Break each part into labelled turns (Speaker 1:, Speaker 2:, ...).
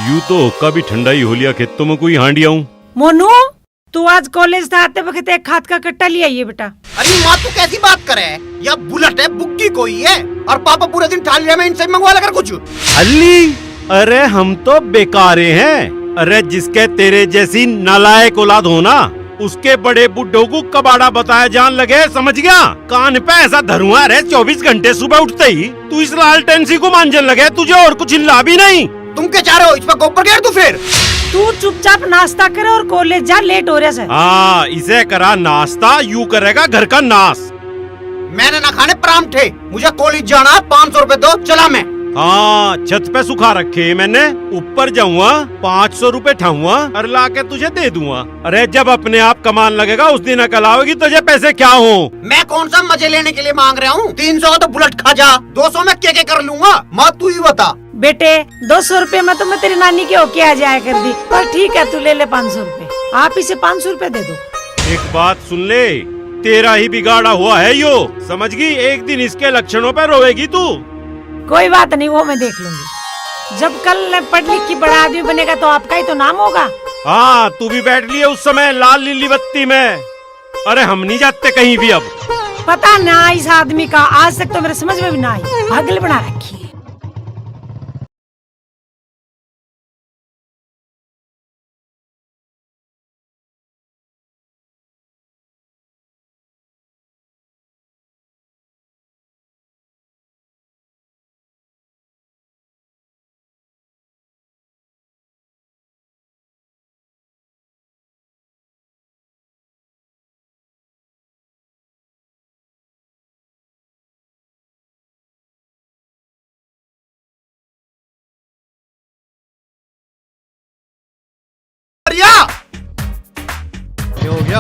Speaker 1: यूं तो कभी ठंडा ही हो लिया खेतों में कोई हांडिया हूँ।
Speaker 2: मोनू, तू आज कॉलेज से आते वक्त एक खाद का कट्टा ले आइए बेटा।
Speaker 3: अरे माँ तू कैसी बात करे, यह बुलेट है, बुक्की कोई है, और पापा पूरे दिन ठालिया में इनसे मंगवा लेकर कुछ।
Speaker 1: अली, अरे हम तो बेकारे हैं। अरे जिसके तेरे जैसी नालायक औलाद हो ना, उसके बड़े बुड्ढों को कबाड़ा बताया जान लगे, समझ गया? कान पे ऐसा धरुआ रहे 24 घंटे, सुबह उठते ही तू इस लालटेन सी को मांझन लगे, तुझे और कुछ हिला भी नहीं।
Speaker 3: तुम क्या चाह रहे हो, इस पर गोबर घेर तू फिर?
Speaker 2: तू चुपचाप नाश्ता करे और कॉलेज जा, लेट हो रहा है।
Speaker 1: हाँ, इसे करा नाश्ता, यूं करेगा घर का नाश।
Speaker 3: मैंने ना खाने परांठे, मुझे कॉलेज जाना, 500 रुपए दो, चला मैं।
Speaker 1: हाँ, छत पे सुखा रखे मैंने, ऊपर जाऊंगा, 500 रुपए ठाऊंगा और लाके तुझे दे दूंगा। अरे जब अपने आप कमान लगेगा उस दिन अकल आओगी, तुझे पैसे क्या हो?
Speaker 3: मैं कौन सा मजे लेने के लिए मांग रहा हूँ? 300 तो बुलेट खा जा, 200 में क्या कर लूंगा। माँ तू ही बता।
Speaker 2: बेटे 200 रुपए में तो मैं तेरी नानी के होके आ जाया कर दी, पर ठीक है तू ले ले 500 रुपए। आप इसे 500 रुपए दे दो।
Speaker 1: एक बात सुन ले, तेरा ही बिगाड़ा हुआ है यो, समझ गई? एक दिन इसके लक्षणों पे रोएगी तू।
Speaker 2: कोई बात नहीं, वो मैं देख लूंगी। जब कल पढ़ लिख की बड़ा आदमी बनेगा तो आपका ही तो नाम होगा।
Speaker 1: हाँ, तू भी बैठ लिए उस समय लाल लीली बत्ती में। अरे हम नहीं जाते कहीं भी अब।
Speaker 2: पता ना इस आदमी का आज तक तो मेरे समझ में भी ना आई, पागल बना रखी है।
Speaker 4: क्या हो गया?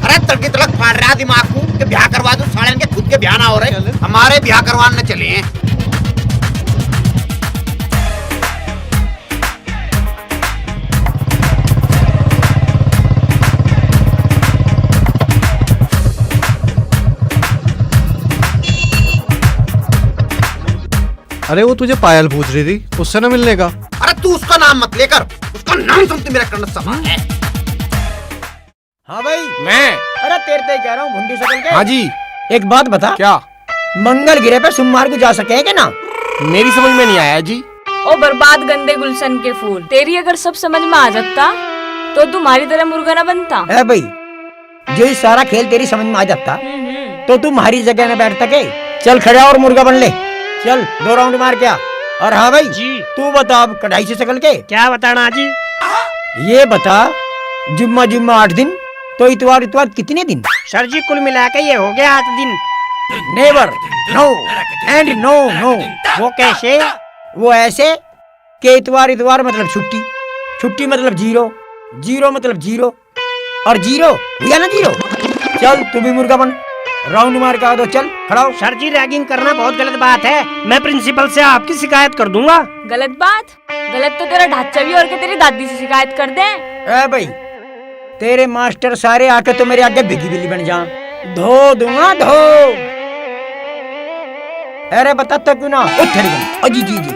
Speaker 3: अरे तड़के तड़क फाड़ रहा दिमाग को कि ब्याह करवा दो, साले के खुद के ब्याह ना हो रहे, हमारे ब्याह करवाने चले हैं।
Speaker 4: अरे वो तुझे पायल पूछ रही थी, उससे ना मिलने का।
Speaker 3: अरे तू उसका नाम मत लेकर, उसका नाम सुनते मेरा कन्न समा है।
Speaker 5: हाँ भाई
Speaker 6: मैं
Speaker 5: अरे तेरे कह रहा हूँ भुंडी सकल के।
Speaker 6: हाँ जी।
Speaker 5: एक बात बता,
Speaker 6: क्या?
Speaker 5: मंगल गिरे पे सोमवार को जा सके क्या ना?
Speaker 6: मेरी समझ में नहीं आया जी।
Speaker 7: ओ बर्बाद गंदे गुलशन के फूल, तेरी अगर सब समझ में आ जाता तो तुम्हारी तरह मुर्गा न बनता।
Speaker 5: है भाई, जो ये सारा खेल तेरी समझ में आ जाता तो तू हमारी जगह में बैठ सके। चल खड़ा और मुर्गा बन ले, चल 2 राउंड मार क्या। और हाँ भाई
Speaker 6: जी।
Speaker 5: तू बता अब कढ़ाई से सकल के
Speaker 6: क्या बताना जी?
Speaker 5: ये बता, जुम्मा जुम्मा 8 दिन तो इतवार इतवार कितने दिन?
Speaker 6: सर जी कुल मिला के ये हो गया 8 दिन।
Speaker 5: Never, no and no no.
Speaker 6: वो कैसे?
Speaker 5: वो ऐसे कि इतवार इतवार मतलब छुट्टी, छुट्टी मतलब जीरो, जीरो मतलब जीरो, और जीरो हुआ ना जीरो। चल तू भी मुर्गा बन, राउंड मार के आ दो, चल खड़ा हो।
Speaker 6: सर जी रैगिंग करना बहुत गलत बात है, मैं प्रिंसिपल से आपकी शिकायत कर दूंगा।
Speaker 7: गलत बात? गलत तो तेरा ढांचा भी और के तेरी दादी से शिकायत कर दे।
Speaker 5: ए भाई, तेरे मास्टर सारे आके तो मेरे आगे भिगी बिल्ली बन जा, धो दूंगा धो। अरे बता तो क्यों ना अजी जी जी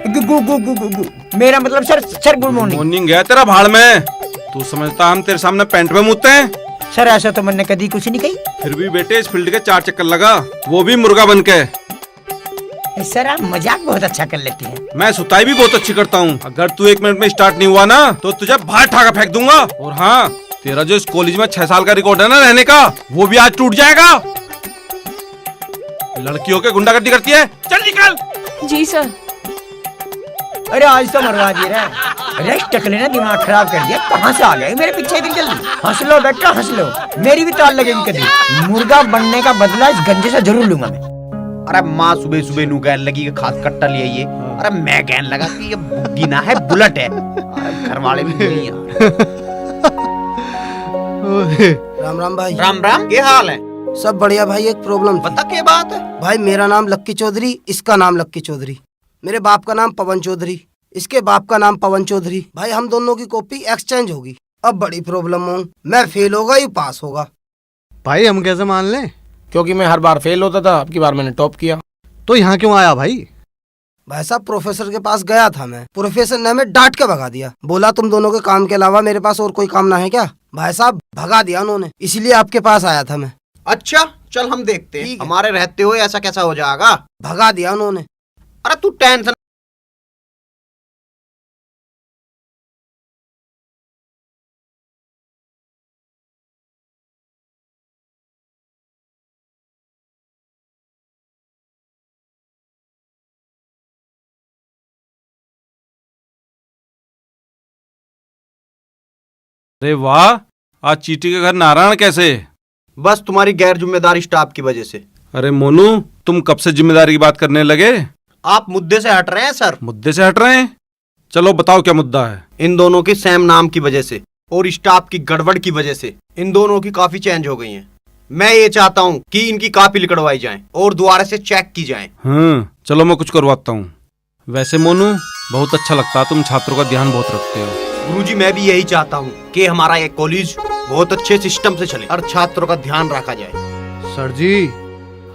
Speaker 5: गु गु गु गु गु गु। मेरा मतलब सर गुड मॉर्निंग।
Speaker 8: मॉर्निंग है तेरा भाड़ में, तू समझता हम तेरे सामने पेंट में मुँहते हैं?
Speaker 5: सर ऐसा तो मैंने कभी कुछ नहीं कही।
Speaker 8: फिर भी बेटे इस फील्ड के 4 चक्कर लगा, वो भी मुर्गा बन के।
Speaker 5: सर आप मजाक बहुत अच्छा कर लेते हैं।
Speaker 8: मैं सुताई भी बहुत अच्छी करता हूँ, अगर तू 1 मिनट में स्टार्ट नहीं हुआ ना तो तुझे बाहर ठाका फेंक दूंगा। और हाँ, तेरा जो इस कॉलेज में 6 साल का रिकॉर्ड है ना रहने का, वो भी आज टूट जाएगा। लड़कियों के गुंडागर्दी करती है, चल निकल।
Speaker 7: जी सर।
Speaker 5: अरे आज तो मरवा दिया रे, रेस्ट टकले ने दिमाग खराब कर दिया। कहाँ से आ गए मेरे पीछे इतनी जल्दी? हंस लो बेटा हंस लो, मेरी भी ताल लगेगी कभी। मुर्गा बनने का बदला इस गंजे से जरूर लूंगा मैं।
Speaker 3: अरे माँ सुबह सुबह नू कहने लगी कि खाद कट्टा ले आइए, अरे मैं कहने लगा कि ये बुग्गी ना है बुलेट है। घर वाले भी बोली यार।
Speaker 9: राम राम भाई।
Speaker 3: राम राम, क्या हाल है?
Speaker 9: सब बढ़िया भाई। एक प्रॉब्लम थी।
Speaker 3: बता क्या बात है?
Speaker 9: भाई मेरा नाम लक्की चौधरी, इसका नाम लक्की चौधरी, मेरे बाप का नाम पवन चौधरी, इसके बाप का नाम पवन चौधरी। भाई हम दोनों की कॉपी एक्सचेंज होगी। अब बड़ी प्रॉब्लम हो, मैं फेल होगा ये पास होगा।
Speaker 4: भाई हम कैसे मान लें?
Speaker 6: क्योंकि मैं हर बार फेल होता था, अब की बार मैंने टॉप किया।
Speaker 4: तो यहाँ क्यों आया भाई?
Speaker 9: भाई साहब प्रोफेसर के पास गया था मैं, प्रोफेसर ने हमें डांट के भगा दिया, बोला तुम दोनों के काम के अलावा मेरे पास और कोई काम ना है क्या। भाई साहब भगा दिया उन्होंने, इसीलिए आपके पास आया था मैं।
Speaker 3: अच्छा चल हम देखते हैं
Speaker 9: ठीक है।
Speaker 3: हमारे रहते हुए ऐसा कैसा हो जाएगा।
Speaker 9: भगा दिया उन्होंने।
Speaker 3: अरे तू टेंशन
Speaker 8: अरे वाह, आज चीटी के घर नारायण कैसे?
Speaker 3: बस तुम्हारी गैर जिम्मेदारी स्टाफ की वजह से।
Speaker 8: अरे मोनू, तुम कब से जिम्मेदारी की बात करने लगे?
Speaker 3: आप मुद्दे से हट रहे हैं सर।
Speaker 8: मुद्दे से हट रहे हैं? चलो बताओ क्या मुद्दा है।
Speaker 3: इन दोनों की सैम नाम की वजह से और स्टाफ की गड़बड़ की वजह से इन दोनों की कॉपी चेंज हो गई है। मैं ये चाहता हूँ कि इनकी कॉपी लिखवाई जाए और दोबारा से चेक की जाए।
Speaker 8: चलो मैं कुछ करवाता हूँ। वैसे मोनू, बहुत अच्छा लगता है, तुम छात्रों का ध्यान बहुत रखते हो।
Speaker 3: गुरुजी मैं भी यही चाहता हूँ कि हमारा ये कॉलेज बहुत अच्छे सिस्टम से चले और छात्रों का ध्यान रखा जाए।
Speaker 4: सर जी,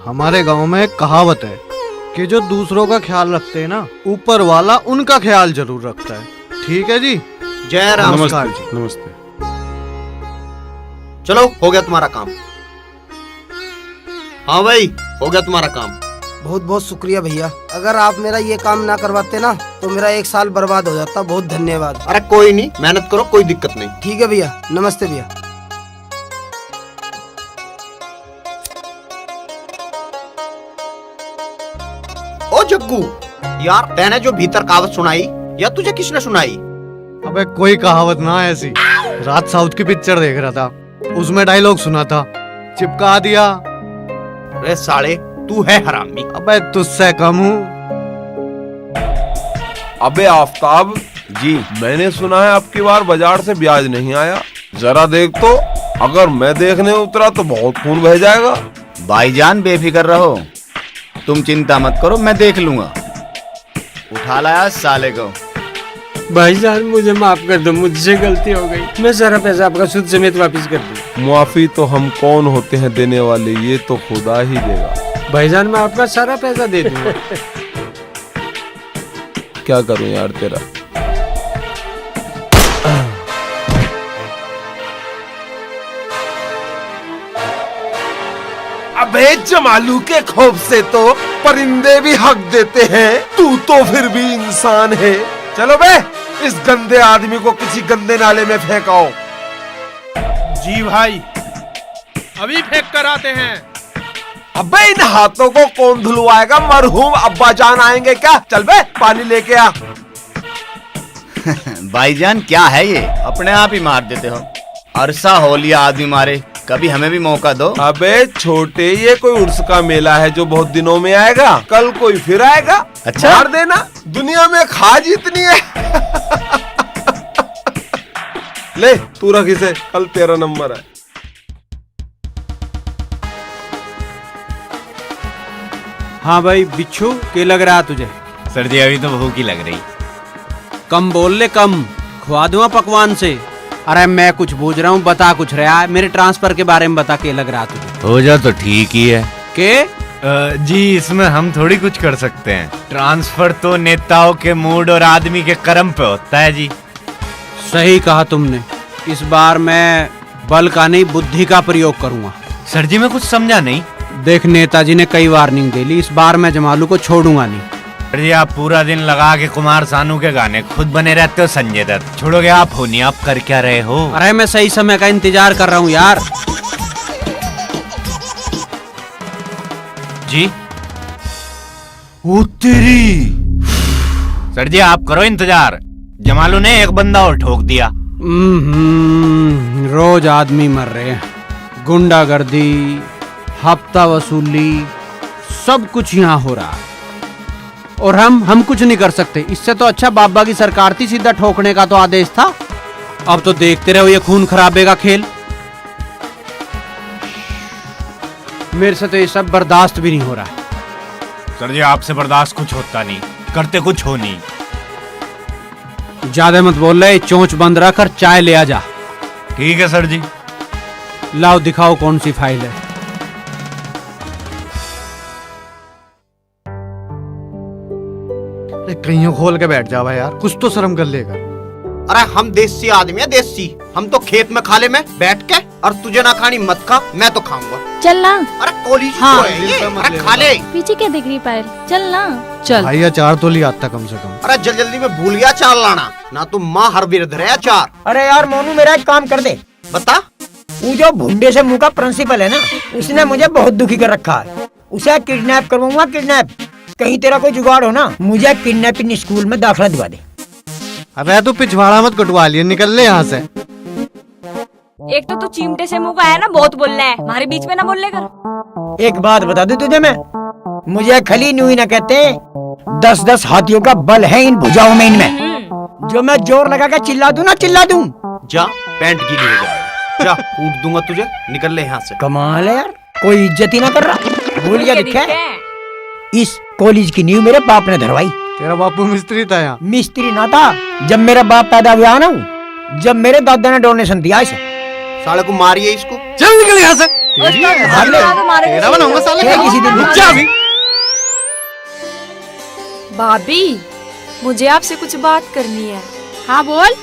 Speaker 4: हमारे गांव में एक कहावत है कि जो दूसरों का ख्याल रखते हैं ना, ऊपर वाला उनका ख्याल जरूर रखता है। ठीक है जी,
Speaker 3: जय राम।
Speaker 4: नमस्कार
Speaker 8: नमस्ते जी, नमस्ते।
Speaker 3: चलो हो गया तुम्हारा काम। हाँ भाई, हो गया तुम्हारा काम।
Speaker 9: बहुत बहुत शुक्रिया भैया, अगर आप मेरा ये काम ना करवाते ना तो मेरा 1 साल बर्बाद हो जाता। बहुत धन्यवाद।
Speaker 3: अरे कोई नहीं, मेहनत करो, कोई दिक्कत नहीं।
Speaker 9: ठीक है भैया, नमस्ते भैया।
Speaker 3: ओ जग्गू यार, तैने जो भीतर कहावत सुनाई या तुझे किसने सुनाई?
Speaker 4: अबे कोई कहावत ना ऐसी। रात साउथ की पिक्चर देख रहा था, उसमें डायलॉग सुना था, चिपका दिया।
Speaker 3: अरे साले, तू है हरामी।
Speaker 4: अबे तुझसे कम हूँ।
Speaker 10: अबे आफताब जी, मैंने सुना है आपकी बार बाजार से ब्याज नहीं आया। जरा देख तो, अगर मैं देखने उतरा तो बहुत खून बह जाएगा।
Speaker 11: भाईजान बेफिक्र रहो, तुम चिंता मत करो, मैं देख लूंगा। उठा लाया साले को।
Speaker 6: भाईजान मुझे माफ कर दो, मुझसे गलती हो गई। मैं सारा पैसा आपका सूद समेत वापस कर दूं।
Speaker 10: मुआफी तो हम कौन होते हैं देने वाले, ये तो खुदा ही देगा।
Speaker 6: भाईजान मैं आपका सारा पैसा दे दूंगा।
Speaker 10: क्या करूं यार तेरा। अबे जमालू के खौफ से तो परिंदे भी हक देते हैं, तू तो फिर भी इंसान है। चलो बे, इस गंदे आदमी को किसी गंदे नाले में फेंकाओ।
Speaker 1: जी भाई, अभी फेंक कर आते हैं।
Speaker 10: अबे इन हाथों को कौन धुलवाएगा, मरहूम अब्बा जान आएंगे क्या। चल बे, पानी लेके आ।
Speaker 11: भाईजान क्या है ये, अपने आप ही मार देते हो। अरसा हो लिया आदमी मारे, कभी हमें भी मौका दो।
Speaker 10: अबे छोटे, ये कोई उर्स का मेला है जो बहुत दिनों में आएगा, कल कोई फिर आएगा।
Speaker 11: अच्छा?
Speaker 10: मार देना, दुनिया में खाज इतनी है। ले तू रख इसे, कल तेरा नंबर है।
Speaker 6: हाँ भाई बिच्छू, क्या लग रहा तुझे?
Speaker 11: सर जी अभी तो भूख ही लग रही।
Speaker 6: कम बोल ले, कम खुआ दूंगा पकवान से। अरे मैं कुछ बूझ रहा हूँ, बता कुछ रहा है। मेरे ट्रांसफर के बारे में बता, के लग रहा तुझे?
Speaker 11: हो जा तो ठीक ही है।
Speaker 6: के
Speaker 11: जी इसमें हम थोड़ी कुछ कर सकते हैं, ट्रांसफर तो नेताओं के मूड और आदमी के कर्म पे होता है जी।
Speaker 6: सही कहा तुमने, इस बार मैं बल का नहीं बुद्धि का प्रयोग करूंगा।
Speaker 11: सर जी मैं कुछ समझा नहीं।
Speaker 6: देख, नेताजी ने कई वार्निंग दे ली, इस बार मैं जमालू को छोड़ूंगा नहीं।
Speaker 11: सर जी आप पूरा दिन लगा के कुमार सानू के गाने खुद बने रहते हो संजय दत्त, छोड़ोगे आप होनी, आप कर क्या रहे हो?
Speaker 6: अरे मैं सही समय का इंतजार कर रहा हूँ यार।
Speaker 11: जी तेरी। सर जी आप करो इंतजार, जमालू ने एक बंदा और ठोक दिया।
Speaker 6: रोज आदमी मर रहे हैं, गुंडागर्दी, हफ्ता वसूली, सब कुछ यहाँ हो रहा है और हम कुछ नहीं कर सकते। इससे तो अच्छा बाबा की सरकार थी, सीधा ठोकने का तो आदेश था। अब तो देखते रहो ये खून खराबे का खेल। मेरे से तो ये सब बर्दाश्त भी नहीं हो रहा।
Speaker 11: सर जी आपसे बर्दाश्त कुछ होता नहीं, करते कुछ हो नहीं।
Speaker 6: ज्यादा मत बोल रहे, चोंच बंद रख कर चाय ले आ जा।
Speaker 11: ठीक है सर जी।
Speaker 6: लाओ दिखाओ कौन सी फाइल है।
Speaker 4: कहीं खोल के बैठ जा भाई यार, कुछ तो शर्म कर लेगा।
Speaker 3: अरे हम देसी आदमी है, देसी। हम तो खेत में खा ले में बैठ के, और तुझे ना खानी मत खा, मैं तो खाऊंगा।
Speaker 12: चल ना।
Speaker 3: अरे कॉलेज
Speaker 12: हाँ।
Speaker 3: तो है ये, अरे खा ले।
Speaker 12: पीछे क्या देख रही पायल, चल ना। चल
Speaker 4: भाई अचार तो लिया आता कम से कम।
Speaker 3: अरे जल्दी में भूल गया चार लाना ना, तुम माँ हर बिरद रहे चार।
Speaker 5: अरे यार मोनू, मेरा एक काम कर दे।
Speaker 3: बता।
Speaker 5: वो जो भुंडे से मुंह का प्रिंसिपल है ना, उसने मुझे बहुत दुखी कर रखा है। उसे किडनैप करवाऊंगा, किडनैप। कहीं तेरा कोई जुगाड़ हो ना, मुझे किडनैपिंग स्कूल में दाखिला दिवा दे।
Speaker 4: अबे तू पिछवाड़ा मत कटवा लिए, निकल ले यहाँ से।
Speaker 7: एक तो तू चिमटे से मुंह का है ना, बहुत बोल रहा है, हमारे बीच में ना बोल ले कर।
Speaker 5: एक बात बता दूं तुझे मैं, मुझे खली नुई ना कहते, 10-10 हाथियों का बल है इन भुजाओं में, इनमें। जो मैं जोर लगा के चिल्ला दूं ना, चिल्ला दूं।
Speaker 3: जा, पैंट गीली हो जाएगी। जा, कूट दूंगा तुझे, निकल ले यहाँ से।
Speaker 5: कमाल है यार, कोई इज्जत ही ना कर रहा। भूल गया दिखे, इस कॉलेज की नींव मेरे बाप ने धरवाई।
Speaker 4: तेरा बापू मिस्त्री था यहाँ?
Speaker 5: मिस्त्री ना था, जब मेरा बाप पैदा हुआ ना, जब मेरे दादा ने डोनेशन दिया इसे।
Speaker 3: साले को मारिए इसको।
Speaker 4: चल निकल यहाँ से।
Speaker 3: तेरा बनाऊंगा साले
Speaker 5: किसी दिन।
Speaker 3: रुक जा अभी।
Speaker 7: भाभी, मुझे आपसे कुछ बात करनी है।
Speaker 12: हाँ बोल।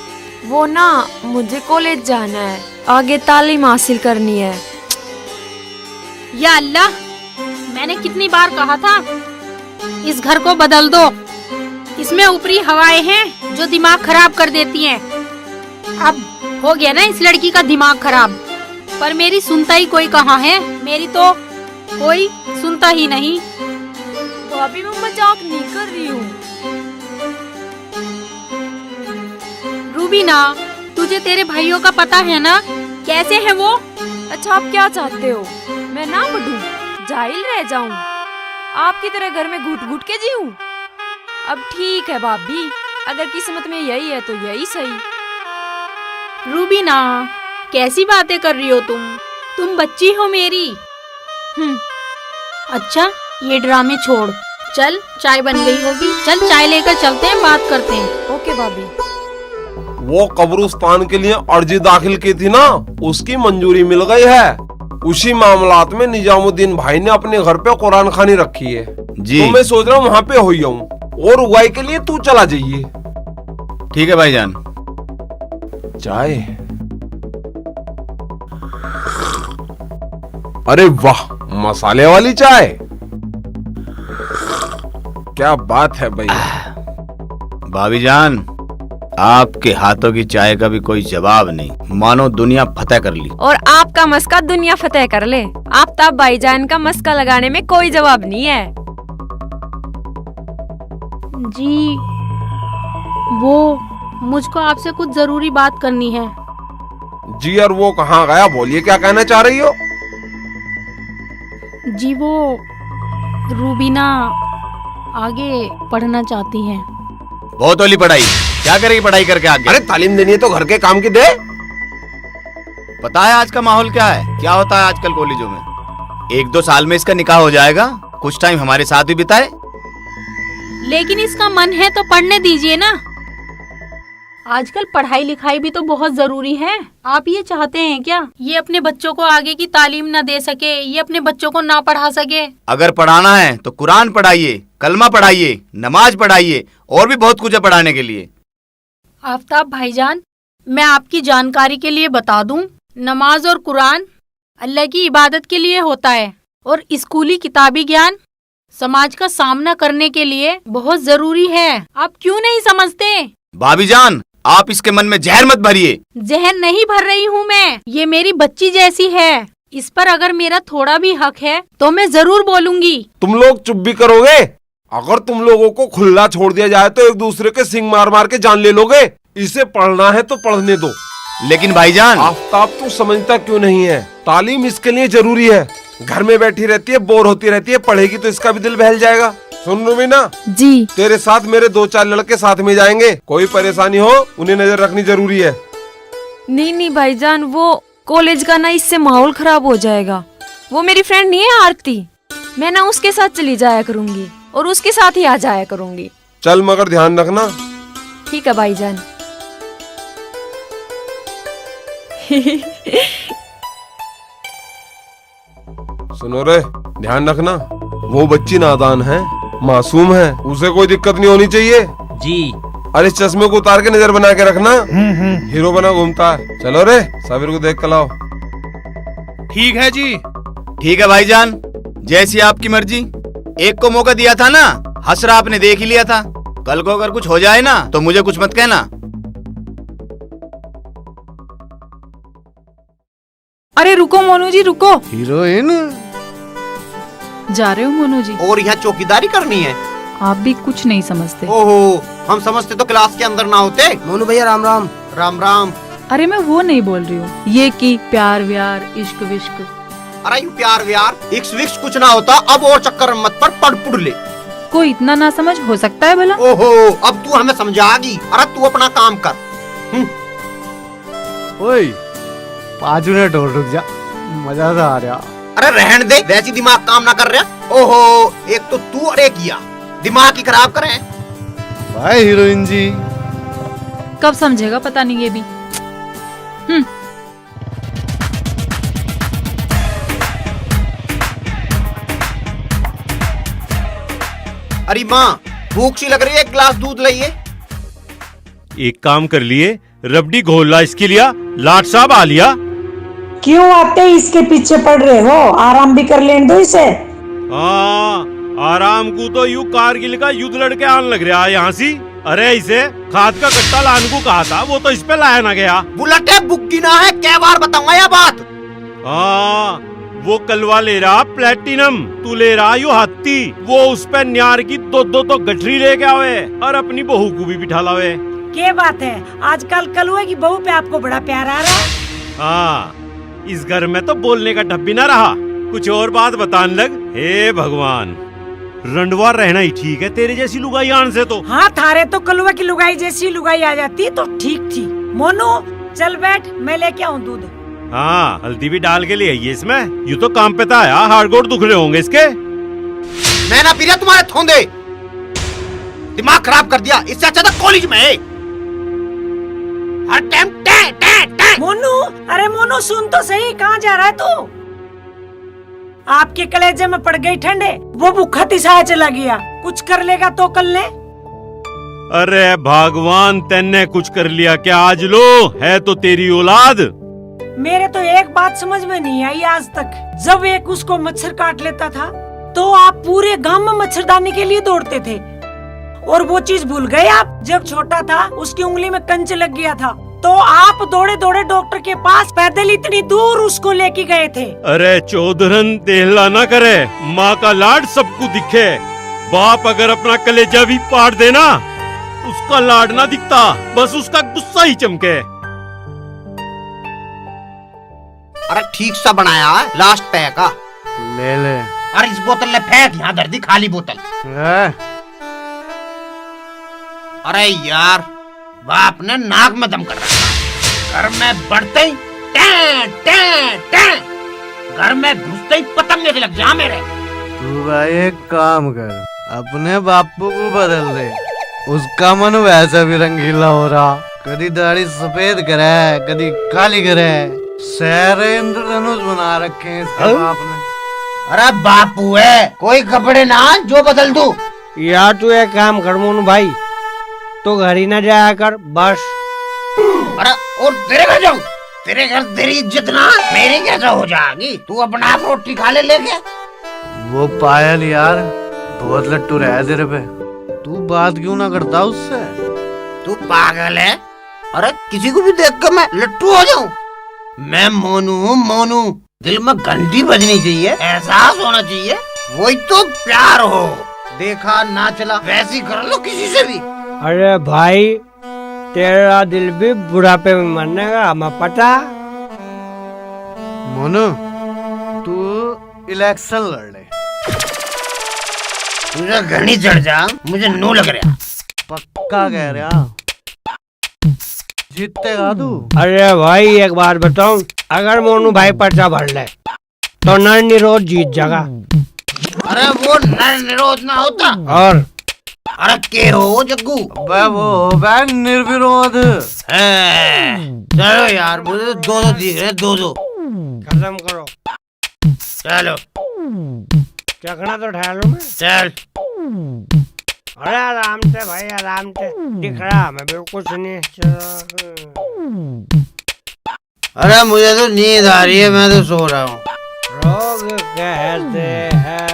Speaker 7: वो ना, मुझे कॉलेज जाना है, आगे तालीम हासिल करनी है।
Speaker 12: या अल्लाह, मैंने कितनी बार कहा था इस घर को बदल दो। इसमें ऊपरी हवाएं हैं जो दिमाग खराब कर देती हैं। अब हो गया ना इस लड़की का दिमाग खराब, पर मेरी सुनता ही कोई कहाँ है? मेरी तो कोई सुनता ही नहीं।
Speaker 7: भाभी, मैं मजाक नहीं कर रही हूँ।
Speaker 12: रूबीना, तुझे तेरे भाइयों का पता है ना, कैसे है वो?
Speaker 7: अच्छा, आप क्या चाहते हो? मैं ना पढ़ूं, जाहिल रह जाऊं, आपकी तरह घर में घुट घुट के जीऊं? अब ठीक है भाभी, अगर किस्मत में यही है तो यही सही।
Speaker 12: रूबीना, कैसी बातें कर रही हो तुम बच्ची हो मेरी। अच्छा, ये ड्रामे छोड़, चल चाय बन गई होगी, चल चाय लेकर चलते हैं, बात करते हैं।
Speaker 7: ओके भाभी।
Speaker 10: वो कब्रिस्तान के लिए अर्जी दाखिल की थी ना, उसकी मंजूरी मिल गई है। उसी मामलात में निजामुद्दीन भाई ने अपने घर पे कुरान खानी रखी है
Speaker 11: जी।
Speaker 10: तो मैं सोच रहा हूँ वहाँ पे हो जाऊँ, और उगाई के लिए तू चला जाइए।
Speaker 11: ठीक है भाईजान।
Speaker 10: चाय। अरे वाह, मसाले वाली चाय, क्या बात है भाई।
Speaker 11: भाभी जान, आपके हाथों की चाय का भी कोई जवाब नहीं, मानो दुनिया फतेह कर ली।
Speaker 7: और आपका मस्का दुनिया फतेह कर ले, आफ्ताब भाईजान का मस्का लगाने में कोई जवाब नहीं है।
Speaker 12: जी, वो मुझको आपसे कुछ जरूरी बात करनी है।
Speaker 10: जी, और वो कहाँ गया? बोलिए, क्या कहना चाह रही हो?
Speaker 12: जी, वो रूबीना आगे पढ़ना चाहती हैं।
Speaker 11: बहुत होली पढ़ाई, क्या करेगी पढ़ाई करके आगे?
Speaker 10: अरे तालीम देनी है तो घर के काम की दे।
Speaker 11: पता है आज का माहौल क्या है, क्या होता है आजकल कॉलेजों में? 1-2 साल में इसका निकाह हो जाएगा, कुछ टाइम हमारे साथ भी बिताए।
Speaker 12: लेकिन इसका मन है तो पढ़ने दीजिए ना। आजकल पढ़ाई लिखाई भी तो बहुत जरूरी है। आप ये चाहते हैं क्या ये अपने बच्चों को आगे की तालीम न दे सके, ये अपने बच्चों को ना पढ़ा सके?
Speaker 11: अगर पढ़ाना है तो कुरान पढ़ाइए, कलमा पढ़ाइए, नमाज पढ़ाइए, और भी बहुत कुछ है पढ़ाने के लिए।
Speaker 12: आफ्ताब भाईजान, मैं आपकी जानकारी के लिए बता दूं, नमाज और कुरान अल्लाह की इबादत के लिए होता है, और स्कूली किताबी ज्ञान समाज का सामना करने के लिए बहुत जरूरी है। आप क्यों नहीं समझते?
Speaker 11: भाभी जान, आप इसके मन में जहर मत भरिए।
Speaker 12: जहर नहीं भर रही हूँ मैं, ये मेरी बच्ची जैसी है। इस पर अगर मेरा थोड़ा भी हक है तो मैं जरूर बोलूंगी।
Speaker 10: तुम लोग चुप भी करोगे? अगर तुम लोगों को खुला छोड़ दिया जाए तो एक दूसरे के सिंग मार मार के जान ले लोगे। इसे पढ़ना है तो पढ़ने दो।
Speaker 11: लेकिन भाईजान,
Speaker 10: आफ्ताब तू समझता क्यों नहीं है? तालीम इसके लिए जरूरी है। घर में बैठी रहती है, बोर होती रहती है, पढ़ेगी तो इसका भी दिल बहल जाएगा। सुन रूबीना
Speaker 7: जी,
Speaker 10: तेरे साथ मेरे 2-4 लड़के साथ में जाएंगे। कोई परेशानी हो उन्हें नजर रखनी जरूरी है।
Speaker 7: नहीं नहीं भाईजान, वो कॉलेज का ना, इससे माहौल खराब हो जाएगा। वो मेरी फ्रेंड नहीं है आरती, मैं ना उसके साथ चली जाया करूंगी और उसके साथ ही आ जाया करूंगी।
Speaker 10: चल, मगर ध्यान रखना।
Speaker 7: ठीक है भाईजान।
Speaker 10: सुनो रे, ध्यान रखना, वो बच्ची नादान है, मासूम है, उसे कोई दिक्कत नहीं होनी चाहिए।
Speaker 5: जी।
Speaker 10: अरे इस चश्मे को उतार के नजर बना के रखना, हीरो बना घूमता है। चलो रे, साबिर को देख कर लाओ।
Speaker 8: ठीक है जी।
Speaker 11: ठीक है भाईजान, जैसी आपकी मर्जी। एक को मौका दिया था ना, हसरा आपने देख ही लिया था। कल को अगर कुछ हो जाए ना तो मुझे कुछ मत कहना।
Speaker 7: अरे रुको मोनू जी रुको।
Speaker 4: हीरोइन
Speaker 7: जा रहे हो मोनू जी?
Speaker 3: और यहाँ चौकीदारी करनी है?
Speaker 7: आप भी कुछ नहीं समझते।
Speaker 3: ओहो, हम समझते तो क्लास के अंदर ना होते।
Speaker 9: मोनू भैया राम राम।
Speaker 3: राम राम।
Speaker 7: अरे मैं वो नहीं बोल रही हूँ, ये कि प्यार व्यार इश्क विश्क।
Speaker 3: अरे यू प्यार व्यार इक्स विक्स कुछ ना होता। अब और चक्कर मत पर पढ़ पुढ़ ले।
Speaker 7: कोई इतना ना समझ हो सकता है भला?
Speaker 3: ओहो, अब तू हमें समझागी। अरे तू अपना काम कर।
Speaker 4: ओए 5 मिनट और रुक जा, मजा सा आ रहा।
Speaker 3: अरे रहन दे, वैसी दिमाग काम ना कर रहा। ओहो, एक तो तू और एक किया, दिमाग ही खराब करे।
Speaker 4: भाई हीरोइन जी।
Speaker 7: कब समझेगा पता नहीं ये भी।
Speaker 3: अरे माँ, भूख सी लग रही है, एक गिलास दूध लाइए।
Speaker 1: एक काम कर लिए, रबड़ी घोला इसके लिया, लाट साहब आ लिया।
Speaker 2: क्यों आते इसके पीछे पड़ रहे हो? आराम भी कर लेने दो इसे।
Speaker 1: हाँ, आराम को तो यू कारगिल का युद्ध लड़के आने लग रहा है यहाँ सी। अरे इसे खाद का कट्टा लाने को कहा था, वो तो इस पे लाया ना गया।
Speaker 3: बुलेटे बुक्की ना है, क्या बार बताऊंगा यह बात।
Speaker 1: हाँ, वो कलवा ले रहा प्लेटिनम, तू ले रहा यू हाथी। वो उस पे न्यार की दो तो गठरी लेके आवे और अपनी बहू को भी बिठा लावे।
Speaker 2: क्या बात है, आजकल कलुए की बहू पे आपको बड़ा प्यार आ रहा है।
Speaker 1: हाँ, इस घर में तो बोलने का ढब भी ना रहा, कुछ और बात बताने लग। हे भगवान, रंडवा रहना ही ठीक है तेरे जैसी लुगाई आन से तो।
Speaker 2: हाँ, थारे तो कलुए की लुगाई जैसी लुगाई आ जाती तो ठीक थी। मोनू चल बैठ, मैं लेके आऊँ दूध।
Speaker 1: हाँ, हल्दी भी डाल के ले आइए इसमें। यू तो काम पे था, हार्डकोर दुख रहे होंगे इसके।
Speaker 3: मैं ना पी रहा तुम्हारे थोंदे, दिमाग खराब कर दिया। इससे अच्छा था कॉलेज में हर टाइम टे टे टे।
Speaker 2: मोनू, अरे मोनू सुन तो सही, कहाँ जा रहा है तू? आपके कलेजे में पड़ गई ठंडे, वो भूखा तिसाया चला गया। कुछ कर लेगा तो कल ले।
Speaker 1: अरे भगवान, तेने कुछ कर लिया क्या आज? लो है तो तेरी औलाद।
Speaker 2: मेरे तो एक बात समझ में नहीं आई आज तक। जब एक उसको मच्छर काट लेता था तो आप पूरे गांव में मच्छरदानी के लिए दौड़ते थे, और वो चीज भूल गए आप। जब छोटा था उसकी उंगली में कंच लग गया था तो आप दौड़े दौड़े डॉक्टर के पास पैदल इतनी दूर उसको लेके गए थे।
Speaker 1: अरे चौधरन तेहला ना करे, माँ का लाड सबको दिखे। बाप अगर अपना कलेजा भी पाड़ देना, उसका लाड ना दिखता, बस उसका गुस्सा ही चमके।
Speaker 3: अरे ठीक सा बनाया है, लास्ट पैक का
Speaker 4: ले ले।
Speaker 3: अरे इस बोतल ने फेंक, यहाँ धर दी खाली बोतल। अरे यार, बाप ने नाक में दम कर रखा। घर में बढ़ते ही टे टे टे, घर में घुसते ही पतंगे से लग जा मेरे।
Speaker 4: तू भाई एक काम कर, अपने बापू को बदल दे, उसका मन वैसे भी रंगीला हो रहा। कभी दाढ़ी सफेद करे, कभी काली करे, सहरे इंद्रधनुष बना रखे हैं इसके बाप ने।
Speaker 5: अरे बापू है, कोई कपड़े ना जो बदल दू।
Speaker 13: यार तू एक काम कर मोनू भाई, तो घर ही ना जाया कर बस।
Speaker 5: अरे और तेरे घर जाऊं? तेरे घर तेरी इज्जत ना मेरी कैसा हो जाएगी? तू अपना आप रोटी खा ले लेके।
Speaker 4: वो पायल यार बहुत लट्टू रहा है तेरे पे, तू बात क्यों ना करता उससे?
Speaker 5: तू पागल है? अरे किसी को भी देख कर मैं लट्टू हो जाऊं? मैं मोनू हूँ, मोनू। दिल में घंटी बजनी चाहिए, एहसास होना चाहिए, वही तो प्यार हो। देखा ना चला वैसी कर लो किसी से भी।
Speaker 13: अरे भाई, तेरा दिल भी बुढ़ापे में मरने का हमें पता।
Speaker 4: मोनू तू इलेक्शन लड़ ले।
Speaker 5: तुझे घनी चढ़ जा, मुझे नो लग रहा।
Speaker 4: पक्का कह रहा, जीतेगा तू।
Speaker 13: अरे भाई एक बात बताऊं, अगर मोनू भाई पर्चा भर ले तो नर निरोध जीत जाएगा।
Speaker 5: अरे वो नर निरोध ना होता।
Speaker 13: और
Speaker 5: अरे के हो जग्गू?
Speaker 4: वो निर्विरोध।
Speaker 5: चलो यार, मुझे दो दिख रहे, दो।
Speaker 13: खत्म करो।
Speaker 5: चलो
Speaker 13: चखना तो ठहर लूं मैं।
Speaker 3: चल।
Speaker 13: अरे आराम से भाई, आराम से। दिख रहा मैं बिल्कुल नहीं।
Speaker 4: अरे मुझे तो नींद आ रही है, मैं तो सो रहा हूँ।
Speaker 13: रोग कहते हैं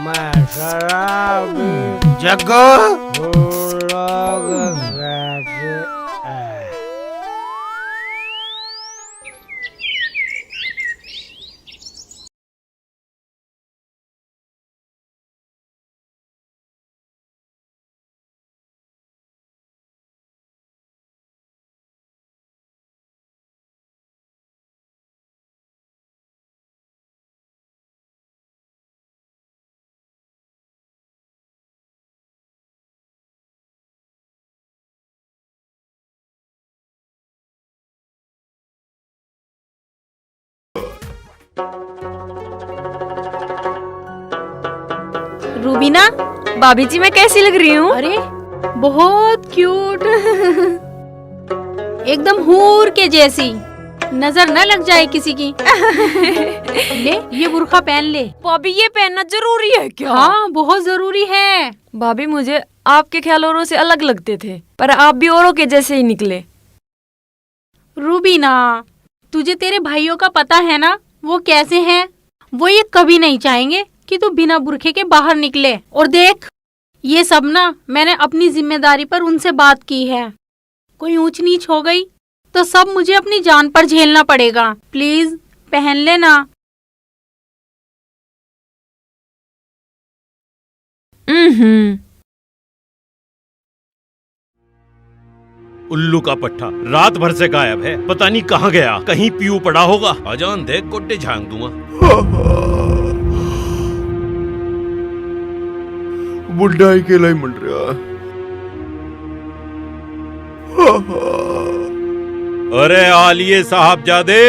Speaker 13: मैं शराबी,
Speaker 4: जग्गो
Speaker 13: लोग कहते हैं।
Speaker 7: रूबीना, भाभी जी मैं कैसी लग रही हूँ?
Speaker 12: अरे बहुत क्यूट। एकदम हूर के जैसी, नजर न लग जाए किसी की। ले ये बुर्का पहन ले।
Speaker 7: भाभी ये पहनना जरूरी है क्या?
Speaker 12: हाँ बहुत जरूरी है।
Speaker 7: भाभी मुझे आपके ख्याल औरों से अलग लगते थे, पर आप भी औरों के जैसे ही निकले।
Speaker 12: रूबीना, तुझे तेरे भाइयों का पता है ना वो कैसे हैं? वो ये कभी नहीं चाहेंगे कि तू बिना बुरखे के बाहर निकले। और देख, ये सब ना मैंने अपनी जिम्मेदारी पर उनसे बात की है। कोई ऊंच नीच हो गई तो सब मुझे अपनी जान पर झेलना पड़ेगा। प्लीज पहन लेना।
Speaker 1: उल्लू का पट्टा रात भर से गायब है, पता नहीं कहाँ गया। कहीं पीऊ पड़ा होगा। अजान दे गोड्डे झांक दूंगा।
Speaker 10: बुढ़ा अकेला ही मंड रहा।
Speaker 1: अरे आलिए साहबजादे,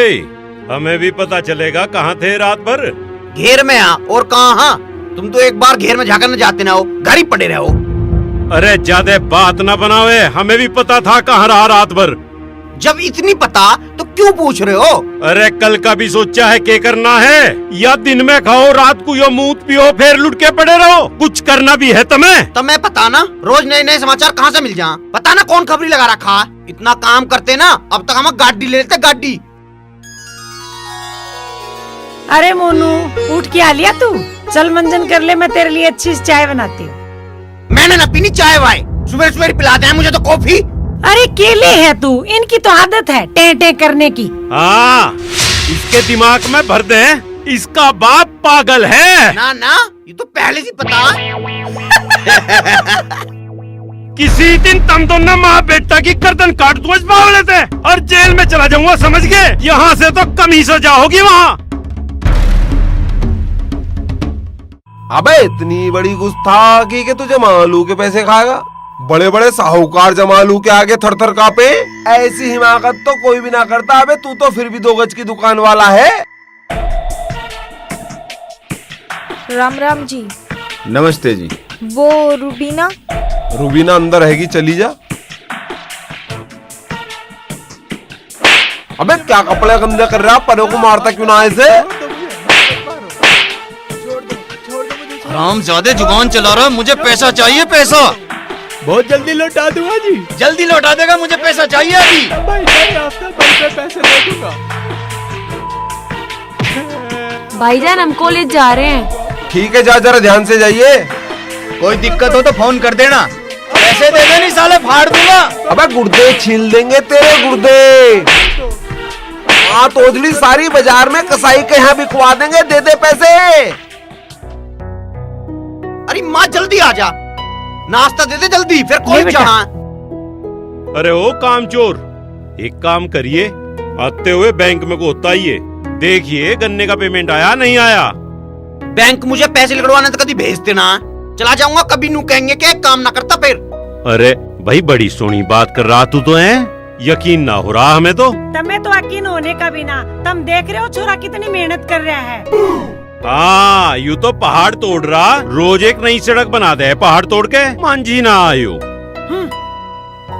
Speaker 1: हमें भी पता चलेगा कहाँ थे रात भर।
Speaker 3: घेर में आ और कहाँ? तुम तो एक बार घेर में झाकर न जाते ना हो, घर ही पड़े रहो।
Speaker 1: अरे ज्यादा बात ना बनावे, हमें भी पता था कहाँ रहा रात भर।
Speaker 3: जब इतनी पता तो क्यों पूछ रहे हो?
Speaker 1: अरे कल का भी सोचा है क्या करना है, या दिन में खाओ रात को यो मूत पियो फिर लुट के पड़े रहो? कुछ करना भी है तुम्हें?
Speaker 3: तुम्हें पता ना रोज नए नए समाचार कहाँ से मिल जा? पता ना कौन खबरी लगा रखा। इतना काम करते ना, अब तक हम गाड़ी ले लेते। गाड़ी।
Speaker 2: अरे मोनू, उठ के आ लिया तू? चल मंजन कर ले, मैं तेरे लिए अच्छी सी चाय बनाती हूँ।
Speaker 3: मैंने न पीनी चाय वाय, सुबह सुबह पिलाते हैं मुझे तो कॉफी।
Speaker 2: अरे केले है तू, इनकी तो आदत है टे टे करने की।
Speaker 1: हाँ, इसके दिमाग में भर दे, इसका बाप पागल है।
Speaker 3: ना ना, ये तो पहले से पता।
Speaker 1: किसी दिन तुम दोनों माँ बेटा की गर्दन काट दूंगा इस बावले से और जेल में चला जाऊंगा, समझ गए? यहाँ से तो कम ही सजा होगी वहाँ।
Speaker 10: अबे इतनी बड़ी गुस्ताखी के तू जमालू के पैसे खाएगा? बड़े बड़े साहूकार जमालू के आगे थर थर कांपे। ऐसी हिमाकत तो कोई भी ना करता। अबे तू तो फिर भी 2 गज की दुकान वाला है।
Speaker 7: राम राम जी।
Speaker 11: नमस्ते जी।
Speaker 7: वो रूबीना?
Speaker 10: रूबीना अंदर रहेगी, चली जा। अबे क्या कपड़े गंदे कर रहा, परों को मारता क्यों ना ऐसे?
Speaker 11: राम ज्यादा जुबान चला रहा, मुझे पैसा चाहिए, पैसा।
Speaker 6: बहुत जल्दी लौटा दूंगा जी।
Speaker 11: जल्दी लौटा देगा, मुझे पैसा चाहिए अभी।
Speaker 6: पैसे दे दूंगा।
Speaker 7: भाईजान हम कॉलेज जा रहे हैं।
Speaker 10: ठीक है, जा जरा ध्यान से जाइए।
Speaker 11: कोई दिक्कत हो तो फोन कर देना। पैसे दे दे, नहीं साले फाड़ दूंगा।
Speaker 10: अबे गुर्दे छील देंगे तेरे गुर्दे। हाँ तोजली सारी बाजार में कसाई के यहाँ बिकवा देंगे, दे दे पैसे।
Speaker 3: अरे माँ जल्दी आ जा, नाश्ता दे दे जल्दी, फिर कॉलेज जाना।
Speaker 1: अरे ओ कामचोर, एक काम करिए, आते हुए बैंक में को आइए, देखिए गन्ने का पेमेंट आया नहीं आया।
Speaker 3: बैंक मुझे पैसे निकलवाने तो कभी भेजते ना, चला जाऊंगा कभी नू कहेंगे कि काम ना करता फिर।
Speaker 1: अरे भाई बड़ी सोनी बात कर रहा तू तो है, यकीन ना हो रहा हमें तो।
Speaker 2: तमें तो यकीन होने का भी ना, तुम देख रहे हो छोरा कितनी मेहनत कर रहा है।
Speaker 1: हाँ यूँ तो पहाड़ तोड़ रहा, रोज एक नई सड़क बना दे पहाड़ तोड़ के, मांझी ना आयो।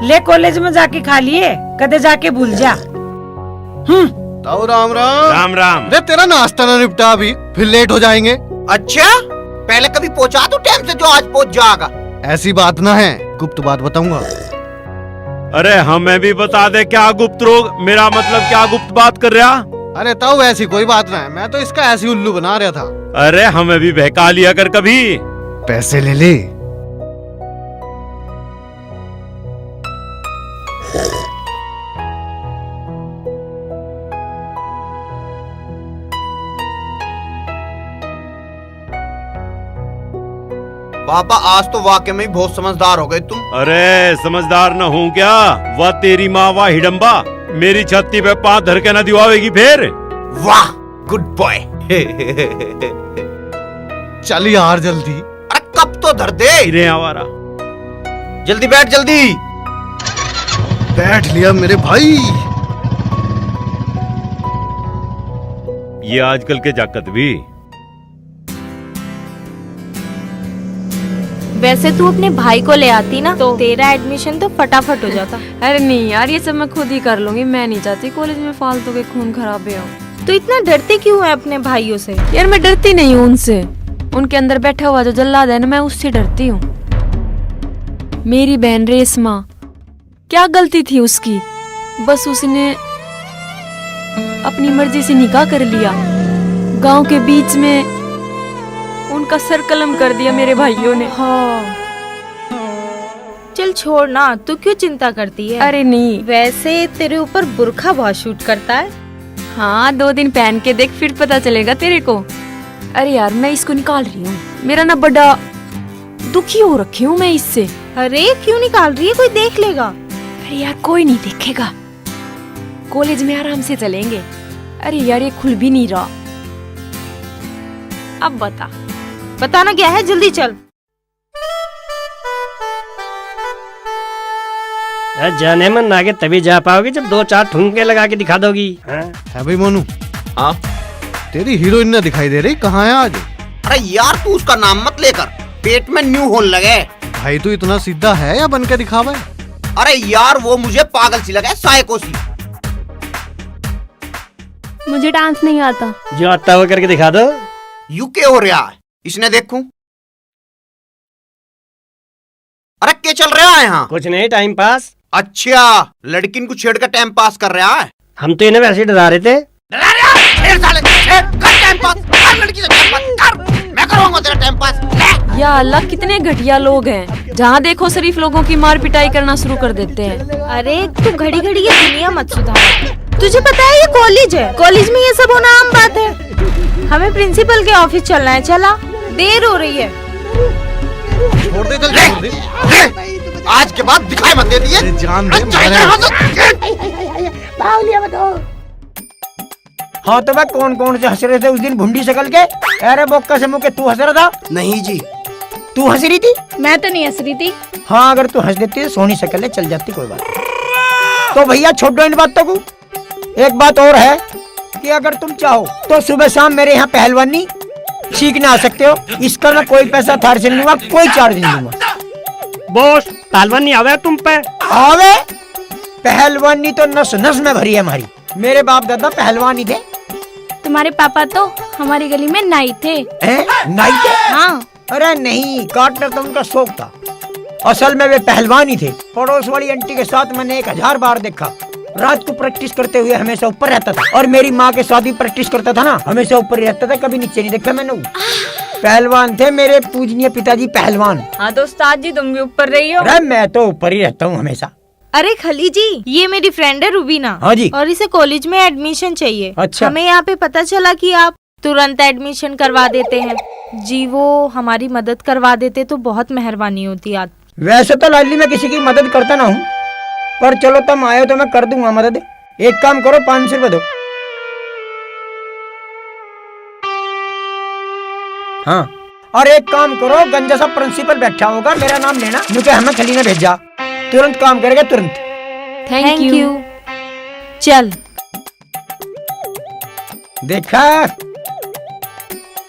Speaker 2: ले कॉलेज में जाके खा लिए, कदे जाके भूल जा।
Speaker 4: ताऊ राम राम।
Speaker 1: राम राम।
Speaker 4: अरे तेरा नाश्ता ना निपटा अभी, फिर लेट हो जाएंगे।
Speaker 3: अच्छा पहले कभी पहुंचा तू टाइम से जो आज पहुंच जाएगा।
Speaker 4: ऐसी बात ना है, गुप्त बात बताऊंगा।
Speaker 1: अरे हमें भी बता दे क्या गुप्त रोग, मेरा मतलब क्या गुप्त बात कर रहा।
Speaker 4: अरे ताऊ ऐसी कोई बात ना है, मैं तो इसका ऐसी उल्लू बना रहा था।
Speaker 1: अरे हमें भी बहका लिया कर कभी।
Speaker 4: पैसे ले ले।
Speaker 11: पापा आज तो वाकई में बहुत समझदार हो गए तुम।
Speaker 1: अरे समझदार न हूँ क्या? वह तेरी माँ वह हिडम्बा मेरी छत्ती पे पांव धर के न दिवावेगी फिर।
Speaker 3: वाह गुड बॉय।
Speaker 4: चल यार जल्दी।
Speaker 3: अरे कब तो धर दे।
Speaker 1: रे आवारा,
Speaker 11: जल्दी बैठ जल्दी।
Speaker 4: बैठ लिया मेरे भाई।
Speaker 1: ये आजकल के जाकत भी।
Speaker 7: वैसे तू अपने भाई को ले आती ना तो तेरा एडमिशन तो फटाफट हो जाता। अरे नहीं यार, ये सब मैं खुद ही कर लूंगी। मैं नहीं चाहती कॉलेज में फालतू के खून खराबे हो। तो इतना डरते क्यों है अपने भाइयों से? यार मैं डरती नहीं हूँ उनसे, उनके अंदर बैठा हुआ जो जल्लाद है ना, मैं उससे डरती हूँ। मेरी बहन रेशमा, क्या गलती थी उसकी? बस उसने अपनी मर्जी से निकाह कर लिया, गांव के बीच में उनका सर कलम कर दिया मेरे भाइयों ने। हाँ
Speaker 12: चल छोड़ ना, तू क्यों चिंता करती है?
Speaker 7: अरे नहीं,
Speaker 12: वैसे तेरे ऊपर बुर्खा बहुत शूट करता है।
Speaker 7: हाँ 2 दिन पहन के देख, फिर पता चलेगा तेरे को। अरे यार मैं इसको निकाल रही हूँ, मेरा ना बड़ा दुखी हो रखी हूँ मैं इससे।
Speaker 12: अरे क्यों निकाल रही है? कोई देख लेगा।
Speaker 7: अरे यार कोई नहीं देखेगा, कॉलेज में आराम से चलेंगे। अरे यार ये खुल भी नहीं रहा। अब बता,
Speaker 12: बताना क्या है? जल्दी चल।
Speaker 13: जाने मन आगे तभी जा पाओगी जब 2-4 ठुमके लगा के दिखा दोगी। हाँ?
Speaker 4: है भाई मोनू।
Speaker 11: हाँ
Speaker 4: तेरी हीरोइन ना दिखाई दे रही, कहाँ है आज?
Speaker 3: अरे यार तू उसका नाम मत लेकर, पेट में न्यू होने लगे।
Speaker 4: भाई तू इतना सीधा है या बन के दिखावा है?
Speaker 3: अरे यार वो मुझे पागल सी लगे, साइको सी।
Speaker 7: मुझे डांस नहीं आता।
Speaker 13: जो आता है वो करके दिखा दो।
Speaker 3: यू क्या हो रहा है? इसने देखूं। अरे क्या चल रहा है यहाँ?
Speaker 13: कुछ नहीं, टाइम पास।
Speaker 3: अच्छा, लड़की को छेड़ कर टाइम पास कर रहा है।
Speaker 13: हम तो इन्हें वैसे ही डरा रहे थे।
Speaker 3: डरा रहा है? छेड़ साले, छेड़, कर टाइम पास, कर लड़की से टाइम पास, कर। मैं करूँगा तेरा टाइम पास। ले।
Speaker 7: या अल्लाह, कितने घटिया लोग हैं, जहाँ देखो शरीफ लोगों की मार पिटाई करना शुरू कर देते हैं।
Speaker 12: अरे तू घड़ी घड़ी ये दुनिया मत सुधार। तुझे पता है ये कॉलेज है, कॉलेज में ये सब होना आम बात है। हमें प्रिंसिपल के ऑफिस चलना है, चला, देर हो रही है।
Speaker 4: छोड़ दे, चल छोड़ दे।
Speaker 3: आज के बाद दिखाई मत दे दिए।
Speaker 4: जान दे
Speaker 5: हाँ तो भाई कौन कौन से हंस रहे थे उस दिन भुंडी शकल के? अरे बोक्का से मुँह के तू हंस रहा था?
Speaker 9: नहीं जी।
Speaker 5: तू हंस रही थी?
Speaker 12: मैं तो नहीं हंस रही थी।
Speaker 5: हाँ अगर तू हंस देती तो सोनी शकल है, चल जाती कोई बात। तो भैया छोड़ो इन बातों को। एक बात और है कि अगर तुम चाहो तो सुबह शाम मेरे यहाँ पहलवानी सीखने आ सकते हो। इसका मैं कोई पैसा थार से नहीं लूंगा, कोई चार्ज नहीं लूंगा।
Speaker 13: बॉस पहलवानी आवे तुम पे?
Speaker 5: आवे पहलवानी तो नस नस में भरी है हमारी। मेरे बाप दादा पहलवान ही थे।
Speaker 12: तुम्हारे पापा तो हमारी गली में नाई थे।
Speaker 5: नाई थे?
Speaker 12: हाँ।
Speaker 5: अरे नहीं, काटना तो उनका शौक था, असल में वे पहलवान ही थे। पड़ोस वाली आंटी के साथ मैंने 1000 बार देखा। रात को प्रैक्टिस करते हुए हमेशा ऊपर रहता था, और मेरी माँ के साथ भी प्रैक्टिस करता था ना, हमेशा ऊपर ही रहता था, कभी नीचे नहीं देखा मैंने। पहलवान थे मेरे पूजनीय पिताजी, पहलवान।
Speaker 7: हाँ तो उस्ताद जी तुम भी ऊपर रही हो।
Speaker 5: अरे मैं तो ऊपर ही रहता हूँ हमेशा।
Speaker 12: अरे खली जी, ये मेरी फ्रेंड है रुबीना।
Speaker 5: हाँ जी।
Speaker 12: और इसे कॉलेज में एडमिशन चाहिए।
Speaker 5: अच्छा।
Speaker 12: हमें यहाँ पे पता चला कि आप तुरंत एडमिशन करवा देते हैं। जी वो हमारी मदद करवा देते तो बहुत मेहरबानी होती आप।
Speaker 5: वैसे तो लाली मैं किसी की मदद करता ना हूँ, पर चलो तुम आए तो मैं कर दूंगा मदद। एक काम करो, 500 रुपए दो। हाँ, और एक काम करो, गंजा सा प्रिंसिपल बैठा होगा, मेरा नाम लेना, क्योंकि हमें खली ने भेजा। तुरंत काम करेगा, तुरंत।
Speaker 12: Thank you. चल
Speaker 5: देखा,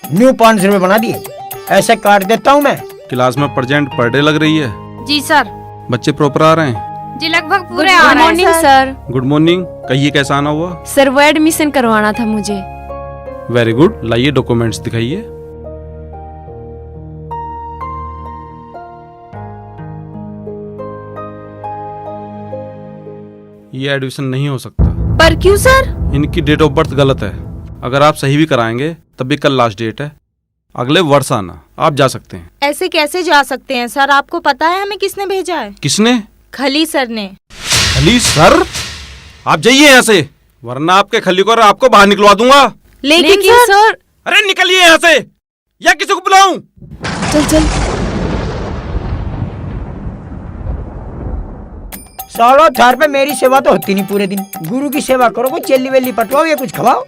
Speaker 5: न्यू 500 रुपए बना दिए। ऐसे काट देता हूँ मैं।
Speaker 8: क्लास में प्रेजेंट पर डे लग रही है।
Speaker 12: जी सर।
Speaker 8: बच्चे प्रॉपर आ रहे हैं?
Speaker 12: जी लगभग पूरे
Speaker 7: आ रहे हैं। Good morning sir.
Speaker 8: Good morning. कहिए कैसा आना हुआ?
Speaker 7: सर वो एडमिशन करवाना था मुझे।
Speaker 8: वेरी गुड, लाइए डॉक्यूमेंट्स दिखाइए। ये एडमिशन नहीं हो सकता।
Speaker 7: पर क्यों सर?
Speaker 8: इनकी डेट ऑफ बर्थ गलत है। अगर आप सही भी कराएंगे तब भी कल लास्ट डेट है, अगले वर्ष आना। आप जा सकते हैं।
Speaker 12: ऐसे कैसे जा सकते हैं सर? आपको पता है हमें किसने भेजा है?
Speaker 8: किसने?
Speaker 12: खली सर ने।
Speaker 8: खली सर? आप जाइए यहाँ से, वरना आपके खली को और आपको बाहर निकलवा दूंगा।
Speaker 12: लेकिन सर।
Speaker 8: अरे निकलिए यहाँ से, या किसी को बुलाऊं?
Speaker 7: चल।
Speaker 5: सालों थार पे मेरी सेवा तो होती नहीं पूरे दिन। गुरु की सेवा करो, कोई चेली वेली पटवाओ या कुछ खवाओ।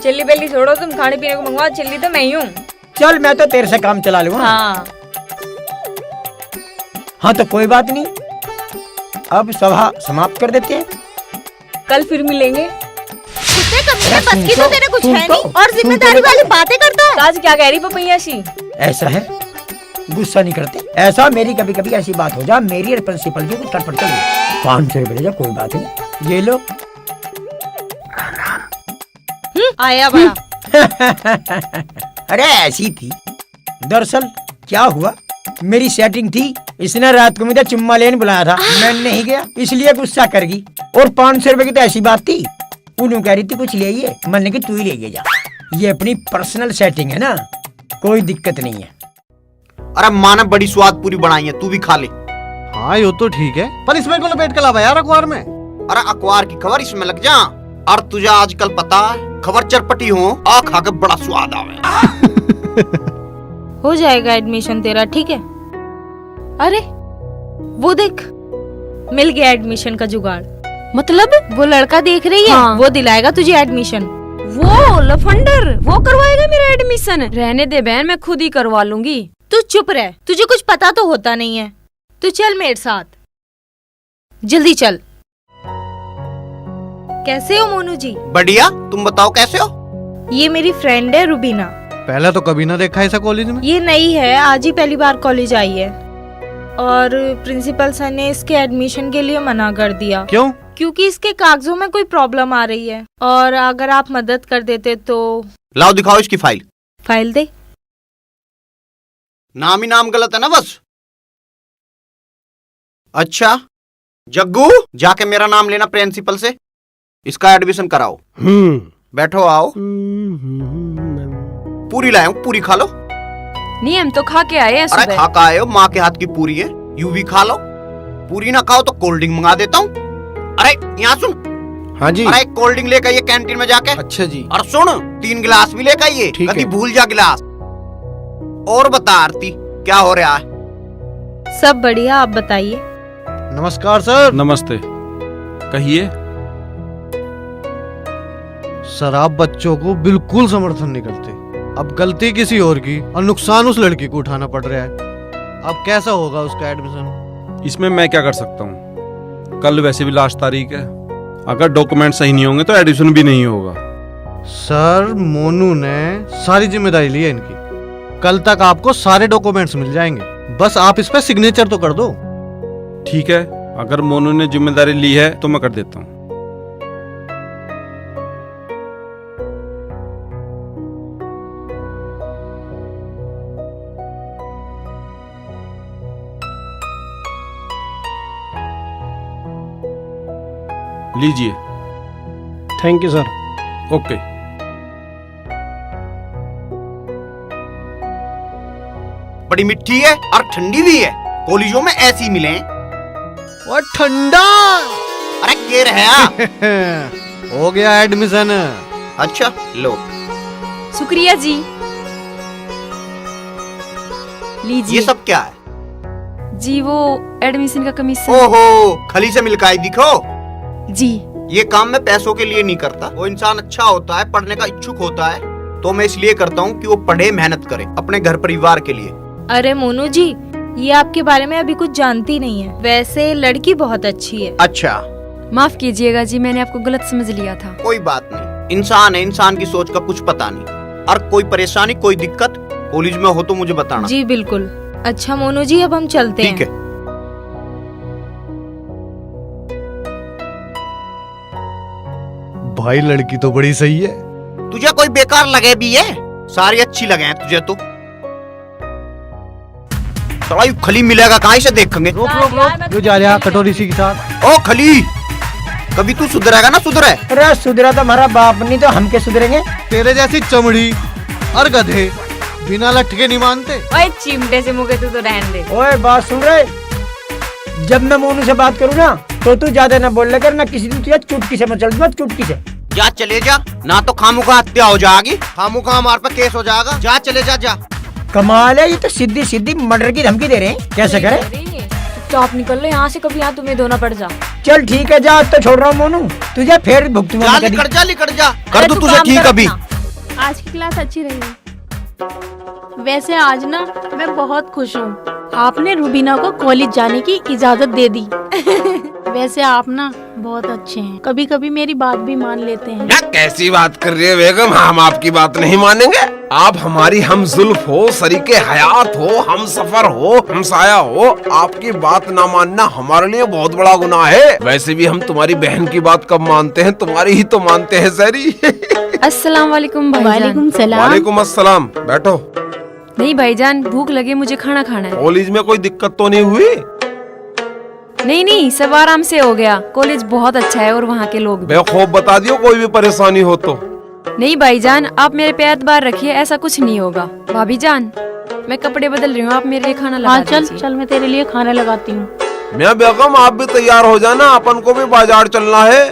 Speaker 7: चिल्ली बेली छोड़ो, तुम खाने पीने को मंगवाओ। चिल्ली तो मैं ही हूँ।
Speaker 5: चल मैं तो तेरे से काम चला लूंगा। हाँ तो कोई बात नहीं, अब सभा समाप्त कर देते हैं।
Speaker 7: कल फिर मिलेंगे।
Speaker 12: बस की तो तेरे कुछ है नहीं और जिम्मेदारी वाली बातें करता है।
Speaker 7: आज क्या कह रही पपैयाशी?
Speaker 5: ऐसा है, गुस्सा नहीं करते। ऐसा मेरी कभी कभी ऐसी बात हो जा, मेरी और प्रिंसिपल की कुछ खटपट चल 500 रुपये ले जा, कोई बात नहीं। ये लो।
Speaker 12: आया बड़ा।
Speaker 5: अरे ऐसी थी। दरअसल क्या हुआ, मेरी सेटिंग थी, इसने रात को मुझे चुम्मा लेने बुलाया था, मैं नहीं गया, इसलिए गुस्सा कर गई। और 500 रुपए की तो ऐसी बात थी, उन्होंने कह रही थी कुछ ले ये, मैंने कि तू ही ले जा। ये अपनी पर्सनल सेटिंग है ना, कोई दिक्कत नहीं है।
Speaker 11: अरे माँ ने बड़ी स्वाद पूरी बनाई है, तू भी खा ले।
Speaker 4: हाँ ये तो ठीक है, पर इसमें को लपेट के लावा यार अखबार में।
Speaker 11: अरे अखबार की खबर इसमें लग जा। और तुझे आजकल पता है खबर चरपटी हो, आ खा के बड़ा स्वाद आवे।
Speaker 12: हो जाएगा एडमिशन तेरा, ठीक है? अरे वो देख, मिल गया एडमिशन का जुगाड़। मतलब वो लड़का देख रही है?
Speaker 7: हाँ।
Speaker 12: वो दिलाएगा तुझे एडमिशन।
Speaker 7: वो लफंडर वो करवाएगा मेरा एडमिशन? रहने दे बहन, मैं खुद ही करवा लूंगी।
Speaker 12: तू चुप रह, तुझे कुछ पता तो होता नहीं है। तू चल मेरे साथ, जल्दी चल। कैसे हो मोनू जी?
Speaker 11: बढ़िया, तुम बताओ कैसे हो?
Speaker 12: ये मेरी फ्रेंड है रुबीना।
Speaker 4: पहले तो कभी ना देखा ऐसा कॉलेज में।
Speaker 12: ये नई है, आज ही पहली बार कॉलेज आई है। और प्रिंसिपल सर ने इसके एडमिशन के लिए मना कर दिया।
Speaker 4: क्यों?
Speaker 12: क्योंकि इसके कागजों में कोई प्रॉब्लम आ रही है, और अगर आप मदद कर देते तो।
Speaker 11: लाओ दिखाओ इसकी फाइल।
Speaker 12: फाइल दे।
Speaker 11: नाम ही नाम गलत है ना बस। अच्छा जग्गू, जाके मेरा नाम लेना प्रिंसिपल से, इसका एडमिशन कराओ। बैठो, आओ। पूरी लाए हूँ, पूरी खा लो।
Speaker 7: नहीं हम तो खा के आए हैं
Speaker 11: अरे
Speaker 7: सुबह।
Speaker 11: खा के आए हो, माँ के हाथ की पूरी है, यूं भी खा लो। पूरी ना खाओ तो कोल्ड ड्रिंक मंगा देता हूँ। अरे यहाँ सुन।
Speaker 4: हाँ जी।
Speaker 11: अरे कोल्ड ड्रिंक लेकर आइए कैंटीन में जाके।
Speaker 4: अच्छा जी।
Speaker 11: और सुन, 3 गिलास भी लेकर आइए,
Speaker 4: ठीक
Speaker 11: कभी
Speaker 4: है।
Speaker 11: भूल जा गिलास। और बता आरती, क्या हो रहा है?
Speaker 12: सब बढ़िया, आप बताइए।
Speaker 4: नमस्कार सर।
Speaker 8: नमस्ते, कहिए।
Speaker 4: सर आप बच्चों को बिल्कुल समर्थन नहीं करते। अब गलती किसी और की और नुकसान उस लड़की को उठाना पड़ रहा है। अब कैसा होगा उसका एडमिशन?
Speaker 8: इसमें मैं क्या कर सकता हूँ? कल वैसे भी लास्ट तारीख है, अगर डॉक्यूमेंट सही नहीं होंगे तो एडमिशन भी नहीं होगा।
Speaker 4: सर मोनू ने सारी जिम्मेदारी ली है इनकी, कल तक आपको सारे डॉक्यूमेंट्स मिल जाएंगे, बस आप इस पे सिग्नेचर तो कर दो।
Speaker 8: ठीक है, अगर मोनू ने जिम्मेदारी ली है तो मैं कर देता हूँ। लीजिए।
Speaker 13: Thank you sir.
Speaker 8: ओके।
Speaker 11: बड़ी मिठी है और ठंडी भी है, कॉलेजों में ऐसी मिले।
Speaker 4: और ठंडा।
Speaker 11: अरे के रहा।
Speaker 4: हो गया एडमिशन।
Speaker 11: अच्छा लो।
Speaker 7: शुक्रिया जी। लीजिए।
Speaker 11: ये सब क्या है?
Speaker 7: जी वो एडमिशन का कमीशन।
Speaker 11: ओहो, खली से मिलकर आई दिखो।
Speaker 7: जी
Speaker 11: ये काम मैं पैसों के लिए नहीं करता। वो इंसान अच्छा होता है, पढ़ने का इच्छुक होता है, तो मैं इसलिए करता हूँ कि वो पढ़े, मेहनत करे अपने घर परिवार के लिए।
Speaker 12: अरे मोनू जी, ये आपके बारे में अभी कुछ जानती नहीं है। वैसे लड़की बहुत अच्छी है।
Speaker 11: अच्छा,
Speaker 7: माफ कीजिएगा जी, मैंने आपको गलत समझ लिया था।
Speaker 11: कोई बात नहीं, इंसान है, इंसान की सोच का कुछ पता नहीं। और कोई परेशानी, कोई दिक्कत कॉलेज में हो तो मुझे बताना।
Speaker 12: जी बिल्कुल। अच्छा मोनू जी, अब हम चलते हैं।
Speaker 11: ठीक है।
Speaker 4: भाई लड़की तो बड़ी सही है।
Speaker 11: तुझे कोई बेकार लगे भी है? सारी अच्छी लगे हैं तुझे तो। साला ये खली मिलेगा कहाँ से देखेंगे।
Speaker 6: रोक रोक रोक, जो जा रहा कटोरी सी के साथ।
Speaker 11: ओ खली, कभी तू सुधरेगा ना सुधरे।
Speaker 5: अरे सुधरा तो हमारा बाप नहीं तो हम के सुधरेंगे।
Speaker 4: तेरे जैसी चमड़ी और गधे बिना लटके नहीं मानते।
Speaker 7: ओए चिमटे से मुके तू तो रहने दे।
Speaker 5: ओए बात सुन रहे, जब मैं मोनू से बात करूँ ना तो तू ज्यादा ना बोल कर ना किसी दिन तुझे चुटकी से मचल दूंगा, चुटकी से।
Speaker 11: जा चले जा, ना तो खामुखा हत्या हो जाएगी, खामुखा हमारे पे केस हो जाएगा। जा चले जा जा।
Speaker 5: कमाल है, ये तो सीधी सीधी मर्डर की धमकी दे रहे हैं, कैसे करे।
Speaker 7: तो आप निकल लो यहाँ से, कभी यहाँ तुम्हें धोना पड़ जा।
Speaker 5: चल ठीक है, जा अब तो छोड़ रहा हूँ मोनू, तुझे फिर भुगतूंगा।
Speaker 11: लिकड़ जा कर दू तुझे ठीक अभी।
Speaker 12: आज की क्लास अच्छी रही। वैसे आज ना मैं बहुत खुश हूँ, आपने रूबीना को कॉलेज जाने की इजाजत दे दी। वैसे आप ना बहुत अच्छे हैं, कभी कभी मेरी बात भी मान लेते हैं।
Speaker 10: क्या कैसी बात कर रही है बेगम, हम आपकी बात नहीं मानेंगे। आप हमारी हम जुल्फ हो, सरीके हयात हो, हम सफर हो, हमसाया हो, आपकी बात ना मानना हमारे लिए बहुत बड़ा गुनाह है। वैसे भी हम तुम्हारी बहन की बात कब मानते हैं, तुम्हारी ही तो मानते हैं सरी।
Speaker 7: अस्सलाम वालेकुम भाईजान।
Speaker 12: वालेकुम सलाम।
Speaker 10: वालेकुम अस्सलाम, बैठो।
Speaker 7: नहीं भाईजान, भूख लगे, मुझे खाना खाना है।
Speaker 10: कॉलेज में कोई दिक्कत तो नहीं हुई?
Speaker 7: नहीं नहीं, सब आराम से हो गया। कॉलेज बहुत अच्छा है और वहाँ के लोग भी।
Speaker 10: बेखौफ बता दियो कोई भी परेशानी हो तो।
Speaker 7: नहीं भाईजान, आप मेरे पे एतबार रखिए, ऐसा कुछ नहीं होगा। भाभी जान, मैं कपड़े बदल रही हूँ, आप मेरे लिए खाना लगा
Speaker 12: हाँ चल
Speaker 7: दीजिए।
Speaker 12: चल, मैं तेरे लिए खाना लगाती हूँ।
Speaker 10: मैं बेगम आप भी तैयार हो जाना, अपन को भी बाजार चलना है।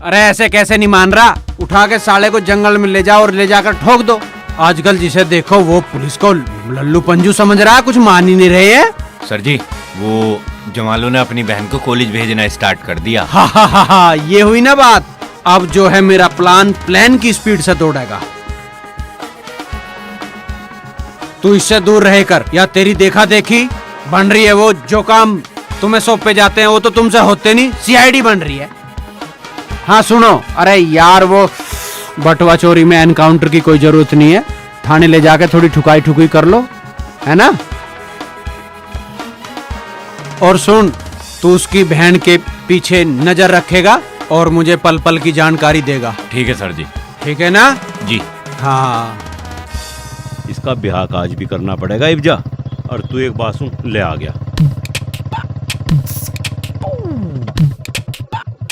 Speaker 6: अरे ऐसे कैसे नहीं मान रहा, उठा के साले को जंगल में ले जाओ और ले जाकर ठोक दो। आजकल जिसे देखो वो पुलिस को लल्लू पंजू समझ रहा है, कुछ मान ही नहीं रहे है।
Speaker 14: सर जी, वो जमालू ने अपनी बहन को कॉलेज भेजना स्टार्ट कर दिया।
Speaker 6: हा हा हा हा, ये हुई ना बात। अब जो है मेरा प्लान की स्पीड से दौड़ेगा। तू इससे दूर रह कर, या तेरी देखा देखी बन रही है। वो जो काम तुम्हें सौंपे जाते हैं वो तो तुमसे होते नहीं, सीआईडी बन रही है। हाँ सुनो, अरे यार वो बटवा चोरी में एनकाउंटर की कोई जरूरत नहीं है, थाने ले जाके थोड़ी ठुकाई ठुकाई कर लो, है ना। और सुन, तू उसकी बहन के पीछे नजर रखेगा और मुझे पल पल की जानकारी देगा।
Speaker 14: ठीक है सर जी।
Speaker 6: ठीक है ना
Speaker 14: जी।
Speaker 6: हाँ,
Speaker 1: इसका ब्याह काज भी करना पड़ेगा इब्जा। और तू एक बात सुन, ले आ गया।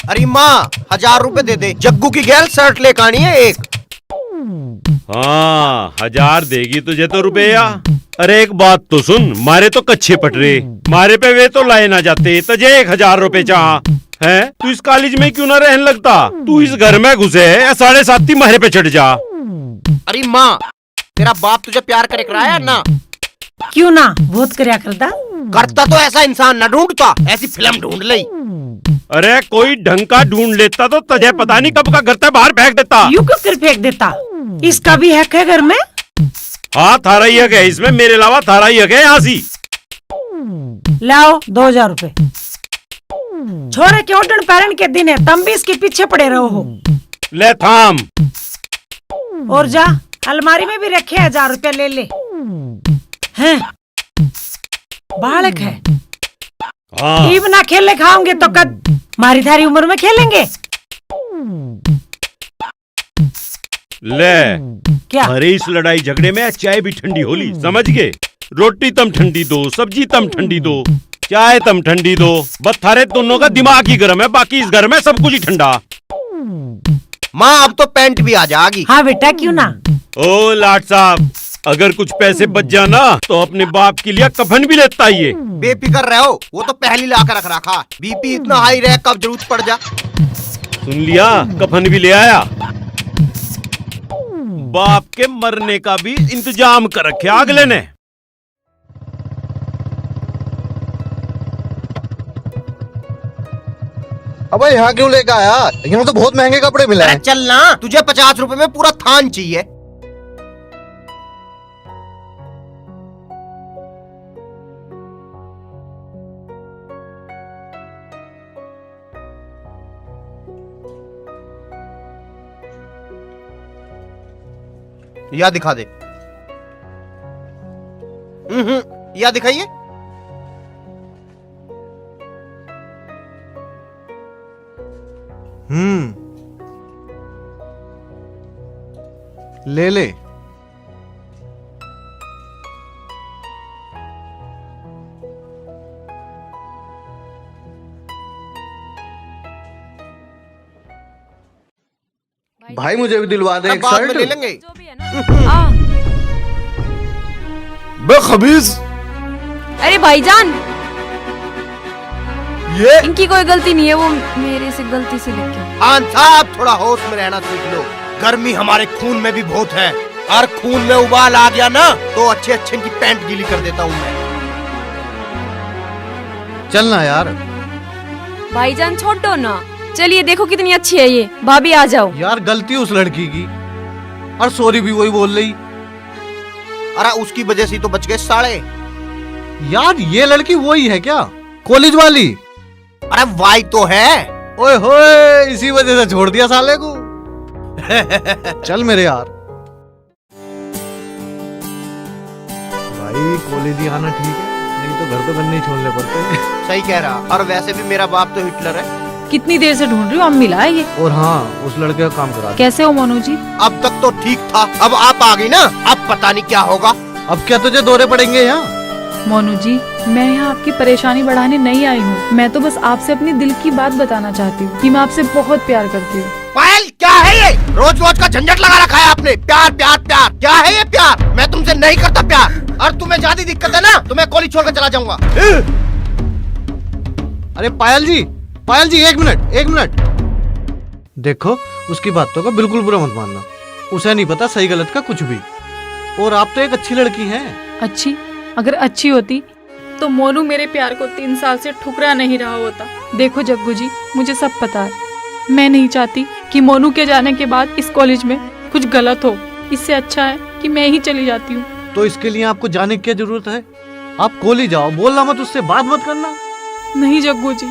Speaker 11: अरे माँ 1000 रुपए दे दे, जग्गू की गैल शर्ट लेकर आनी है एक।
Speaker 1: हाँ 1000 देगी तुझे तो रुपया। अरे एक बात तो सुन, मारे तो कच्चे पटरे, मारे पे वे तो लाए ना जाते, तुझे 1000 रुपए चाह है। तू इस कॉलेज में क्यों ना रहने लगता, तू इस घर में घुसे या 7.5 महरे पे चढ़ जा।
Speaker 11: अरे माँ, तेरा बाप तुझे प्यार करे कराया ना?
Speaker 2: क्यों ना, बहुत करया
Speaker 11: करता तो ऐसा इंसान न ढूंढता, ऐसी फिल्म ढूंढ ली।
Speaker 1: अरे कोई ढंग का ढूंढ लेता तो तुझे पता नहीं कब का घर से बाहर फेंक देता।
Speaker 2: यूं क्यों कर फेंक देता, इसका भी हक है घर में।
Speaker 1: हाँ थारा ही हक है इसमें, मेरे अलावा थारा ही हक है। यहाँ सी
Speaker 2: लाओ 2000 रुपए। छोरे के ओडन पैरन के दिन है, तुम भी इसके पीछे पड़े रहो हो।
Speaker 1: ले थाम
Speaker 2: और जा, अलमारी में भी रखे 1000 रुपए ले ले। हैं बालक है।
Speaker 1: हाँ।
Speaker 2: इब ना खेलने खाओगे तो कद मारी थारी उम्र में खेलेंगे।
Speaker 1: ले
Speaker 2: क्या?
Speaker 1: अरे इस लड़ाई झगड़े में चाय भी ठंडी होली, समझ गए। रोटी तम ठंडी दो, सब्जी तम ठंडी दो, चाय तम ठंडी दो। बस थारे दोनों का दिमाग ही गर्म है, बाकी इस घर में सब कुछ ही ठंडा।
Speaker 11: माँ अब तो पैंट भी आ जाएगी।
Speaker 2: हाँ बेटा क्यों ना।
Speaker 1: ओ लाट साहब, अगर कुछ पैसे बच जाना तो अपने बाप के लिए कफन भी लेता ही।
Speaker 11: बेफिक्र रहो, वो तो पहली ला कर रख रखा। बीपी इतना हाई रहे कब जरूरत पड़ जा।
Speaker 1: सुन लिया, कफन भी ले आया। बाप के मरने का भी इंतजाम कर रखा अगले ने।
Speaker 4: अबे यहाँ क्यों लेकर आया, यहाँ तो बहुत महंगे कपड़े मिले हैं।
Speaker 11: चल ना, तुझे 50 रुपए में पूरा थान चाहिए। या दिखा दे। या दिखाइए।
Speaker 4: ले ले। भाई मुझे भी दिलवा दे एक
Speaker 3: बाद में
Speaker 4: शर्ट।
Speaker 3: ले लेंगे।
Speaker 7: जो भी है ना।
Speaker 10: बे खबीज,
Speaker 7: अरे भाईजान,
Speaker 10: ये
Speaker 7: इनकी कोई गलती नहीं है, वो मेरे से गलती से लेके।
Speaker 3: खान साहब थोड़ा होश में रहना सीख लो। गर्मी हमारे खून में भी बहुत है, और खून में उबाल आ गया ना तो अच्छे अच्छे की पैंट गीली कर देता हूँ मैं।
Speaker 4: चलना यार।
Speaker 7: भाईजान छोड़ दो ना, चलिए देखो कितनी अच्छी है ये। भाभी आ जाओ।
Speaker 4: यार गलती उस लड़की की, और सॉरी भी वही बोल रही।
Speaker 3: अरे उसकी वजह से तो बच गए साले।
Speaker 4: यार ये लड़की वही है क्या, कॉलेज वाली?
Speaker 3: अरे वाई तो है।
Speaker 4: ओए होए, इसी वजह से छोड़ दिया साले को। चल मेरे यार। भाई कॉलेज ही आना ठीक है, नहीं तो घर तो करने ही छोड़ने पड़ते।
Speaker 3: सही कह रहा, और वैसे भी मेरा बाप तो हिटलर है।
Speaker 15: कितनी देर से ढूंढ रही हूँ, अब मिला है ये।
Speaker 4: और हाँ, उस लड़के का काम करा दे।
Speaker 15: कैसे हो मोनू जी?
Speaker 3: अब तक तो ठीक था, अब आप आ गई ना, अब पता नहीं क्या होगा।
Speaker 4: अब क्या तुझे दौरे पड़ेंगे यहाँ?
Speaker 15: मोनू जी, मैं यहाँ आपकी परेशानी बढ़ाने नहीं आई हूँ। मैं तो बस आपसे अपनी दिल की बात बताना चाहती हूँ कि मैं आपसे बहुत प्यार करती हूँ।
Speaker 3: पायल, क्या है ये? रोज रोज का झंझट लगा रखा है आपने। प्यार प्यार प्यार, क्या है ये प्यार? मैं तुमसे नहीं करता प्यार, और तुम्हें ज्यादा दिक्कत है ना तो मैं कॉलेज छोड़कर चला जाऊंगा।
Speaker 4: अरे पायल जी एक मिनट। देखो उसकी बातों का बिल्कुल बुरा मत मानना, उसे नहीं पता सही गलत का कुछ भी। और आप तो एक अच्छी लड़की हैं।
Speaker 15: अच्छी? अगर अच्छी होती तो मोनू मेरे प्यार को 3 साल से ठुकरा नहीं रहा होता। देखो जग्गू जी, मुझे सब पता है। मैं नहीं चाहती कि मोनू के जाने के बाद इस कॉलेज में कुछ गलत हो। इससे अच्छा है कि मैं ही चली जाती हूँ।
Speaker 4: तो इसके लिए आपको जाने की क्या जरूरत है? आप कॉलेज जाओ, बोलना मत, उससे बात मत करना।
Speaker 15: नहीं जग्गू जी,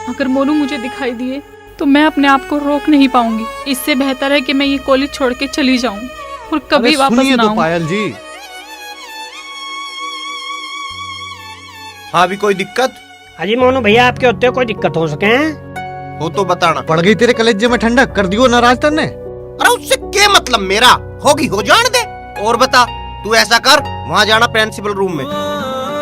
Speaker 15: अगर मोनू मुझे दिखाई दिए तो मैं अपने आप को रोक नहीं पाऊंगी। इससे बेहतर है कि मैं ये कॉलेज छोड़ के चली जाऊं और कभी वापस ना आऊं।
Speaker 4: पायल जी,
Speaker 3: हाँ भी कोई दिक्कत?
Speaker 13: अजी मोनू भैया, आपके होते कोई दिक्कत हो सके हैं?
Speaker 3: हो तो बताना।
Speaker 4: पड़ गई तेरे कलेजे में ठंडक, कर दियो नाराज तन्ने।
Speaker 3: अरे उससे क्या मतलब, मेरा होगी हो जाने दे। और बता, तू ऐसा कर, वहाँ जाना प्रिंसिपल रूम में।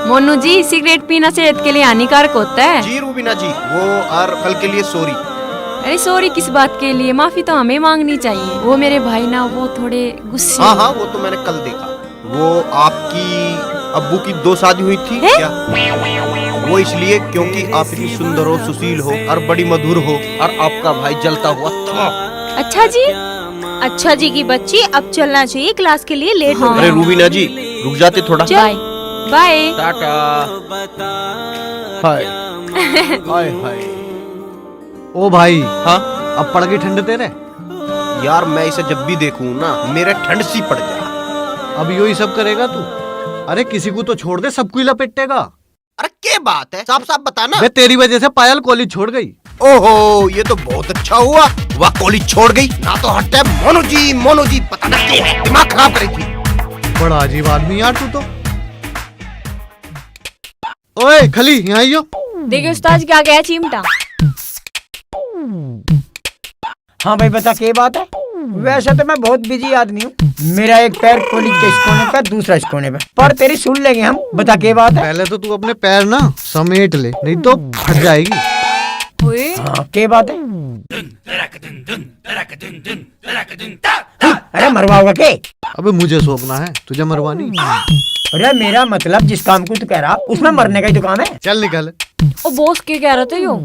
Speaker 7: मोनू जी, सिगरेट पीना सेहत के लिए हानिकारक होता है।
Speaker 3: जी रूबीना जी, वो और कल के लिए सॉरी।
Speaker 7: अरे सॉरी किस बात के लिए? माफी तो हमें मांगनी चाहिए। वो मेरे भाई ना, वो थोड़े गुस्से।
Speaker 3: हाँ, वो तो मैंने कल देखा। वो आपकी अब्बू की 2 शादी हुई थी क्या? वो इसलिए क्योंकि आप इतनी सुंदर हो, सुशील हो और बड़ी मधुर हो, और आपका भाई जलता हुआ था।
Speaker 12: अच्छा जी की बच्ची, अब चलना चाहिए, क्लास के लिए लेट हो
Speaker 3: अरे
Speaker 12: गए।
Speaker 3: रूबीना जी, रुक जाते थोड़ा।
Speaker 7: Bye bye.
Speaker 3: Tata. Hi hi hi.
Speaker 4: ओ भाई,
Speaker 3: हाँ
Speaker 4: अब पड़ गई ठंड तेरे?
Speaker 3: यार, मैं इसे जब भी देखूं ना, मेरे ठंड सी पड़ जाए।
Speaker 4: अब यही सब करेगा तू? अरे किसी को तो छोड़ दे, सबको ही लपेटेगा।
Speaker 3: अरे क्या बात है, साफ साफ बता ना।
Speaker 4: मैं तेरी वजह से पायल कॉलेज छोड़ गई।
Speaker 3: ओहो, ये तो बहुत अच्छा हुआ। वह कॉलेज छोड़ गई ना तो हटते। मोनू जी पता ना क्या है, दिमाग खराब करी थी।
Speaker 4: बड़ा अजीब आदमी यार तू तो। ओए खली, यहाँ आइयो।
Speaker 7: देखिए उस्ताद क्या गया चिमटा।
Speaker 5: हाँ भाई बता, क्या बात है? वैसे तो मैं बहुत बिजी आदमी हूँ, मेरा एक पैर कॉलेज के इस कोने पे, दूसरा इस कोने पे, पर तेरी सुन लेंगे हम। बता क्या बात है?
Speaker 4: पहले तो तू अपने पैर ना समेट ले, नहीं तो फट जाएगी।
Speaker 5: हाँ, क्या बात है? अरे मरवाओगा के?
Speaker 4: अबे मुझे सौंपना है, तुझे मरवानी।
Speaker 5: अरे मेरा मतलब जिस काम को तू कह रहा, उसमें मरने का ही तो काम है।
Speaker 4: चल निकल।
Speaker 7: ओ बॉस क्या कह रहा था यो?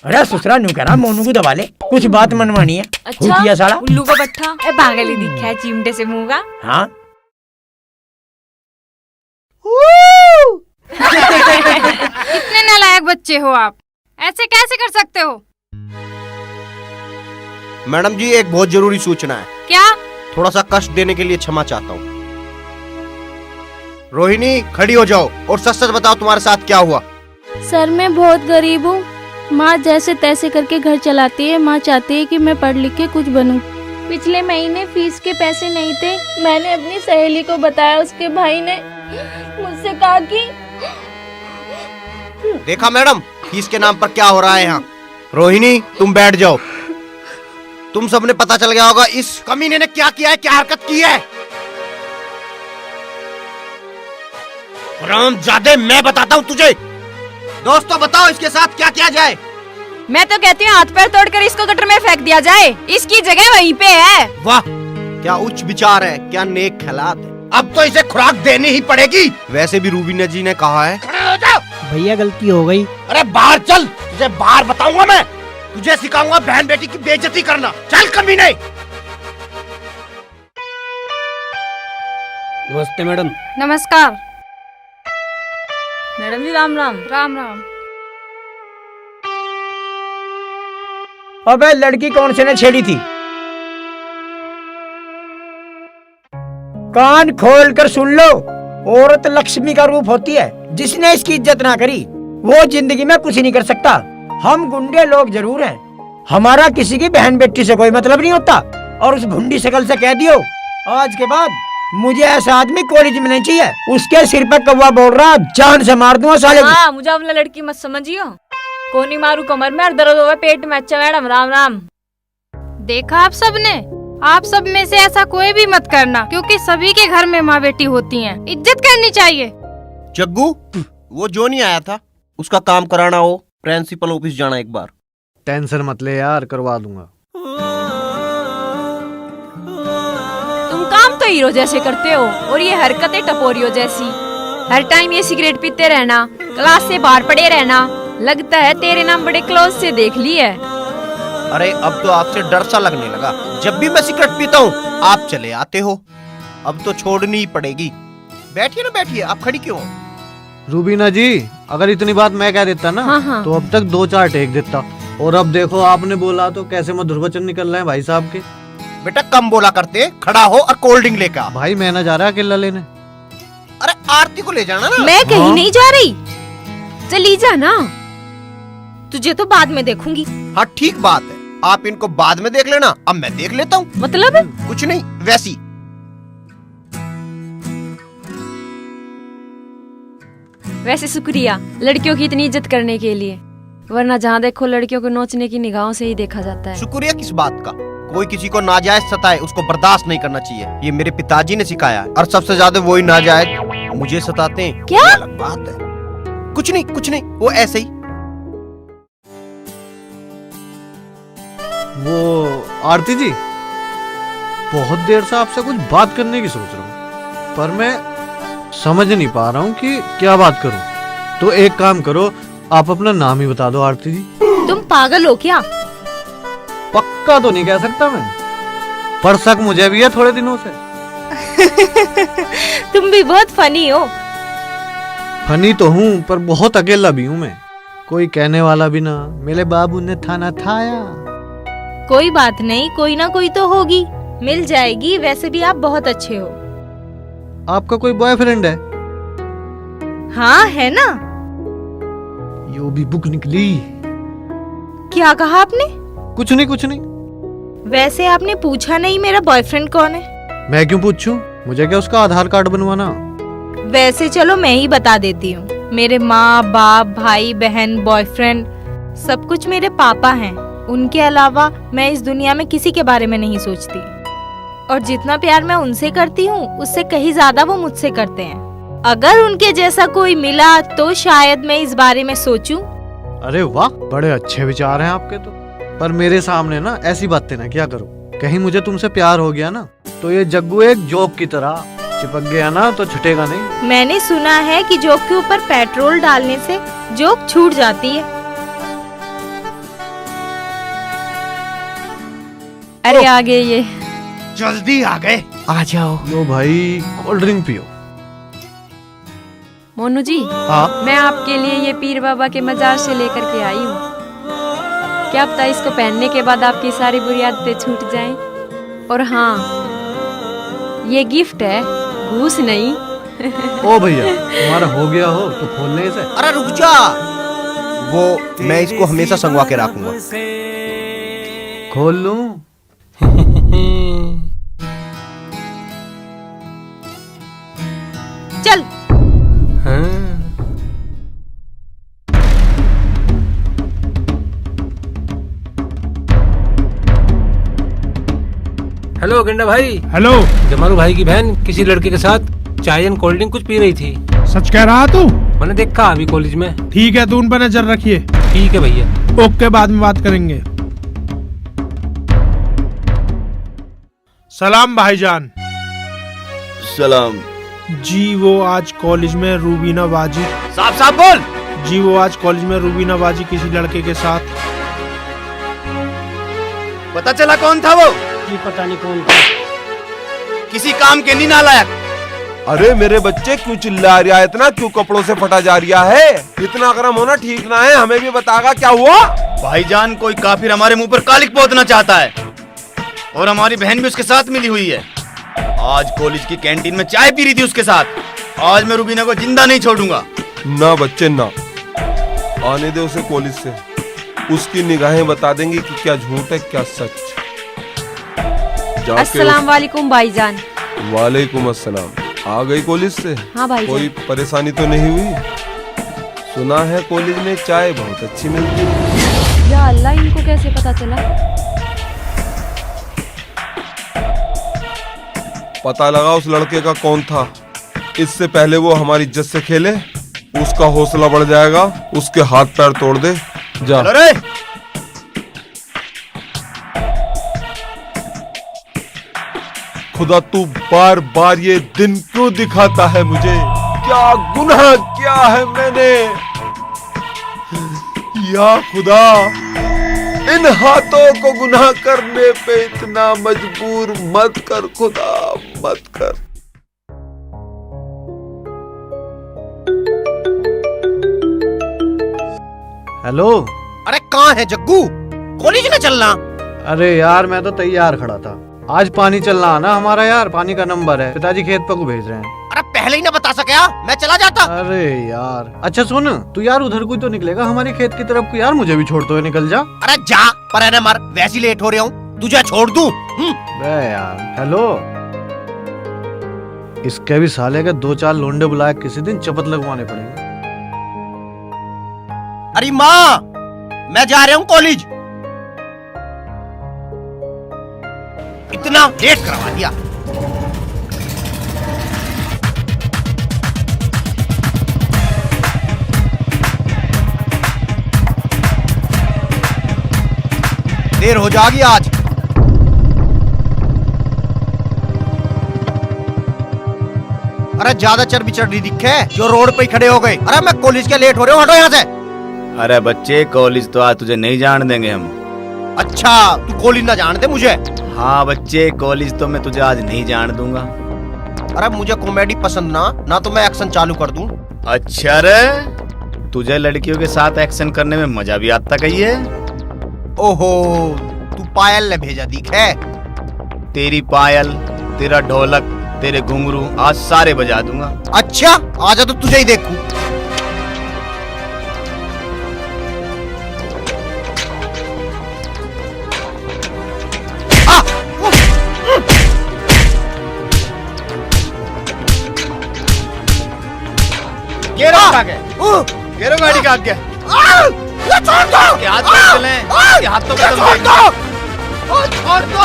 Speaker 5: अरे ससुरा न्यू कह रहा, मोनू को दबा ले, कुछ बात मनवानी है।
Speaker 7: अच्छा,
Speaker 5: साला
Speaker 7: उल्लू का पट्टा। ए पागल ही दिखा है चिमटे से मुंह का।
Speaker 5: हाँ।
Speaker 12: कितने नालायक बच्चे हो आप, ऐसे कैसे कर सकते हो?
Speaker 3: मैडम जी, एक बहुत जरूरी सूचना है।
Speaker 12: क्या?
Speaker 3: थोड़ा सा कष्ट देने के लिए क्षमा चाहता हूँ। रोहिणी, खड़ी हो जाओ और सच सच बताओ तुम्हारे साथ क्या हुआ।
Speaker 12: सर मैं बहुत गरीब हूँ, माँ जैसे तैसे करके घर चलाती है। माँ चाहती है कि मैं पढ़ लिख के कुछ बनूं। पिछले महीने फीस के पैसे नहीं थे, मैंने अपनी सहेली को बताया, उसके भाई ने मुझसे कहा कि
Speaker 3: देखा मैडम, फीस के नाम पर क्या हो रहा है यहाँ। रोहिणी, तुम बैठ जाओ। तुम सबने पता चल गया होगा इस कमीने ने क्या किया है, क्या हरकत की है। हरामजादे, मैं बताता हूँ तुझे। दोस्तों बताओ, इसके साथ क्या किया जाए।
Speaker 7: मैं तो कहती हूँ हाथ पैर तोड़कर इसको गटर में फेंक दिया जाए, इसकी जगह वहीं पे है।
Speaker 3: वाह, क्या उच्च विचार है, क्या नेक ख्यालात है। अब तो इसे खुराक देनी ही पड़ेगी। वैसे भी रूबीना जी ने कहा है।
Speaker 13: भैया गलती हो गई।
Speaker 3: अरे बाहर चल, तुझे बाहर बताऊंगा मैं। तुझे सिखाऊंगा बहन बेटी की बेइज्जती करना। चल कमीने।
Speaker 13: नमस्ते मैडम।
Speaker 12: नमस्कार।
Speaker 7: मैडम जी राम राम।
Speaker 12: राम राम।
Speaker 5: अबे लड़की कौन से ने छेड़ी थी? कान खोल कर सुन लो, औरत लक्ष्मी का रूप होती है। जिसने इसकी इज्जत ना करी वो जिंदगी में कुछ नहीं कर सकता। हम गुंडे लोग जरूर हैं, हमारा किसी की बहन बेटी से कोई मतलब नहीं होता। और उस भुंडी शकल से कह दियो आज के बाद मुझे ऐसा आदमी कॉलेज में नहीं चाहिए। उसके सिर पर कौवा बोल रहा, जान से मार दूंगा साले को।
Speaker 7: हाँ, मुझे अपना लड़की मत समझियो। कोनी मारू कमर में, दर्द होगा पेट में। अच्छा मैडम राम राम।
Speaker 12: देखा आप सबने, आप सब में से ऐसा कोई भी मत करना, क्योंकि सभी के घर में माँ बेटी होती हैं। इज्जत करनी चाहिए।
Speaker 3: जग्गू, वो जो नहीं आया था, उसका काम कराना हो, प्रिंसिपल ऑफिस जाना एक बार।
Speaker 4: टेंशन मत ले यार, करवा दूंगा।
Speaker 7: तुम काम तो हीरो जैसे करते हो और ये हरकतें टपोरियो जैसी। हर टाइम ये सिगरेट पीते रहना, क्लास से बाहर पड़े रहना। लगता है तेरे नाम बड़े क्लोज से देख ली है।
Speaker 3: अरे अब तो आपसे डर सा लगने लगा। जब भी मैं सिगरेट पीता हूँ आप चले आते हो। अब तो छोड़नी ही पड़ेगी। बैठिए ना, बैठिए। आप खड़ी क्यों?
Speaker 4: रूबीना जी, अगर इतनी बात मैं कह देता ना,
Speaker 7: हाँ।
Speaker 4: तो अब तक 2-4 टेक देता। और अब देखो आपने बोला तो कैसे मधुर वचन निकल रहे हैं भाई साहब के।
Speaker 3: बेटा कम बोला करते, खड़ा हो और कोल्ड ड्रिंक लेकर आ।
Speaker 4: भाई मैं ना जा रहा अकेला लेने।
Speaker 3: अरे आरती को ले जाना ना।
Speaker 7: मैं कहीं नहीं जा रही, चली जा ना। तुझे तो बाद में देखूंगी।
Speaker 3: हाँ ठीक बात है, आप इनको बाद में देख लेना, अब मैं देख लेता हूँ।
Speaker 7: मतलब
Speaker 3: कुछ नहीं, वैसी।
Speaker 7: वैसे शुक्रिया लड़कियों की इतनी इज्जत करने के लिए, वरना जहाँ देखो लड़कियों को नोचने की निगाहों से ही देखा जाता है।
Speaker 3: शुक्रिया किस बात का? कोई किसी को नाजायज सताए उसको बर्दाश्त नहीं करना चाहिए। ये मेरे पिताजी ने सिखाया है। और सबसे ज्यादा वही नाजायज मुझे सताते हैं।
Speaker 7: क्या?
Speaker 3: ये अलग बात है। कुछ नहीं, कुछ नहीं, वो ऐसे ही।
Speaker 4: वो आरती जी, बहुत देर से आपसे कुछ बात करने की सोच रहा हूँ, पर मैं समझ नहीं पा रहा हूँ कि क्या बात करूँ। तो एक काम करो, आप अपना नाम ही बता दो आरती जी।
Speaker 12: तुम पागल हो क्या?
Speaker 4: पक्का तो नहीं कह सकता मैं, पर शक मुझे भी है थोड़े दिनों से।
Speaker 12: तुम भी बहुत फनी हो।
Speaker 4: फनी तो हूँ, पर बहुत अकेला भी हूँ मैं। कोई कहने वाला भी ना, मेरे बाबू ने थाना थाया।
Speaker 12: कोई बात नहीं, कोई ना कोई तो होगी, मिल जाएगी। वैसे भी आप बहुत अच्छे हो।
Speaker 4: आपका कोई बॉयफ्रेंड है?
Speaker 12: हाँ है ना।
Speaker 4: यो भी बुक निकली।
Speaker 12: क्या कहा आपने?
Speaker 4: कुछ नहीं, कुछ नहीं।
Speaker 12: वैसे आपने पूछा नहीं मेरा बॉयफ्रेंड कौन है।
Speaker 4: मैं क्यों पूछूं? मुझे क्या उसका आधार कार्ड बनवाना?
Speaker 12: वैसे चलो मैं ही बता देती हूँ। मेरे माँ बाप, भाई बहन, बॉयफ्रेंड सब कुछ मेरे पापा हैं। उनके अलावा मैं इस दुनिया में किसी के बारे में नहीं सोचती। और जितना प्यार मैं उनसे करती हूँ उससे कहीं ज्यादा वो मुझसे करते हैं। अगर उनके जैसा कोई मिला तो शायद मैं इस बारे में सोचूं।
Speaker 4: अरे वाह, बड़े अच्छे विचार हैं आपके तो। पर मेरे सामने ना ऐसी बातें ना क्या करो। कहीं मुझे तुमसे प्यार हो गया ना, तो ये जग्गू एक जोक की तरह चिपक गया ना तो छूटेगा नहीं।
Speaker 12: मैंने सुना है कि जोक के ऊपर पेट्रोल डालने से जोक छूट जाती है।
Speaker 7: अरे आ गए ये।
Speaker 3: जल्दी आ गए, आ जाओ।
Speaker 4: लो भाई, कोल्ड ड्रिंक पियो।
Speaker 7: मोनू जी,
Speaker 3: हाँ?
Speaker 7: मैं आपके लिए ये पीर बाबा के मजार से लेकर के आई हूँ। क्या पता इसको पहनने के बाद आपकी सारी बुरी आदतें छूट जाएं। और हाँ, ये गिफ्ट है, घूस नहीं।
Speaker 4: ओ भैया, तुम्हारा हो गया हो तो खोलने इसे।
Speaker 3: अरे रुक जा, वो मैं इसको हमेशा संगवा के रखूंगा।
Speaker 4: खोल लूं?
Speaker 12: चल।
Speaker 13: हेलो गंडा भाई।
Speaker 16: हेलो।
Speaker 13: जमालू भाई की बहन किसी लड़के के साथ चाय एंड कोल्ड ड्रिंक कुछ पी रही थी।
Speaker 16: सच कह रहा तू?
Speaker 13: मैंने देखा अभी कॉलेज में।
Speaker 16: ठीक है, तो उन पर नजर रखिए।
Speaker 13: ठीक है भैया।
Speaker 16: ओके, बाद में बात करेंगे। सलाम भाईजान।
Speaker 10: सलाम।
Speaker 16: जी वो आज कॉलेज में रूबीना बाजी।
Speaker 11: साफ साफ बोल।
Speaker 16: जी वो आज कॉलेज में रूबीना बाजी किसी लड़के के साथ।
Speaker 11: पता चला कौन था वो?
Speaker 13: जी पता नहीं कौन था।
Speaker 11: किसी काम के नहीं नालायक।
Speaker 10: अरे मेरे बच्चे क्यों चिल्ला रहा है इतना, क्यों कपड़ों से फटा जा रहा है? इतना गर्म होना ठीक ना है, हमें भी बताएगा क्या हुआ?
Speaker 11: भाईजान कोई काफिर हमारे मुंह पर कालिक पोतना चाहता है और हमारी बहन भी उसके साथ मिली हुई है। आज कॉलेज की कैंटीन में चाय पी रही थी उसके साथ। आज मैं रूबीना को जिंदा नहीं छोड़ूंगा।
Speaker 10: ना बच्चे ना, आने दे उसे कॉलेज से, उसकी निगाहें बता देंगी कि क्या झूठ है क्या सच।
Speaker 7: अस्सलाम वालेकुम भाईजान।
Speaker 10: वालेकुम अस्सलाम। आ गई कॉलेज से?
Speaker 7: हाँ भाईजान।
Speaker 10: कोई परेशानी तो नहीं हुई? सुना है कॉलेज में चाय बहुत अच्छी मिलती है।
Speaker 7: या अल्लाह, इनको कैसे पता चला?
Speaker 10: पता लगा उस लड़के का कौन था। इससे पहले वो हमारी इज्जत से खेले, उसका हौसला बढ़ जाएगा। उसके हाथ पैर तोड़ दे। जा।
Speaker 11: अरे
Speaker 10: खुदा तू बार बार ये दिन क्यों दिखाता है मुझे? क्या गुनाह किया है मैंने? या खुदा, इन हाथों को गुनाह करने पे इतना मजबूर मत कर खुदा, मत कर।
Speaker 4: हेलो।
Speaker 3: अरे कहाँ है जग्गू? कॉलेज में चलना।
Speaker 4: अरे यार मैं तो तैयार खड़ा था। आज पानी चलना आना हमारा यार, पानी का नंबर है, पिताजी खेत पर को भेज रहे हैं।
Speaker 3: अरे पहले ही ना बता सका, मैं चला जाता।
Speaker 4: अरे यार अच्छा सुन, तू यार उधर कोई तो निकलेगा हमारे खेत की तरफ को यार, मुझे भी छोड़ते हुए निकल जा।
Speaker 3: अरे जा पर है ना मर, वैसे लेट हो रहा हूँ, तुझे छोड़ दूं?
Speaker 4: यार हेलो, इसके भी साले के 2-4 लोंडे बुलाए किसी दिन चपत लगवाने पड़ेंगे।
Speaker 3: अरे माँ, मैं जा रहा हूँ कॉलेज। इतना लेट करवा दिया। देर हो जाएगी आज। अरे ज्यादा चर्बी चढ़ी दिखे जो रोड पे ही खड़े हो गए। अरे मैं कॉलेज के लेट हो रहे हूँ, हटो यहाँ से।
Speaker 11: अरे बच्चे, कॉलेज तो आज तुझे नहीं जान देंगे हम।
Speaker 3: अच्छा तू कॉलेज ना जान दे मुझे?
Speaker 11: हाँ बच्चे, कॉलेज तो मैं तुझे आज नहीं जान दूंगा।
Speaker 3: अरे मुझे कॉमेडी पसंद ना तो मैं एक्शन चालू कर दूं।
Speaker 11: अच्छा रे, तुझे लड़कियों के साथ एक्शन करने में मजा भी आता कही है?
Speaker 3: ओहो, तू पायल ने भेजा दिख है।
Speaker 11: तेरी पायल, तेरा ढोलक, तेरे घुंघरू आज सारे बजा दूंगा।
Speaker 3: अच्छा आजा तो तुझे ही देखूं।
Speaker 11: गेरो गाड़ी का आगे।
Speaker 3: छोड़ दो।
Speaker 11: हाथ पे चले, हाथों पे तुम
Speaker 3: छोड़ दो। छोड़ दो।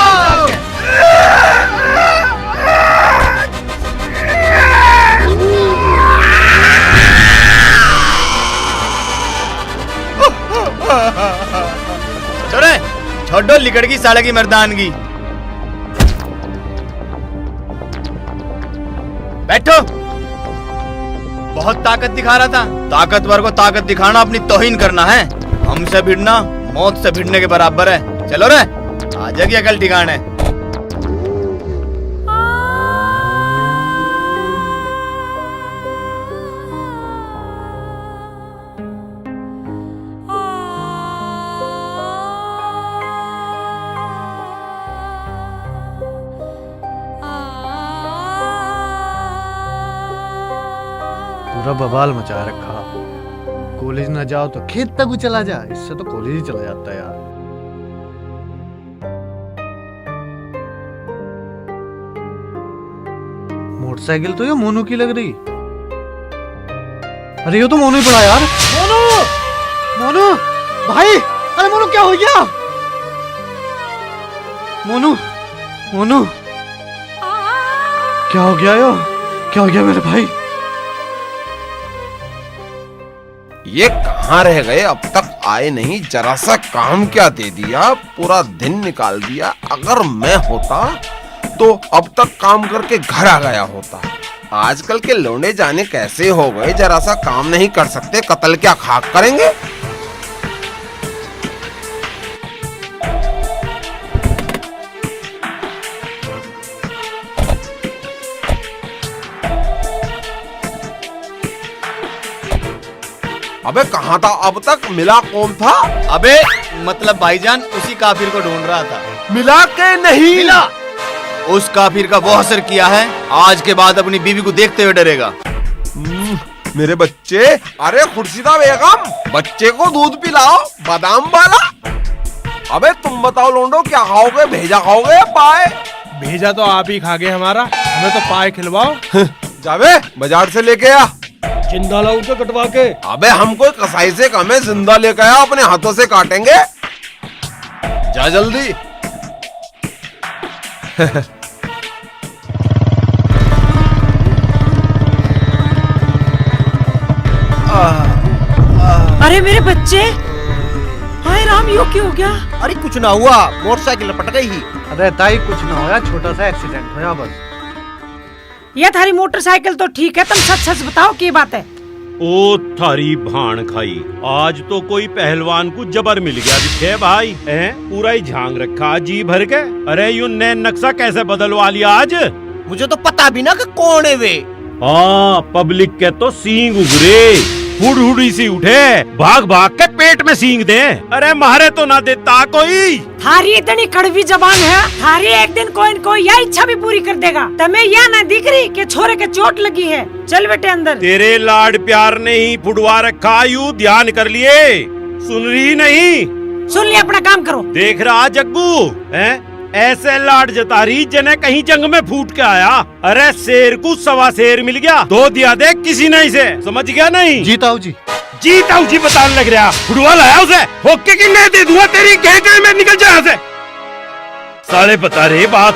Speaker 11: छोड़े, छोड़ो लिकड़ की साले की मर्दानगी। बैठो। बहुत ताकत दिखा रहा था। ताकतवर को ताकत दिखाना अपनी तौहीन करना है। हमसे भिड़ना मौत से भिड़ने के बराबर है। चलो रे, आ जाएगी अकल ठिकाने।
Speaker 4: पूरा बवाल मचा रखा। कॉलेज ना जाओ तो खेत तक चला जा, इससे तो कॉलेज ही चला जाता है यार। मोटरसाइकिल तो ये मोनू की लग रही। अरे ये तो मोनू ही पड़ा यार। मोनू, मोनू भाई, अरे मोनू क्या हो गया? मोनू, मोनू क्या हो गया यो? क्या हो गया मेरे भाई?
Speaker 10: ये कहाँ रह गए अब तक आए नहीं, जरा सा काम क्या दे दिया, पूरा दिन निकाल दिया। अगर मैं होता तो अब तक काम करके घर आ गया होता। आजकल के लौंडे जाने कैसे हो गए, जरा सा काम नहीं कर सकते, कत्ल क्या खाक करेंगे। अबे कहाँ था अब तक, मिला कौन था?
Speaker 11: अबे मतलब भाईजान उसी काफिर को ढूंढ रहा था।
Speaker 10: मिला के नहीं
Speaker 11: मिला। उस काफिर का वो असर किया है, आज के बाद अपनी बीवी को देखते हुए डरेगा।
Speaker 10: मेरे बच्चे, अरे खुर्शीदा बेगम, बच्चे को दूध पिलाओ बादाम वाला। अबे तुम बताओ लोंडो, क्या खाओगे, भेजा खाओगे या पाए?
Speaker 16: भेजा तो आप ही खा गए हमारा, हमें तो पाए खिलवाओ।
Speaker 10: जावे बाजार से लेके आ,
Speaker 13: जिंदा लाऊं तो कटवा के।
Speaker 10: अबे हम कोई कसाई से कम है, जिंदा लेकर आया, अपने हाथों से काटेंगे। जा जल्दी।
Speaker 2: अरे मेरे बच्चे, हाय राम, यो क्या हो गया?
Speaker 3: अरे कुछ ना हुआ, मोटरसाइकिल लपट गई ही।
Speaker 4: अरे ताई कुछ ना होया, छोटा सा एक्सीडेंट होया बस।
Speaker 2: ये थारी मोटरसाइकिल तो ठीक है, तुम सच सच बताओ क्या बात है?
Speaker 1: ओ थारी भाण खाई, आज तो कोई पहलवान को जबर मिल गया दिखे भाई, हैं? पूरा ही झांग रखा जी भर के। अरे यू नैन नक्शा कैसे बदलवा लिया आज?
Speaker 3: मुझे तो पता भी ना कि कौन है वे।
Speaker 1: हाँ, पब्लिक के तो सींग उगरे, हुडहुडी सी उठे, भाग भाग के पेट में सींग दे। अरे मारे तो ना देता कोई।
Speaker 2: थारी इतनी कड़वी जबान है, थारी एक दिन कोई न कोई यह इच्छा भी पूरी कर देगा। तमें यह ना दिख रही कि छोरे के चोट लगी है? चल बेटे अंदर।
Speaker 1: तेरे लाड प्यार ने ही फुड़वा रखा, यू ध्यान कर लिए, सुन रही नहीं?
Speaker 2: सुन लिया, अपना काम करो।
Speaker 1: देख रहा जग्गू, हैं? ऐसे लाड जता रही जने कहीं जंग में फूट के आया। अरे शेर को सवा शेर मिल गया, दो दिया दे किसी नहीं से, समझ गया नहीं?
Speaker 4: जीताऊ जी,
Speaker 1: जीताऊ जी बताने लग रहा, फुटबॉल आया उसे, होके की मैं दे दूंगा तेरी, कह मैं निकल जा यहाँ से। साले बता रहे बात।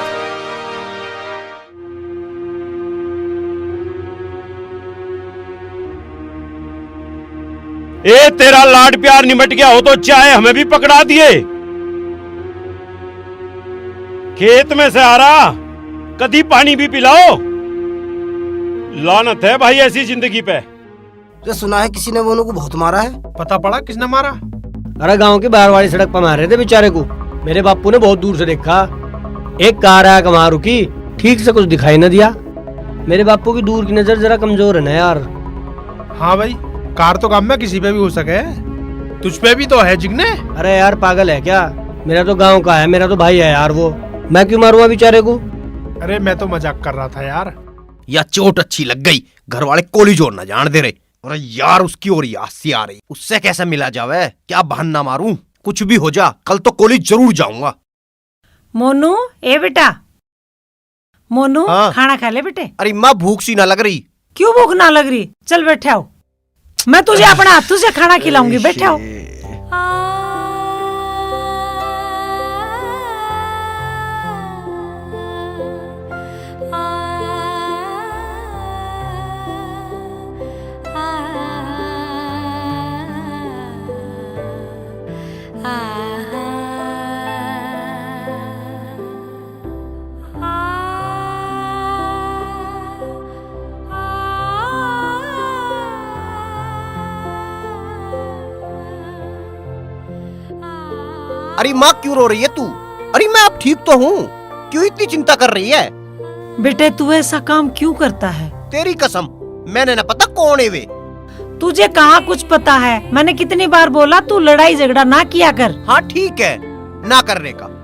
Speaker 1: ए तेरा लाड प्यार निमट गया हो तो चाहे हमें भी पकड़ा दिए। खेत में से आ रहा, कभी पानी भी पिलाओ। लानत है भाई ऐसी जिंदगी पे।
Speaker 9: तो सुना है किसी ने मोनू को बहुत मारा है।
Speaker 13: पता पड़ा किसने मारा? अरे गांव की बाहर वाली सड़क पर मार रहे थे बेचारे को। मेरे बापू ने बहुत दूर से देखा, एक कार आया कहाँ रुकी, ठीक से कुछ दिखाई न दिया। मेरे बापू की दूर की नजर जरा कमजोर है ना यार।
Speaker 16: हाँ भाई, कार तो काम में किसी पे भी हो सके, तुझ पे भी तो है जिगने।
Speaker 13: अरे यार पागल है क्या? मेरा तो गाँव का है, मेरा तो भाई है यार वो, मैं क्यों मारूंगा बेचारे को?
Speaker 16: अरे मैं तो मजाक कर रहा था यार।
Speaker 3: या चोट अच्छी लग गई, घर वाले कोली जोर न जान दे रहे। अरे यार उसकी और यासी आ रही, उससे कैसे मिला जावे? क्या बहाना मारूं? कुछ भी हो जा, कल तो कोली जरूर जाऊंगा।
Speaker 2: मोनू, ए बेटा मोनू,
Speaker 3: हाँ?
Speaker 2: खाना खा ले बेटे।
Speaker 3: अरे माँ भूख सी ना लग रही।
Speaker 2: क्यों भूख ना लग रही? चल बैठे आओ, मैं तुझे अपना हाथों से खाना खिलाऊंगी, बैठे आओ।
Speaker 3: अरे माँ क्यों रो रही है तू? अरे मैं अब ठीक तो हूँ, क्यों इतनी चिंता कर रही है?
Speaker 2: बेटे तू ऐसा काम क्यों करता है?
Speaker 3: तेरी कसम, मैंने ना पता कौन है वे।
Speaker 2: तुझे कहाँ कुछ पता है? मैंने कितनी बार बोला तू लड़ाई झगड़ा ना किया कर।
Speaker 3: हाँ ठीक है, ना करने का।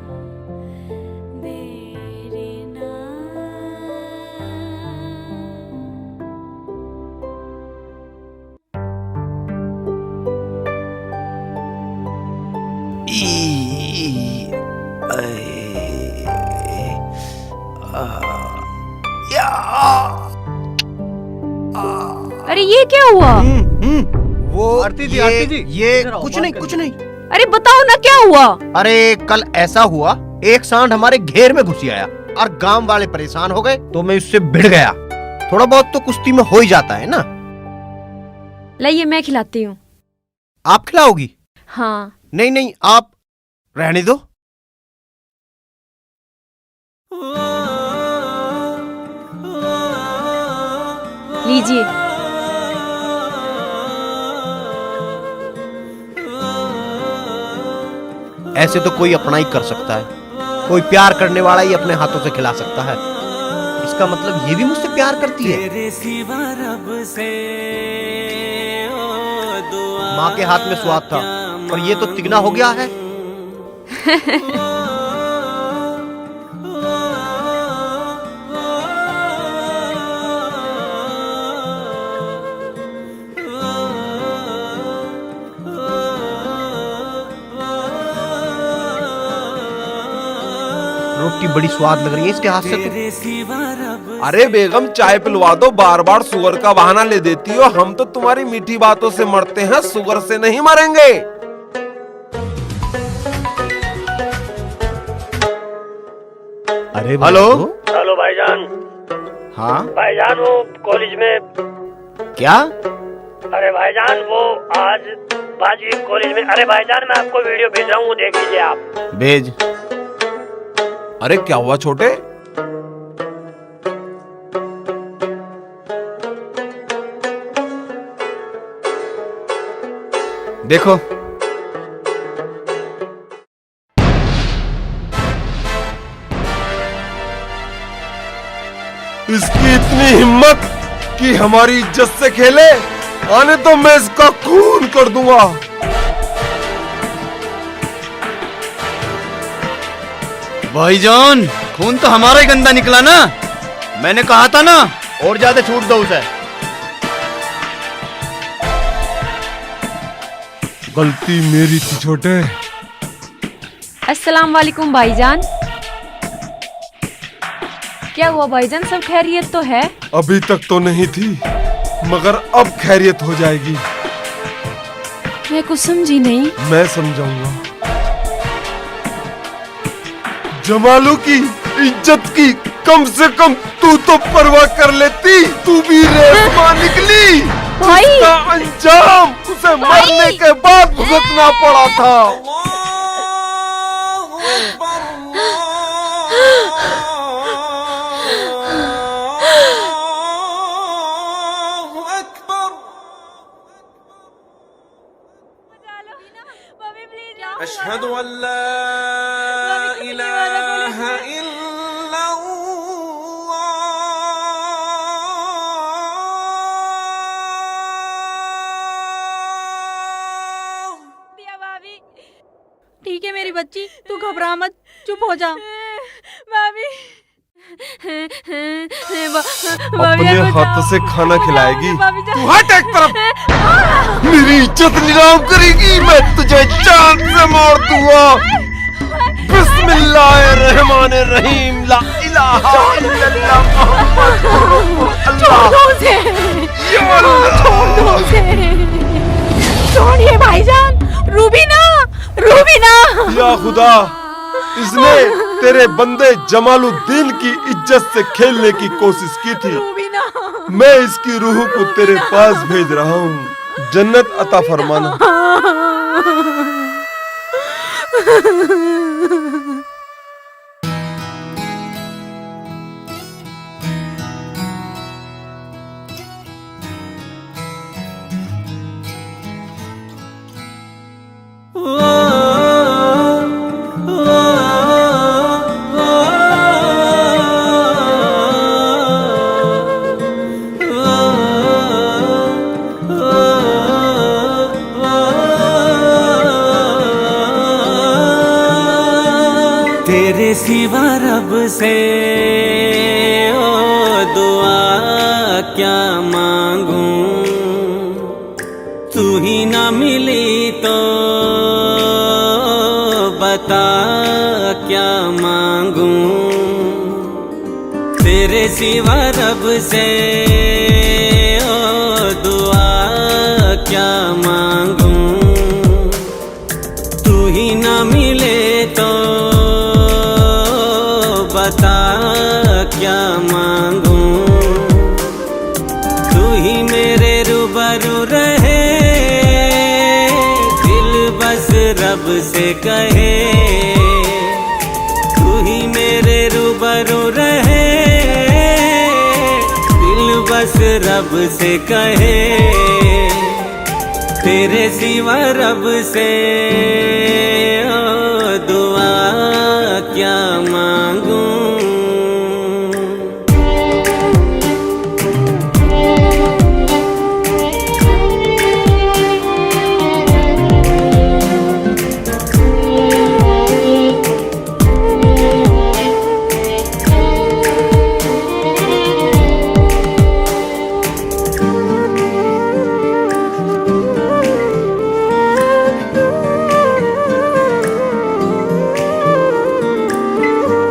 Speaker 7: अरे ये क्या हुआ?
Speaker 3: वो
Speaker 4: आरती जी,
Speaker 3: ये कुछ नहीं कुछ नहीं।
Speaker 7: अरे बताओ ना क्या हुआ?
Speaker 3: अरे कल ऐसा हुआ, एक सांड हमारे घेर में घुसी आया और गांव वाले परेशान हो गए, तो मैं उससे भिड़ गया। थोड़ा बहुत तो कुश्ती में हो ही जाता है ना।
Speaker 7: लाइए मैं खिलाती हूँ।
Speaker 3: आप खिलाओगी?
Speaker 7: हाँ।
Speaker 3: नहीं नहीं, आप रहने दो।
Speaker 7: लीजिए।
Speaker 3: ऐसे तो कोई अपना ही कर सकता है, कोई प्यार करने वाला ही अपने हाथों से खिला सकता है। इसका मतलब ये भी मुझसे प्यार करती है। माँ के हाथ में स्वाद था, पर ये तो तिगना हो गया है। रोटी बड़ी स्वाद लग रही है इसके हाथ से तो।
Speaker 10: अरे बेगम, चाय पिलवा दो, बार बार शुगर का बहाना ले देती हो। हम तो तुम्हारी मीठी बातों से मरते हैं, शुगर से नहीं मरेंगे।
Speaker 3: अरे
Speaker 13: हेलो
Speaker 5: हेलो भाईजान।
Speaker 3: हाँ
Speaker 5: भाईजान वो कॉलेज में।
Speaker 3: क्या?
Speaker 5: अरे भाईजान वो आज बाजी कॉलेज में। अरे भाईजान मैं आपको वीडियो भेज रहा हूँ, वो देख लीजिए आप।
Speaker 3: भेज।
Speaker 10: अरे क्या हुआ छोटे?
Speaker 3: देखो,
Speaker 10: इसकी इतनी हिम्मत कि हमारी इज्जत से खेले। आने तो मैं इसका खून कर दूंगा।
Speaker 11: भाईजान खून तो हमारा ही गंदा निकला ना। मैंने कहा था ना, और ज्यादा छूट दो उसे।
Speaker 10: गलती मेरी थी छोटे।
Speaker 7: अस्सलाम वालेकुम भाईजान। क्या हुआ भाईजान, सब खैरियत तो है?
Speaker 10: अभी तक तो नहीं थी, मगर अब खैरियत हो जाएगी।
Speaker 7: मैं कुछ समझी नहीं।
Speaker 10: मैं समझाऊंगा। जमालू की इज्जत की कम से कम तू तो परवाह कर लेती। तू भी रेशमा निकली। उसका अंजाम उसे मरने के बाद भुगतना पड़ा था। अशहदु अल्ला इलाहा इल्लल्लाह।
Speaker 12: ठीक है मेरी बच्ची, तू घबरा मत, चुप हो जा।
Speaker 7: भाभी।
Speaker 10: अपने हाथों से खाना खिलाएगी। तू हट एक तरफ। मेरी इज्जत नीलाम करेगी, मैं तुझे जान से मार दूंगा। बिस्मिल्लाहिर्रहमानिर्रहीम। ला इलाहा इल्लल्लाह मुहम्मद
Speaker 12: छोड़िए भाईजान। रूबीना, रूबीना।
Speaker 10: या खुदा, इसने तेरे बंदे जमालुद्दीन की इज्जत से खेलने की कोशिश की थी। मैं इसकी रूह को तेरे पास भेज रहा हूँ, जन्नत अता फरमाना।
Speaker 17: तेरे सिवा रब से ओ दुआ क्या मांगूं, तू ही ना मिली तो बता क्या मांगूं। तेरे सिवा रब से ओ दुआ क्या मांगूं, तू ही ना मिले तो बता क्या मांगूं। तू ही मेरे रूबरू रहे, दिल बस रब से कहे, तेरे सिवा रब से ओ दुआ क्या मांगूं।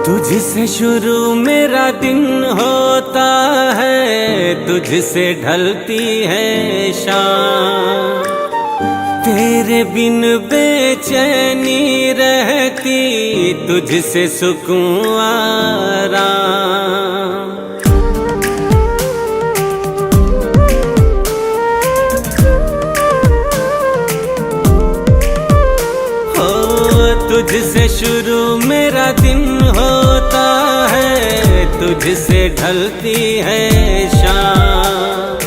Speaker 17: तुझसे शुरू मेरा दिन होता है, तुझसे ढलती है शाम, तेरे बिन बेचैनी रहती, तुझसे सुकून आराम। हो तुझसे शुरू मेरा दिन होता है, तुझसे ढलती है शाम,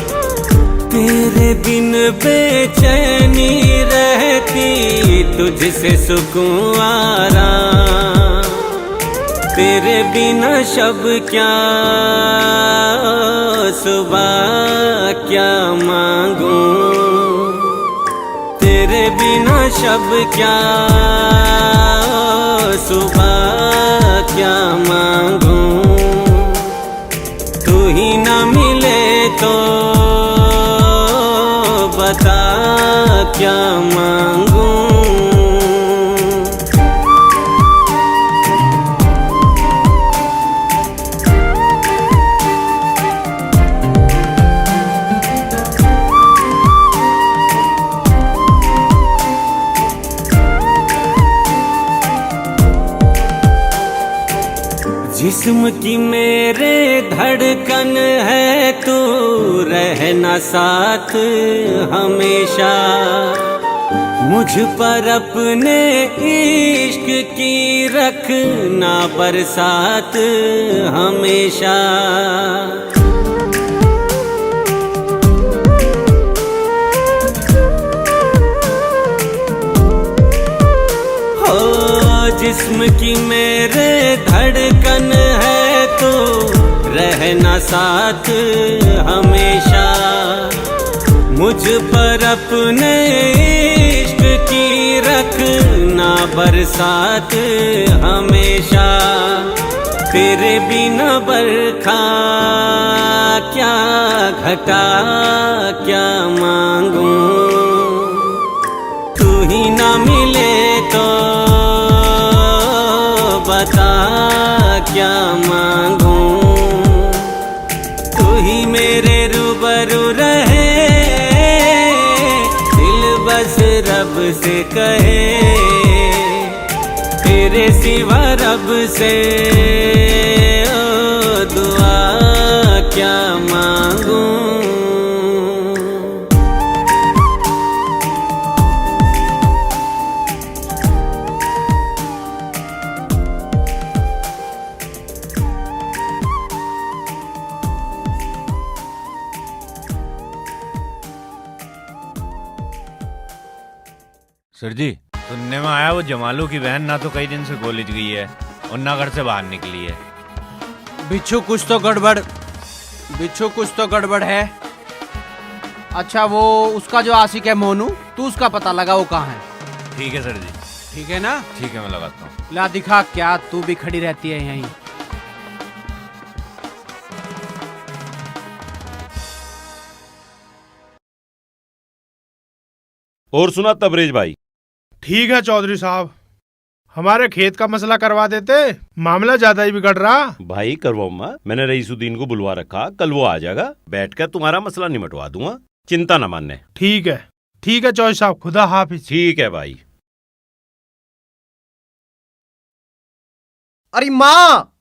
Speaker 17: तेरे बिन बेचैनी रहती, तुझसे सुकून आराम। तेरे बिना शब क्या सुबह क्या मांगूं, तेरे बिना शब क्या सुबह क्या मांगूं। तू ही ना मिले तो बता क्या मांगूं। जिस्म की मेरे धड़कन है तू, रहना साथ हमेशा, मुझ पर अपने इश्क की रखना बरसात हमेशा। जिस्म की मेरे धड़कन है तो रहना साथ हमेशा, मुझ पर अपने इश्क की रखना बरसात हमेशा। तेरे बिना बरखा क्या घटा क्या मांगूं, तू ही ना मिले तो बता क्या मांगूं। तू ही मेरे रूबरू रहे, दिल बस रब से कहे, तेरे सिवा रब से ओ दुआ क्या मांगूं।
Speaker 14: सर जी, सुनने में आया वो जमालू की बहन ना तो कई दिन से कॉलेज गई है और ना घर से बाहर निकली है।
Speaker 6: बिच्छू कुछ तो गड़बड़, बिच्छू कुछ तो गड़बड़ है। अच्छा वो उसका जो आशिक है मोनू, तू उसका पता लगा वो कहाँ है?
Speaker 14: ठीक है सर जी।
Speaker 6: ठीक है ना?
Speaker 14: ठीक है, मैं लगाता हूँ।
Speaker 6: ला दिखा, क्या तू भी खड़ी रहती है यहीं?
Speaker 1: और सुना तबरेज भाई?
Speaker 16: ठीक है चौधरी साहब, हमारे खेत का मसला करवा देते, मामला ज्यादा ही बिगड़ रहा।
Speaker 1: भाई करवाऊंगा, मैंने रईसुद्दीन को बुलवा रखा, कल वो आ जाएगा, बैठकर तुम्हारा मसला निमटवा दूंगा, चिंता न मानने।
Speaker 16: ठीक है चौधरी साहब, खुदा हाफिज।
Speaker 1: ठीक है भाई।
Speaker 3: अरे माँ,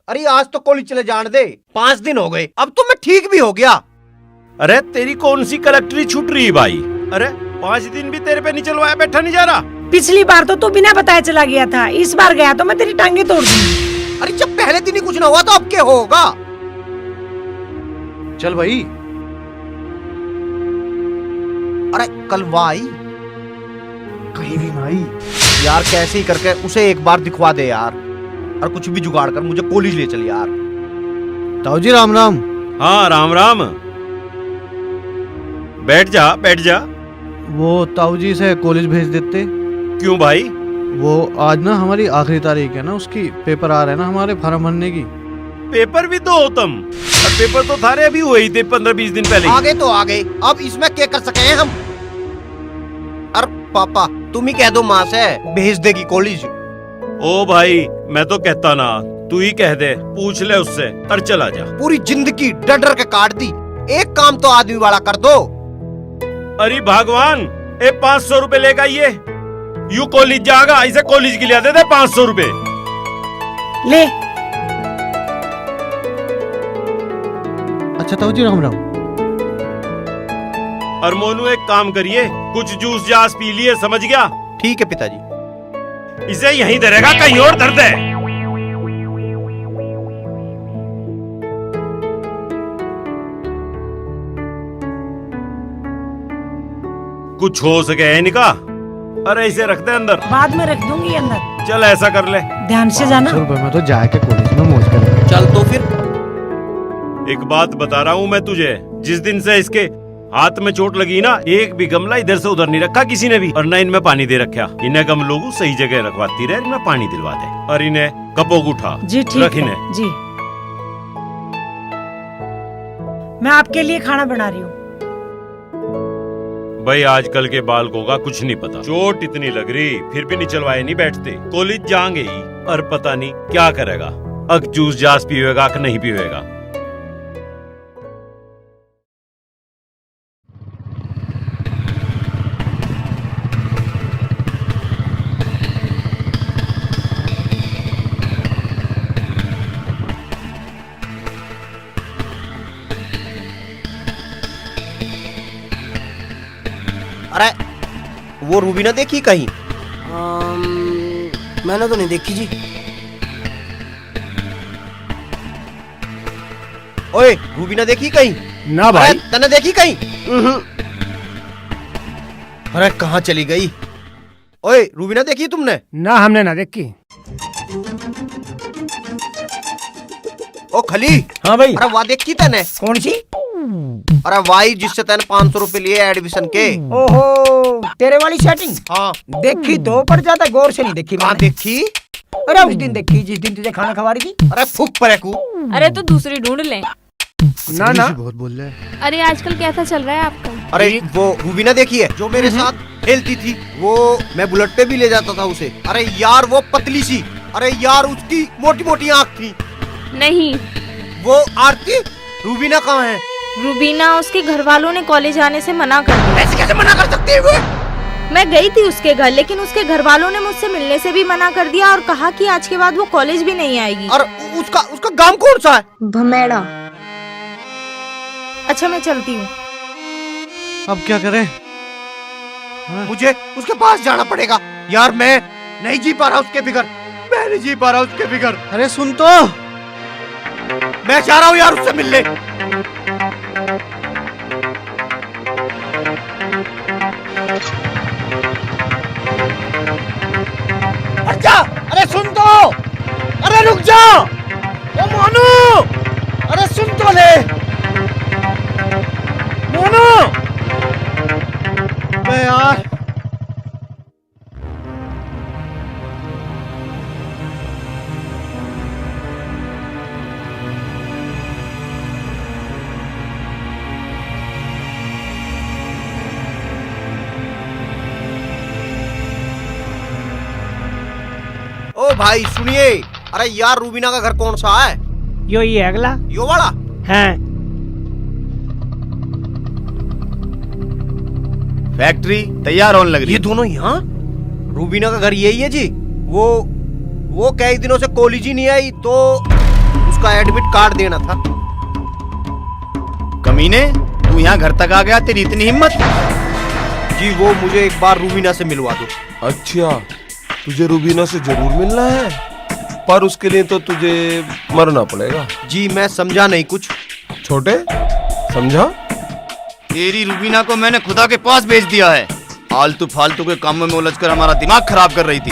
Speaker 3: अरे आज तो कॉलेज चले जाने दे, 5 दिन हो गए, अब तो मैं ठीक भी हो गया।
Speaker 1: अरे तेरी कौन सी कलेक्टरी छूट रही भाई? अरे 5 दिन भी तेरे पे नहीं चलवाया बैठा नहीं जा रहा।
Speaker 2: पिछली बार तो तू बिना बताए चला गया था, इस बार गया तो मैं तेरी टांगे तोड़ दूंगी।
Speaker 3: अरे जब पहले दिन ही कुछ ना हुआ तो अब क्या होगा?
Speaker 4: चल भाई।
Speaker 3: अरे कल वाई
Speaker 4: कहीं भी भाई
Speaker 3: यार, कैसे ही करके उसे एक बार दिखवा दे यार, और कुछ भी जुगाड़ कर मुझे कॉलेज ले चल यार।
Speaker 4: ताऊ जी राम राम।
Speaker 1: हाँ राम राम, बैठ जा बैठ जा।
Speaker 4: वो ताऊ जी से कॉलेज भेज देते।
Speaker 1: क्यों भाई?
Speaker 4: वो आज ना हमारी आखिरी तारीख है ना, उसकी पेपर आ रहे हैं ना हमारे फॉर्म भरने की।
Speaker 1: पेपर भी तो तुम, और पेपर तो थारे अभी हुए ही थे 15-20 दिन पहले।
Speaker 3: आगे तो आ गए, अब इसमें क्या कर सके हैं हम। अरे पापा तुम ही कह दो माँ से भेज देगी कॉलेज।
Speaker 1: ओ भाई मैं तो कहता ना, तू ही कह दे, पूछ ले उससे और चला जा।
Speaker 3: पूरी जिंदगी डर डर के काट दी, एक काम तो आदमी वाला कर दो।
Speaker 1: अरे भगवान, 500 रुपए लेगा ये, यू कॉलेज जाएगा, इसे कॉलेज के लिए दे 500 रुपए
Speaker 2: ले।
Speaker 4: अच्छा ताऊ जी राम राम।
Speaker 1: और मोनू एक काम करिए, कुछ जूस जास पी लिए, समझ गया?
Speaker 3: ठीक है पिताजी।
Speaker 1: इसे यहीं धरेगा, कहीं और धर दे। कुछ हो सके है निका? अरे इसे रख दे अंदर,
Speaker 2: बाद में रख दूंगी अंदर।
Speaker 1: चल ऐसा कर ले,
Speaker 2: ध्यान से जाना।
Speaker 4: 500 रुपए में तो जाके कॉलेज में मौज करेंगे।
Speaker 3: चल तो फिर।
Speaker 1: एक बात बता रहा हूँ मैं तुझे, जिस दिन से इसके हाथ में चोट लगी ना, एक भी गमला इधर से उधर नहीं रखा किसी ने भी, और न इनमें पानी दे रखा। इन्हें गमलों को सही जगह रखवाती रहे, इनमें पानी दिलवा दे, और इन्हें कपोग उठा
Speaker 2: जी ठीक
Speaker 1: रख
Speaker 2: है
Speaker 1: इन्हें।
Speaker 2: जी। मैं आपके लिए खाना बना रही हूँ।
Speaker 1: भाई आजकल के बालकों का कुछ नहीं पता, चोट इतनी लग रही फिर भी नहीं चलवाए नहीं बैठते, कॉलेज जाएंगे ही और पता नहीं क्या करेगा, अग जूस जास पीवेगा कि नहीं पीवेगा।
Speaker 3: अरे वो रूबीना देखी कहीं?
Speaker 9: मैंने तो नहीं देखी जी।
Speaker 3: ओए रूबीना देखी कहीं?
Speaker 16: ना भाई।
Speaker 3: अरे तने देखी कहीं? अरे कहाँ चली गई? ओए रूबीना देखी तुमने?
Speaker 16: ना हमने ना देखी।
Speaker 3: ओ खली।
Speaker 5: हाँ भाई।
Speaker 3: अरे वाह देखी तने?
Speaker 5: कौन सी?
Speaker 3: अरे वाई जिससे तैने 500 रुपए लिए एडमिशन के।
Speaker 5: ओहो तेरे वाली सेटिंग।
Speaker 3: हाँ
Speaker 5: देखी तो, पर ज्यादा गौर से नहीं देखी।
Speaker 3: कहाँ देखी?
Speaker 5: अरे उस दिन देखी जिस दिन तुझे खाना खवा रही थी।
Speaker 3: अरे फुक परेकू।
Speaker 7: अरे तो दूसरी ढूंढ लें।
Speaker 16: ना ना
Speaker 4: बहुत बोल रहे हैं।
Speaker 7: अरे आजकल कैसा चल रहा है आपका?
Speaker 3: अरे वो रूबीना देखी है जो मेरे साथ खेलती थी, वो मैं बुलेट पे भी ले जाता था उसे। अरे यार वो पतली सी, अरे यार उसकी मोटी मोटी आँख थी।
Speaker 7: नहीं।
Speaker 3: वो आरती? रूबीना कहाँ है?
Speaker 12: रूबीना उसके घर वालों ने कॉलेज आने से मना कर दिया।
Speaker 3: ऐसे कैसे मना कर सकती है वो?
Speaker 12: मैं गई थी उसके घर, लेकिन उसके घर वालों ने मुझसे मिलने से भी मना कर दिया और कहा कि आज के बाद वो कॉलेज भी नहीं आएगी।
Speaker 3: और उसका गांव कौन सा है?
Speaker 12: भमेड़ा। अच्छा मैं चलती हूँ।
Speaker 4: अब क्या करें?
Speaker 3: मुझे उसके पास जाना पड़ेगा यार, मैं नहीं जी पा रहा उसके बिगर, मैं नहीं जी पा रहा उसके बिगर।
Speaker 4: अरे सुन तो,
Speaker 3: मैं जा रहा हूँ यार उससे मिलने। अच्छा अरे सुन तो, अरे रुक जा, ओ मोनू, अरे सुन तो ले मोनू। मैं यार ओ भाई सुनिए, अरे यार रूबीना का घर कौन सा है?
Speaker 5: यो ये अगला
Speaker 3: यो वाला
Speaker 5: है।
Speaker 11: फैक्ट्री तैयार होने लग रही
Speaker 3: ये
Speaker 11: है।
Speaker 3: दोनों यहाँ? रूबीना का घर यही है जी। वो कई दिनों से कॉलेज ही नहीं आई, तो उसका एडमिट कार्ड देना था।
Speaker 11: कमीने तू यहाँ घर तक आ गया, तेरी इतनी हिम्मत?
Speaker 3: जी वो मुझे एक बार रूबीना से मिलवा दो।
Speaker 10: अच्छा तुझे रूबीना से जरूर मिलना है, पर उसके लिए तो तुझे मरना पड़ेगा।
Speaker 3: जी मैं समझा नहीं कुछ।
Speaker 10: छोटे समझा?
Speaker 11: तेरी रूबीना को मैंने खुदा के पास भेज दिया है। आलतू फालतू के कामों में उलझ कर हमारा दिमाग खराब कर रही थी।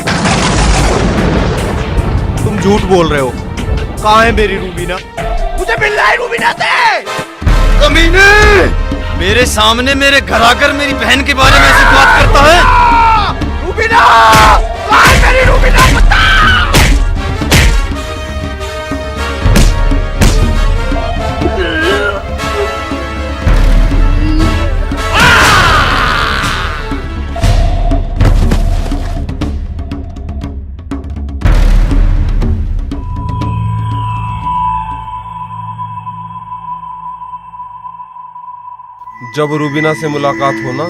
Speaker 3: तुम झूठ बोल रहे हो। कहाँ है मेरी रूबीना? मुझे मिलना है रूबीना से।
Speaker 11: कमीने! मेरे सामने मेरे घर आकर मेरी बहन के बारे में ऐसी बात करता है।
Speaker 3: रूबीना! कहाँ है मेरी रूबीना? बता!
Speaker 10: जब रूबीना से मुलाकात हो ना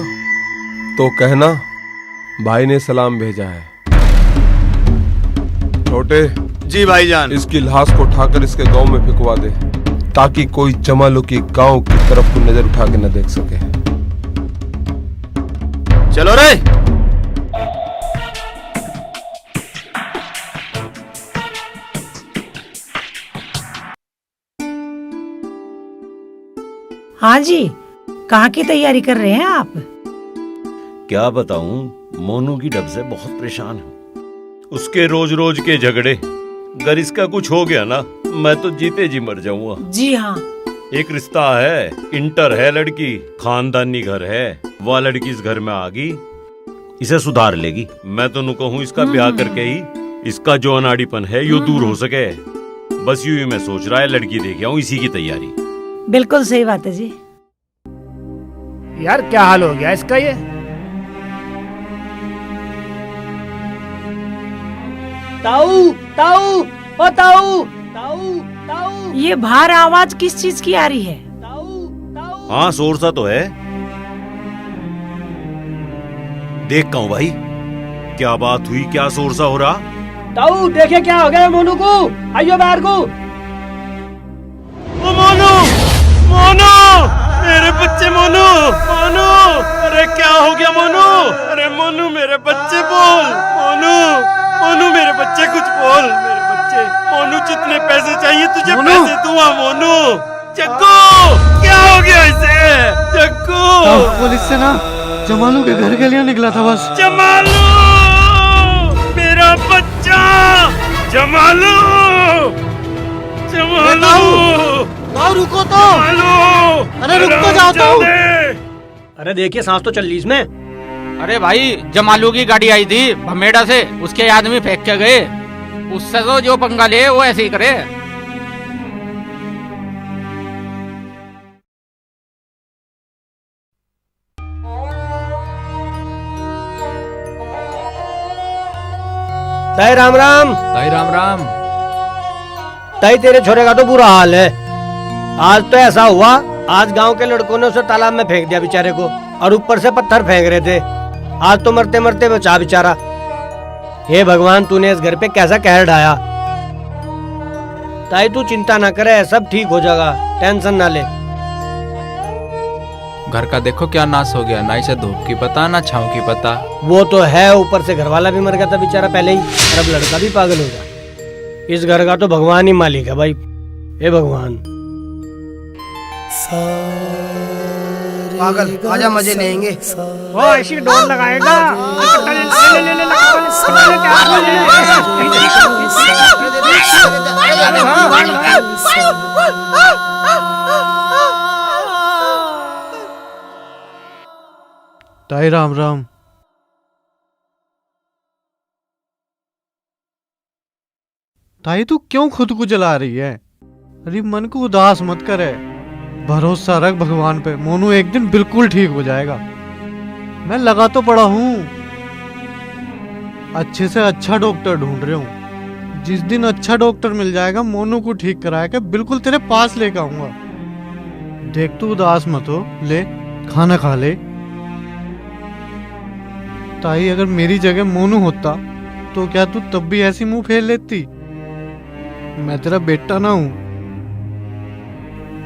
Speaker 10: तो कहना भाई ने सलाम भेजा है। छोटे
Speaker 11: जी भाईजान।
Speaker 10: इसकी लाश को उठाकर इसके गांव में फेंकवा दे ताकि कोई जमालू की गांव की तरफ को नजर उठा के न देख सके।
Speaker 11: चलो रे।
Speaker 2: हाँ जी, कहाँ की तैयारी कर रहे हैं आप?
Speaker 1: क्या बताऊं, मोनू की डब से बहुत परेशान हूँ। उसके रोज रोज के झगड़े, अगर इसका कुछ हो गया ना मैं तो जीते जी मर जाऊंगा।
Speaker 2: जी हाँ।
Speaker 1: एक रिश्ता है, इंटर है लड़की, खानदानी घर है। वह लड़की इस घर में आ गई, इसे सुधार लेगी। मैं तो नु कहूँ इसका ब्याह करके ही इसका जो अनाड़ीपन है यो दूर हो सके। बस यूं ही मैं सोच रहा है, लड़की देख आऊं, इसी की तैयारी।
Speaker 2: बिल्कुल सही बात है जी।
Speaker 16: यार क्या हाल हो गया इसका ये?
Speaker 13: ताऊ, ताऊ, ओ ताऊ, ताऊ, ताऊ।
Speaker 2: ये बाहर आवाज किस चीज की आ रही है?
Speaker 1: हाँ, शोर सा तो है। देख कहूँ भाई, क्या बात हुई, क्या शोर सा हो रहा?
Speaker 13: ताऊ देखे क्या हो गया मोनू को? आइयो बाहर को।
Speaker 1: ओ मोनू, मोनू, मेरे बच्चे मोनू, मोनू, अरे क्या हो गया मोनू? अरे मोनू मेरे बच्चे बोल, मोनू, मोनू मेरे बच्चे कुछ बोल, मेरे बच्चे। मोनू जितने पैसे चाहिए तुझे पैसे दूंगा मोनू। जग्गू, क्या हो गया इसे? जग्गू,
Speaker 4: पुलिस से ना जमालू के घर के लिए निकला था बस।
Speaker 1: जमालू, मेरा बच्चा, जमालू, जमालू,
Speaker 13: रुको तो। अरे रुक तो जाओ तो। अरे देखिए सांस तो चल रही इसमें।
Speaker 6: अरे भाई, जमालू की गाड़ी आई थी भमेड़ा से, उसके आदमी फेंक के गए। उससे तो जो पंगा ले वो ऐसे ही करे।
Speaker 13: ताई राम राम।
Speaker 6: ताई राम राम।
Speaker 13: ताई तेरे छोरे का तो बुरा हाल है। आज तो ऐसा हुआ, आज गांव के लड़कों ने उसे तालाब में फेंक दिया बेचारे को, और ऊपर से पत्थर फेंक रहे थे। आज तो मरते मरते बचा बेचारा। हे भगवान, तूने इस घर पे कैसा कहर ढाया। ताई तू चिंता ना करे, सब ठीक हो जाएगा, टेंशन ना ले।
Speaker 6: घर का देखो क्या नाश हो गया, ना इसे धूप की पता ना छांव की पता।
Speaker 13: वो तो है, ऊपर से घर वाला भी मर गया था बेचारा पहले ही, और अब लड़का भी पागल हो गया। इस घर का तो भगवान ही मालिक है भाई। हे भगवान।
Speaker 9: पागल, आजा मजे लेंगे।
Speaker 16: वो ऐसी डोर लगाएगा।
Speaker 4: ताई राम राम। ताई तू क्यों खुद को जला रही है? अरे मन को उदास मत करे, भरोसा रख भगवान पे। मोनू एक दिन बिल्कुल ठीक हो जाएगा। मैं लगा तो पड़ा हूँ, अच्छे से अच्छा डॉक्टर ढूंढ रहा हूँ। जिस दिन अच्छा डॉक्टर मिल जाएगा, मोनू को ठीक करा के बिल्कुल तेरे पास लेकर आऊंगा। देख तू उदास मत हो, ले खाना खा ले। ताई अगर मेरी जगह मोनू होता तो क्या तू तब भी ऐसी मुंह फेर लेती? मैं तेरा बेटा ना हूं।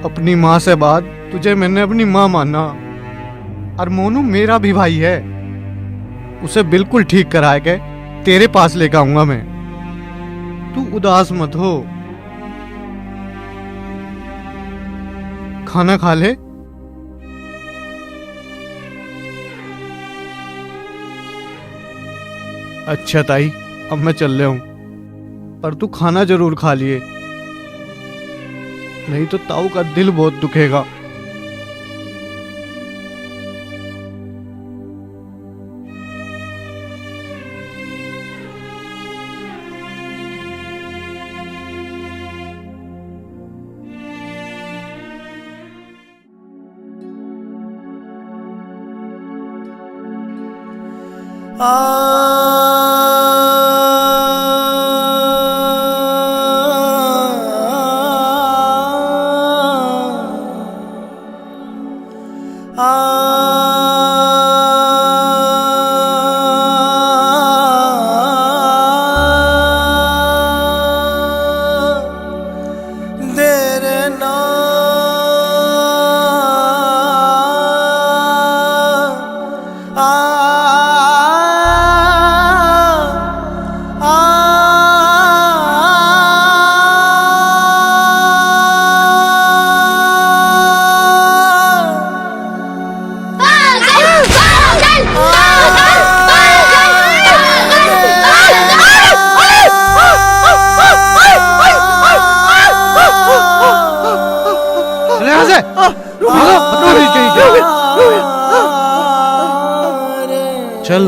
Speaker 4: अपनी माँ से बाद तुझे मैंने अपनी माँ माना, और मोनू मेरा भी भाई है। उसे बिल्कुल ठीक करा के तेरे पास लेकर आऊंगा मैं। तू उदास मत हो, खाना खा ले, अच्छा ताई, अब मैं चल रहा हूँ, पर तू खाना जरूर खा लिए, नहीं तो ताऊ का दिल बहुत दुखेगा। चल।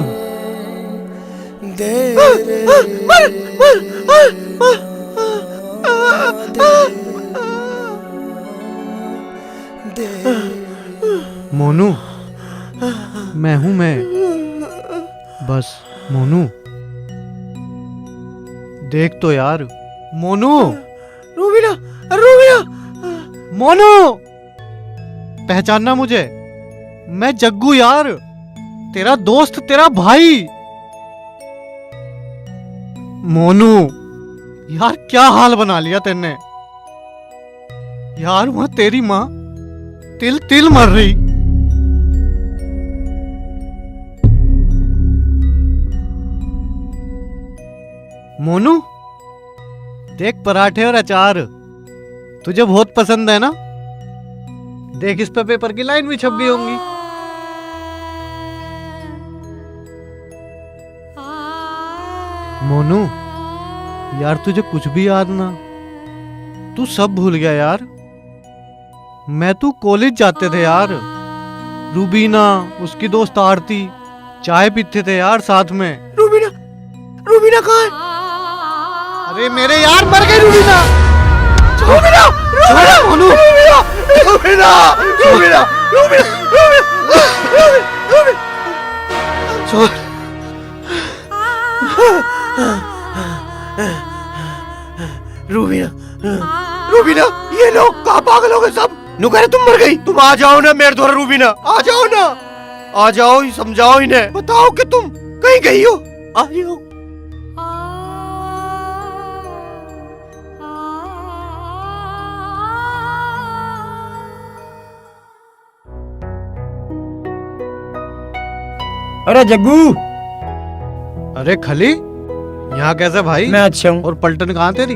Speaker 4: मोनू, मैं हूं मैं, बस मोनू देख तो यार। मोनू,
Speaker 9: रूबीना, रूबीना,
Speaker 4: मोनू पहचानना मुझे, मैं जग्गू यार, तेरा दोस्त, तेरा भाई। मोनू यार क्या हाल बना लिया तेने यार, वहां तेरी माँ तिल तिल मर रही। मोनू देख पराठे और अचार, तुझे बहुत पसंद है ना, देख इस पे पेपर की लाइन भी छप गई होंगी। मोनू यार तुझे कुछ भी याद ना, तू सब भूल गया यार। मैं तू कॉलेज जाते थे यार, रूबीना उसकी दोस्त आरती चाय पीते थे यार साथ में।
Speaker 9: रूबीना, रूबीना कहाँ है?
Speaker 4: अरे मेरे यार मर गई रूबीना।
Speaker 9: रूबीना, रूबीना,
Speaker 4: मोनू,
Speaker 9: रूबीना, रूबीना, रूबीना, रूबीना, रूबीना,
Speaker 4: छोड़।
Speaker 9: रूबीना, रूबीना, ये लोग कहाँ पागल हो गए सब? नुकरे तुम मर गई, तुम आ जाओ ना मेरे द्वारा। रूबीना आ जाओ ना, आ जाओ, समझाओ इन्हें, बताओ कि तुम कहीं गई हो, आ जाओ।
Speaker 5: अरे जग्गू।
Speaker 4: अरे खली, यहाँ कैसे भाई?
Speaker 5: मैं अच्छा हूँ।
Speaker 4: और पलटन कहाँ तेरी?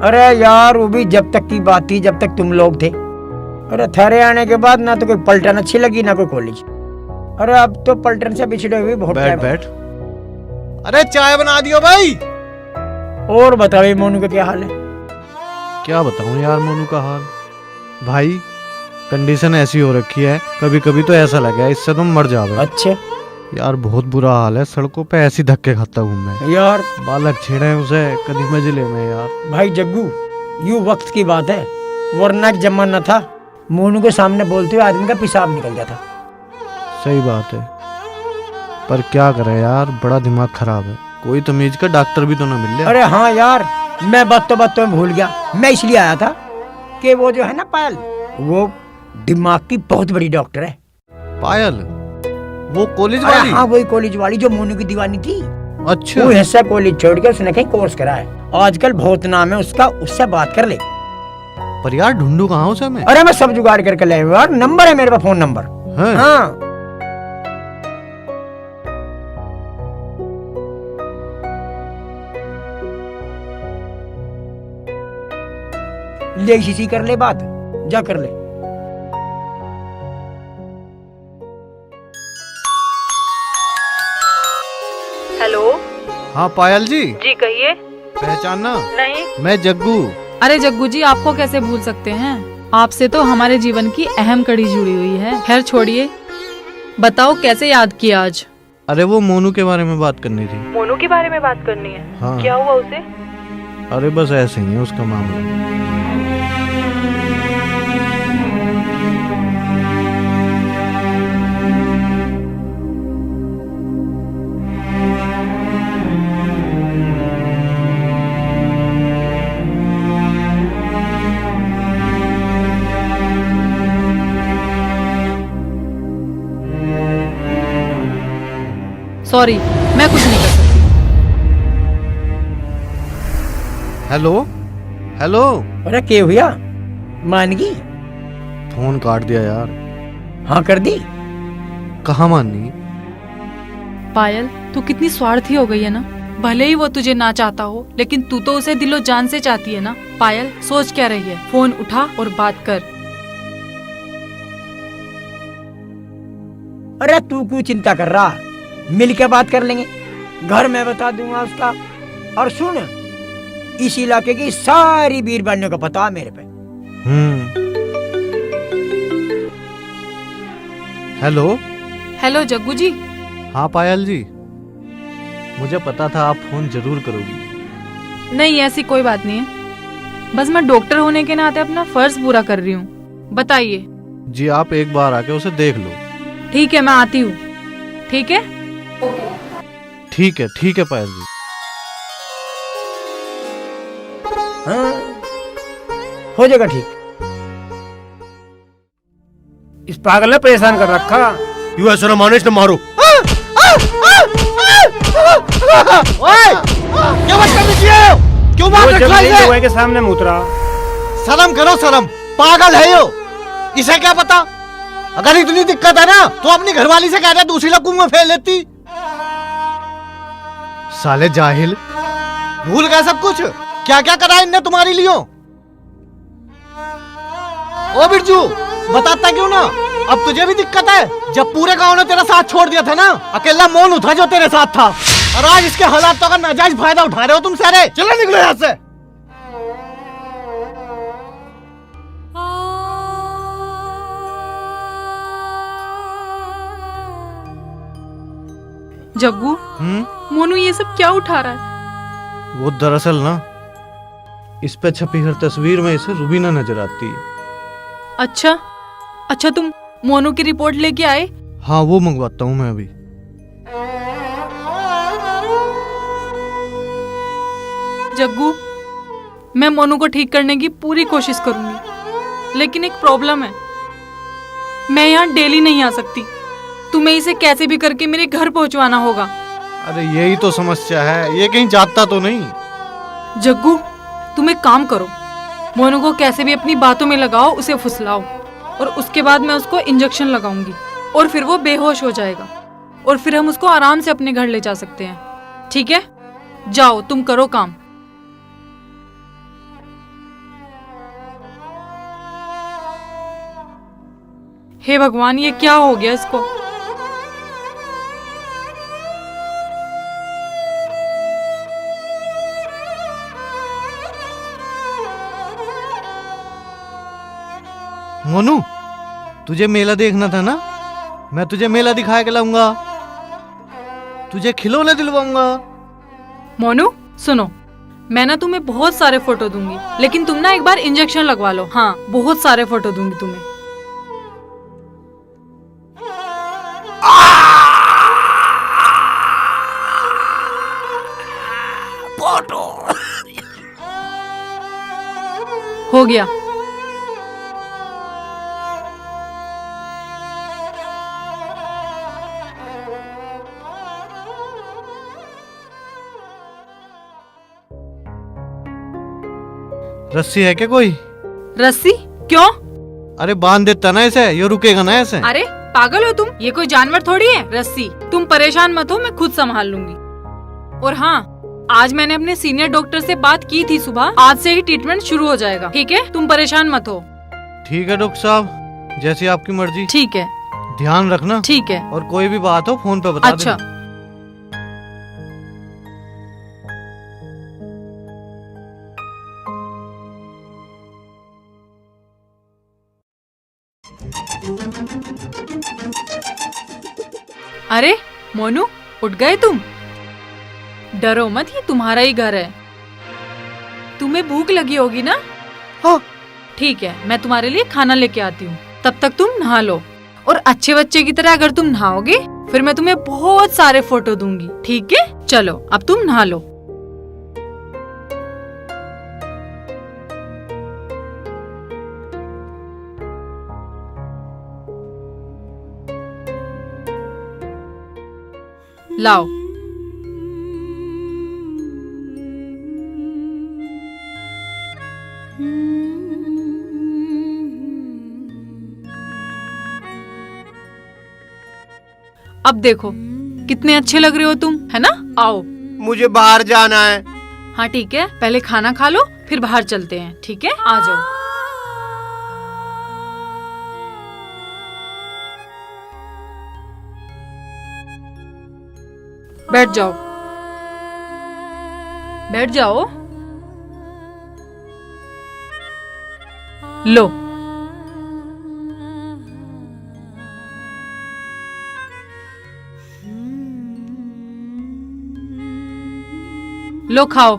Speaker 5: अरे यार वो भी जब तक की बात थी जब तक तुम लोग थे। अरे थारे आने के बाद ना तो कोई पलटन अच्छी लगी ना कोई कॉलेज। अरे अब तो पलटन से बिछड़े हुए बहुत
Speaker 4: बैठ बैठ। अरे चाय बना दियो भाई।
Speaker 5: और बताओ मोनू का क्या हाल है?
Speaker 4: क्या बताऊं यार मोनू का हाल, भाई कंडीशन ऐसी हो रखी है, कभी कभी तो ऐसा लगे इससे तुम मर जाओगे।
Speaker 5: अच्छा
Speaker 4: यार बहुत बुरा हाल है, सड़कों पे ऐसी धक्के खाता हूँ मैं
Speaker 5: यार,
Speaker 4: बालक छेड़े उसे कभी मजले में यार।
Speaker 5: भाई जग्गू यूं वक्त की बात है, वरना एक जमाना था मोनू के सामने बोलते हुए आदमी का पेशाब निकल जाता।
Speaker 4: सही बात है, पर क्या करे यार, बड़ा दिमाग खराब है, कोई तमीज का डॉक्टर भी तो ना मिल ले।
Speaker 5: अरे हाँ यार, मैं बातों में भूल गया, मैं इसलिए आया था कि वो जो है ना पायल, वो दिमाग की बहुत बड़ी डॉक्टर है।
Speaker 4: पायल? वो कॉलेज वाली?
Speaker 5: हाँ वही कॉलेज वाली जो मोनू की दीवानी थी।
Speaker 4: अच्छा।
Speaker 5: वो हिस्सा कॉलेज छोड़ के उसने कहीं कोर्स करा है, आजकल बहुत नाम है उसका, उससे बात कर ले।
Speaker 4: पर यार ढूंढू कहाँ उसे मैं?
Speaker 5: अरे मैं सब जुगाड़ करके ले यार, नंबर है मेरे पास, फोन नंबर। हाँ ले इसी कर ले बात, जा कर ले।
Speaker 15: हेलो
Speaker 4: हाँ पायल जी।
Speaker 15: जी कहिए।
Speaker 4: पहचाना?
Speaker 15: नहीं।
Speaker 4: मैं जग्गू।
Speaker 15: अरे जग्गू जी, आपको कैसे भूल सकते हैं? आपसे तो हमारे जीवन की अहम कड़ी जुड़ी हुई है। खैर छोड़िए, बताओ कैसे याद किया आज?
Speaker 4: अरे वो मोनू के बारे में बात करनी थी।
Speaker 15: मोनू के बारे में बात करनी है?
Speaker 4: हाँ।
Speaker 15: क्या हुआ उसे?
Speaker 4: अरे बस ऐसे ही है उसका मामला।
Speaker 15: सॉरी, मैं कुछ नहीं कर सकती।
Speaker 4: Hello hello.
Speaker 5: अरे क्या हुआ? मान गई?
Speaker 4: फोन काट दिया यार।
Speaker 5: हाँ कर दी।
Speaker 4: कहाँ माननी?
Speaker 15: पायल, तू कितनी स्वार्थी हो गई है ना। भले ही वो तुझे ना चाहता हो, लेकिन तू तो उसे दिलो जान से चाहती है ना। पायल, सोच क्या रही है? फोन उठा और बात कर।
Speaker 5: अरे तू क्यों चिंता कर रहा? मिल के बात कर लेंगे। घर मैं बता दूंगा उसका। और सुन, इस इलाके की सारी बीरबानियों का पता है मेरे पे।
Speaker 4: हेलो।
Speaker 15: हेलो जग्गू जी।
Speaker 4: हाँ पायल जी, मुझे पता था आप फोन जरूर करोगी।
Speaker 15: नहीं, ऐसी कोई बात नहीं है। बस मैं डॉक्टर होने के नाते अपना फर्ज पूरा कर रही हूँ। बताइए।
Speaker 4: जी आप एक बार आके उसे देख लो।
Speaker 15: ठीक है, मैं आती हूँ। ठीक है?
Speaker 4: ठीक है पायल जी।
Speaker 5: हाँ, हो जाएगा ठीक।
Speaker 16: इस पागल ने परेशान कर रखा।
Speaker 1: यू ऐसा मानिश न मारो।
Speaker 4: क्या बात कर रही हो? क्यों बात रखा है?
Speaker 16: के सामने मुतरा।
Speaker 4: शर्म करो शर्म। पागल है यो। इसे क्या पता? अगर इतनी दिक्कत है ना तो अपनी घरवाली से कह दे दूसरी लकू में फेर लेती। साले जाहिल, भूल गए सब कुछ। क्या क्या करा इनने तुम्हारे लिए? ओ बिरजू, बताता क्यों ना? अब तुझे भी दिक्कत है? जब पूरे गांव ने तेरा साथ छोड़ दिया था ना, अकेला मोनू था जो तेरे साथ था। और आज इसके हालात तो का नाजायज फायदा उठा रहे हो तुम सारे। चलो निकलो यहाँ से।
Speaker 15: जग्गू, मोनू ये सब क्या उठा रहा है?
Speaker 4: वो दरअसल ना, इस पे छपी हर तस्वीर में इसे रुबीना नजर आती है।
Speaker 15: अच्छा, तुम मोनू की रिपोर्ट लेके आए?
Speaker 4: हाँ, वो मंगवाता हूँ मैं अभी।
Speaker 15: जग्गू, मैं मोनू को ठीक करने की पूरी कोशिश करूंगी, लेकिन एक प्रॉब्लम है। मैं यहाँ डेली नहीं आ सकती। तुम्हें इसे कैसे भी करके मेरे घर पहुंचवाना होगा।
Speaker 4: अरे यही तो समस्या है, ये कहीं जाता तो नहीं।
Speaker 15: जग्गू, तुम एक काम करो, मोनू को कैसे भी अपनी बातों में लगाओ, उसे फुसलाओ, और उसके बाद मैं उसको इंजेक्शन लगाऊंगी और फिर वो बेहोश हो जाएगा और फिर हम उसको आराम से अपने घर ले जा सकते हैं। ठीक है? जाओ, तुम करो काम। हे भगवान, ये क्या हो गया इसको?
Speaker 4: मोनू, तुझे मेला देखना था ना? मैं तुझे मेला दिखाया के लाऊंगा, तुझे खिलौने दिलवाऊंगा।
Speaker 15: मोनू सुनो, मैं ना तुम्हें बहुत सारे फोटो दूंगी, लेकिन तुम ना एक बार इंजेक्शन लगवा लो। हाँ, बहुत सारे फोटो दूंगी तुम्हें। हो गया।
Speaker 4: रस्सी है क्या कोई?
Speaker 15: रस्सी? क्यों?
Speaker 4: अरे बांध देता ना इसे, ये रुकेगा ना ऐसे।
Speaker 15: अरे पागल हो तुम? ये कोई जानवर थोड़ी है रस्सी। तुम परेशान मत हो, मैं खुद संभाल लूंगी। और हाँ, आज मैंने अपने सीनियर डॉक्टर से बात की थी सुबह। आज से ही ट्रीटमेंट शुरू हो जाएगा। ठीक है? तुम परेशान मत हो।
Speaker 4: ठीक है डॉक्टर साहब, जैसी आपकी मर्जी।
Speaker 15: ठीक है,
Speaker 4: ध्यान रखना।
Speaker 15: ठीक है।
Speaker 4: और कोई भी बात हो फोन पे बता
Speaker 15: अच्छा। अरे मोनू, उठ गए तुम? डरो मत, ये तुम्हारा ही घर है। तुम्हें भूख लगी होगी ना?
Speaker 9: हाँ।
Speaker 15: ठीक है, मैं तुम्हारे लिए खाना लेके आती हूँ। तब तक तुम नहा लो, और अच्छे बच्चे की तरह अगर तुम नहाओगे फिर मैं तुम्हें बहुत सारे फोटो दूंगी। ठीक है, चलो अब तुम नहा लो। लाओ। अब देखो कितने अच्छे लग रहे हो तुम, है ना? आओ।
Speaker 3: मुझे बाहर जाना है।
Speaker 15: हाँ ठीक है, पहले खाना खा लो फिर बाहर चलते हैं। ठीक है, आ जाओ। बैठ जाओ, बैठ जाओ। लो, लो खाओ।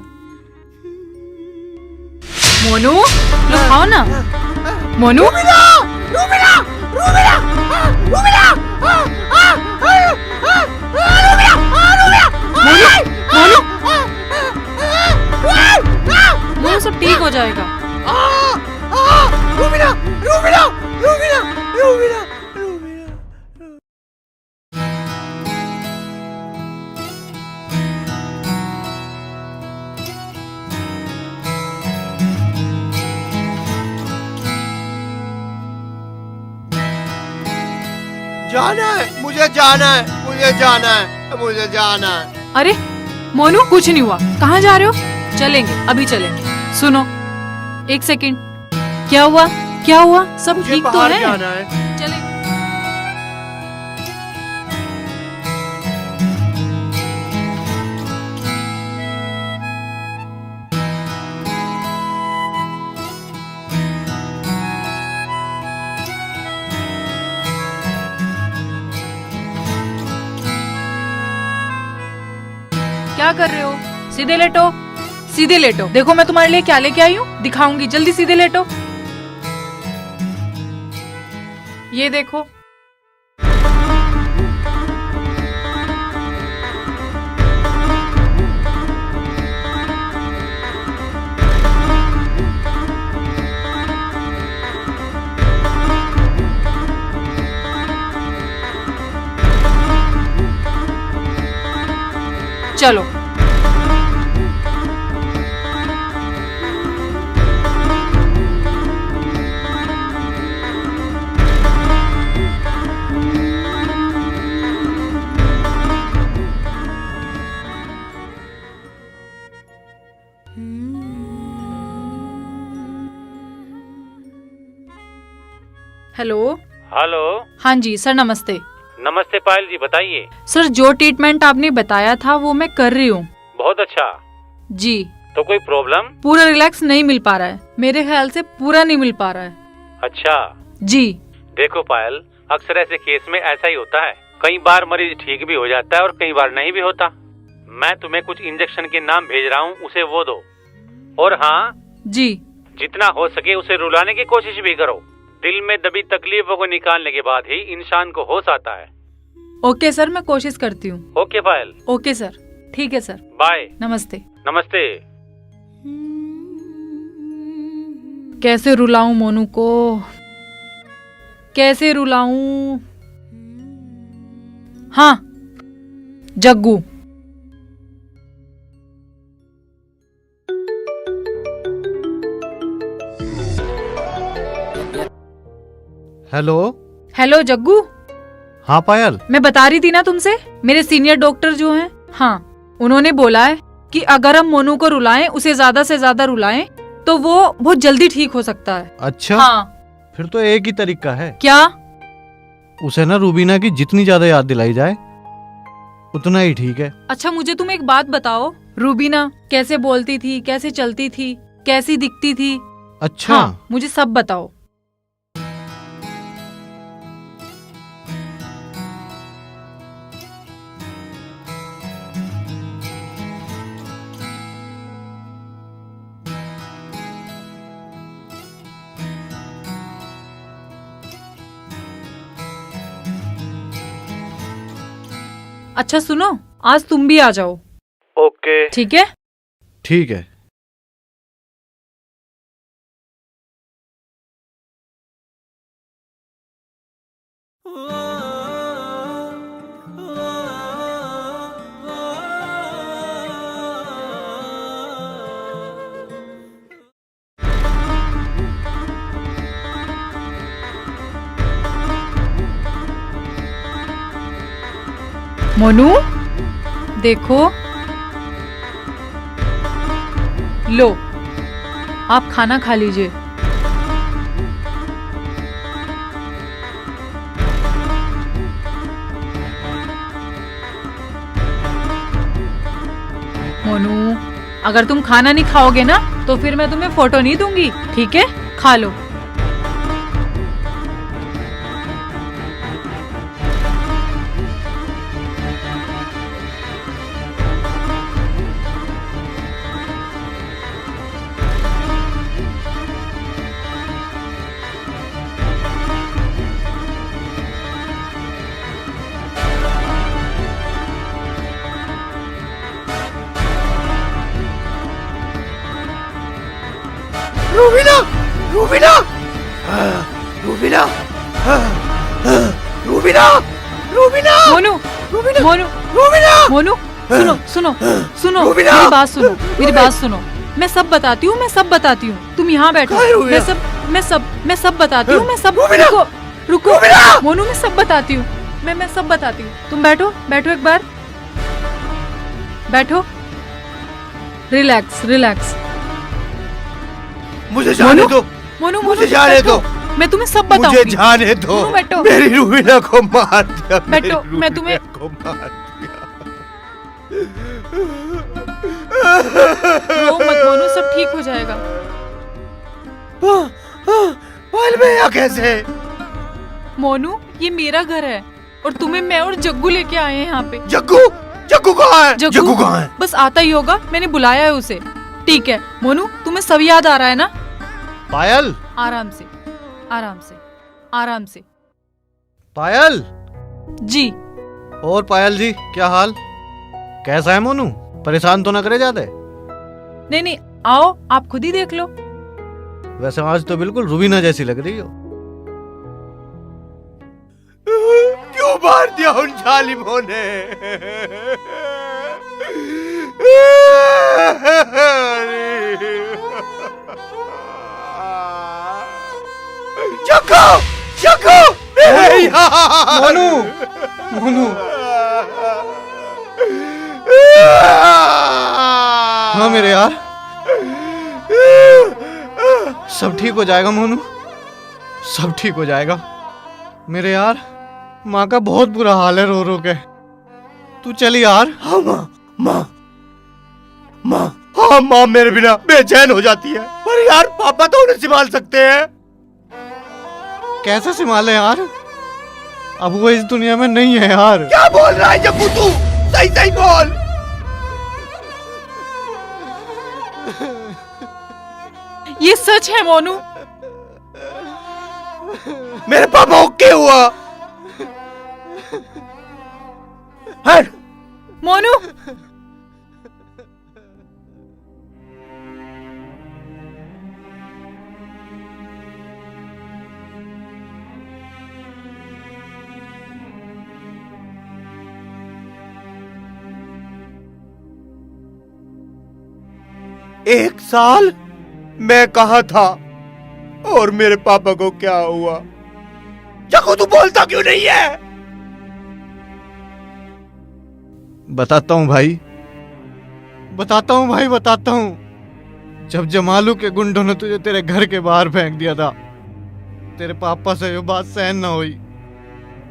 Speaker 15: मोनू, लो खाओ ना। मोनू, मोनू सब ठीक हो जाएगा।
Speaker 3: जाना है, मुझे जाना है, मुझे जाना है, मुझे जाना है।
Speaker 15: अरे मोनू, कुछ नहीं हुआ। कहाँ जा रहे हो? चलेंगे, अभी चलेंगे। सुनो, एक सेकंड। क्या हुआ? क्या हुआ? सब ठीक तो है?
Speaker 3: जाना है।
Speaker 15: चले। क्या कर रहे हो? सीधे लेटो, सीधे लेटो। देखो मैं तुम्हारे लिए क्या लेके आई हूँ, दिखाऊंगी। जल्दी सीधे लेटो। ये देखो। चलो। हेलो।
Speaker 14: हेलो।
Speaker 15: हाँ जी सर, नमस्ते।
Speaker 14: नमस्ते पायल जी, बताइए।
Speaker 15: सर, जो ट्रीटमेंट आपने बताया था वो मैं कर रही हूँ।
Speaker 14: बहुत अच्छा
Speaker 15: जी।
Speaker 14: तो कोई प्रॉब्लम?
Speaker 15: पूरा रिलैक्स नहीं मिल पा रहा है, मेरे ख्याल से पूरा नहीं मिल पा रहा है।
Speaker 14: अच्छा
Speaker 15: जी।
Speaker 14: देखो पायल, अक्सर ऐसे केस में ऐसा ही होता है। कई बार मरीज ठीक भी हो जाता है और कई बार नहीं भी होता। मैं तुम्हें कुछ इंजेक्शन के नाम भेज रहा हूँ, उसे वो दो। और हाँ
Speaker 15: जी,
Speaker 14: जितना हो सके उसे रुलाने की कोशिश भी करो। दिल में दबी तकलीफों को निकालने के बाद ही इंसान को होश आता है।
Speaker 15: ओके सर, मैं कोशिश करती हूँ।
Speaker 14: ओके पायल।
Speaker 15: ओके सर, ठीक है सर।
Speaker 14: बाय।
Speaker 15: नमस्ते।
Speaker 14: नमस्ते।
Speaker 15: कैसे रुलाऊं मोनू को, कैसे रुलाऊं? हाँ, जग्गू।
Speaker 4: हेलो।
Speaker 15: हेलो जग्गू।
Speaker 4: हाँ पायल।
Speaker 15: मैं बता रही थी ना तुमसे, मेरे सीनियर डॉक्टर जो हैं, हाँ, उन्होंने बोला है कि अगर हम मोनू को रुलाएं, उसे ज्यादा से ज्यादा रुलाएं, तो वो बहुत जल्दी ठीक हो सकता है।
Speaker 4: अच्छा।
Speaker 15: हाँ।
Speaker 4: फिर तो एक ही तरीका है।
Speaker 15: क्या?
Speaker 4: उसे ना रूबीना की जितनी ज्यादा याद दिलाई जाए उतना ही ठीक है।
Speaker 15: अच्छा मुझे तुम एक बात बताओ, रूबीना कैसे बोलती थी, कैसे चलती थी, कैसी दिखती थी?
Speaker 4: अच्छा।
Speaker 15: हाँ, मुझे सब बताओ। अच्छा सुनो, आज तुम भी आ जाओ।
Speaker 11: ओके।
Speaker 15: ठीक है।
Speaker 4: ठीक है।
Speaker 15: मोनू देखो, लो आप खाना खा लीजिए। मोनू, अगर तुम खाना नहीं खाओगे ना तो फिर मैं तुम्हें फोटो नहीं दूंगी, ठीक है? खा लो।
Speaker 9: रूबीना, रूबीना, रूबीना, रूबीना, रूबीना,
Speaker 15: मोनू, मोनू, मोनू, सुनो सुनो सुनो, मेरी बात सुनो, मेरी बात सुनो। मैं सब बताती हूँ, मैं सब बताती हूँ। तुम यहाँ बैठो। मैं सब बताती हूँ। मैं सब रुको रुको मोनू, मैं सब बताती हूँ। मैं सब बताती हूँ। तुम बैठो, बैठो एक बार, बैठो। Relax relax.
Speaker 9: मुझे जाने दो।
Speaker 15: मोनू,
Speaker 9: मुझे जाने दो।
Speaker 15: मैं तुम्हें सब बताऊंगी।
Speaker 9: मुझे जाने दो।
Speaker 15: बैठो।
Speaker 9: मेरी रूबीना को मार दिया।
Speaker 15: बैठो, मैं तुम्हें
Speaker 9: को मार दिया।
Speaker 15: रो मत मोनू, सब ठीक हो जाएगा।
Speaker 9: पायल में यहाँ कैसे?
Speaker 15: मोनू, ये मेरा घर है और तुम्हें मैं और जग्गू लेके आए हैं यहाँ पे।
Speaker 9: जग्गू? जग्गू कहाँ है? जग्गू कहाँ है?
Speaker 15: बस आता ही होगा, मैंने बुलाया है उसे। ठीक है मोनू, तुम्हें सब याद आ रहा है ना?
Speaker 4: पायल,
Speaker 15: आराम से, आराम से, आराम से।
Speaker 4: पायल
Speaker 15: जी।
Speaker 4: और पायल जी, क्या हाल? कैसा है मोनू? परेशान तो न करे जाते?
Speaker 15: नहीं नहीं, आओ आप खुद ही देख लो।
Speaker 4: वैसे आज तो बिल्कुल रूबीना जैसी लग रही हो।
Speaker 9: क्यों मार दिया उन जालिमों ने? जग्गू, जग्गू,
Speaker 4: मोनू, मोनू। हाँ मेरे यार, सब ठीक हो जाएगा मोनू, सब ठीक हो जाएगा। मेरे यार, माँ का बहुत बुरा हाल है रो रो के। तू चल यार।
Speaker 9: हाँ माँ, माँ, माँ, हाँ माँ मेरे बिना बेचैन हो जाती है, पर यार पापा तो उन्हें संभाल सकते हैं।
Speaker 4: कैसे संभाले यार? अब वो इस दुनिया में नहीं है यार।
Speaker 9: क्या बोल रहा है जग्गू तू? सही सही बोल।
Speaker 15: ये सच है मोनू।
Speaker 9: मेरे पापा को क्या हुआ? हट
Speaker 15: मोनू।
Speaker 9: एक साल मैं कहाँ था और मेरे पापा को क्या हुआ? जग्गू तू बोलता क्यों नहीं है?
Speaker 4: बताता हूँ भाई, बताता हूँ भाई, बताता हूँ। जब जमालू के गुंडों ने तुझे तेरे घर के बाहर फेंक दिया था, तेरे पापा से ये बात सहन न हुई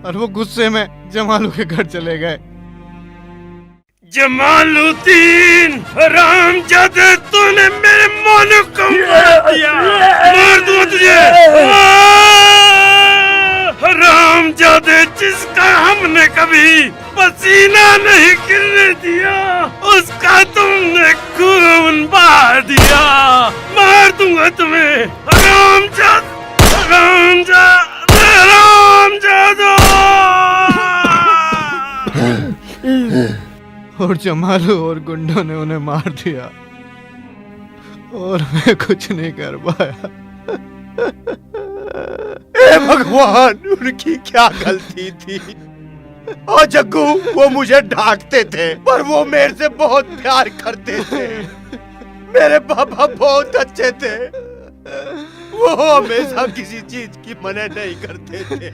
Speaker 4: और वो गुस्से में जमालू के घर चले गए।
Speaker 1: जमालुद्दीन हरामजादे, तूने मेरे मोनू को मार दिया। मार दूंगा तुझे। हरामजादे, जिसका हमने कभी पसीना नहीं गिरने दिया, उसका तुमने खून बहा दिया। मार दूंगा तुम्हें। हरामजाद, हरामजाद, हरामजादा।
Speaker 4: और जमालू और गुंडों ने उन्हें मार दिया और मैं कुछ नहीं कर पाया।
Speaker 3: ए भगवान, उनकी क्या गलती थी? और जग्गू, वो मुझे डांटते थे पर वो मेरे से बहुत प्यार करते थे। मेरे पापा बहुत अच्छे थे, वो हमेशा किसी चीज की मना नहीं करते थे।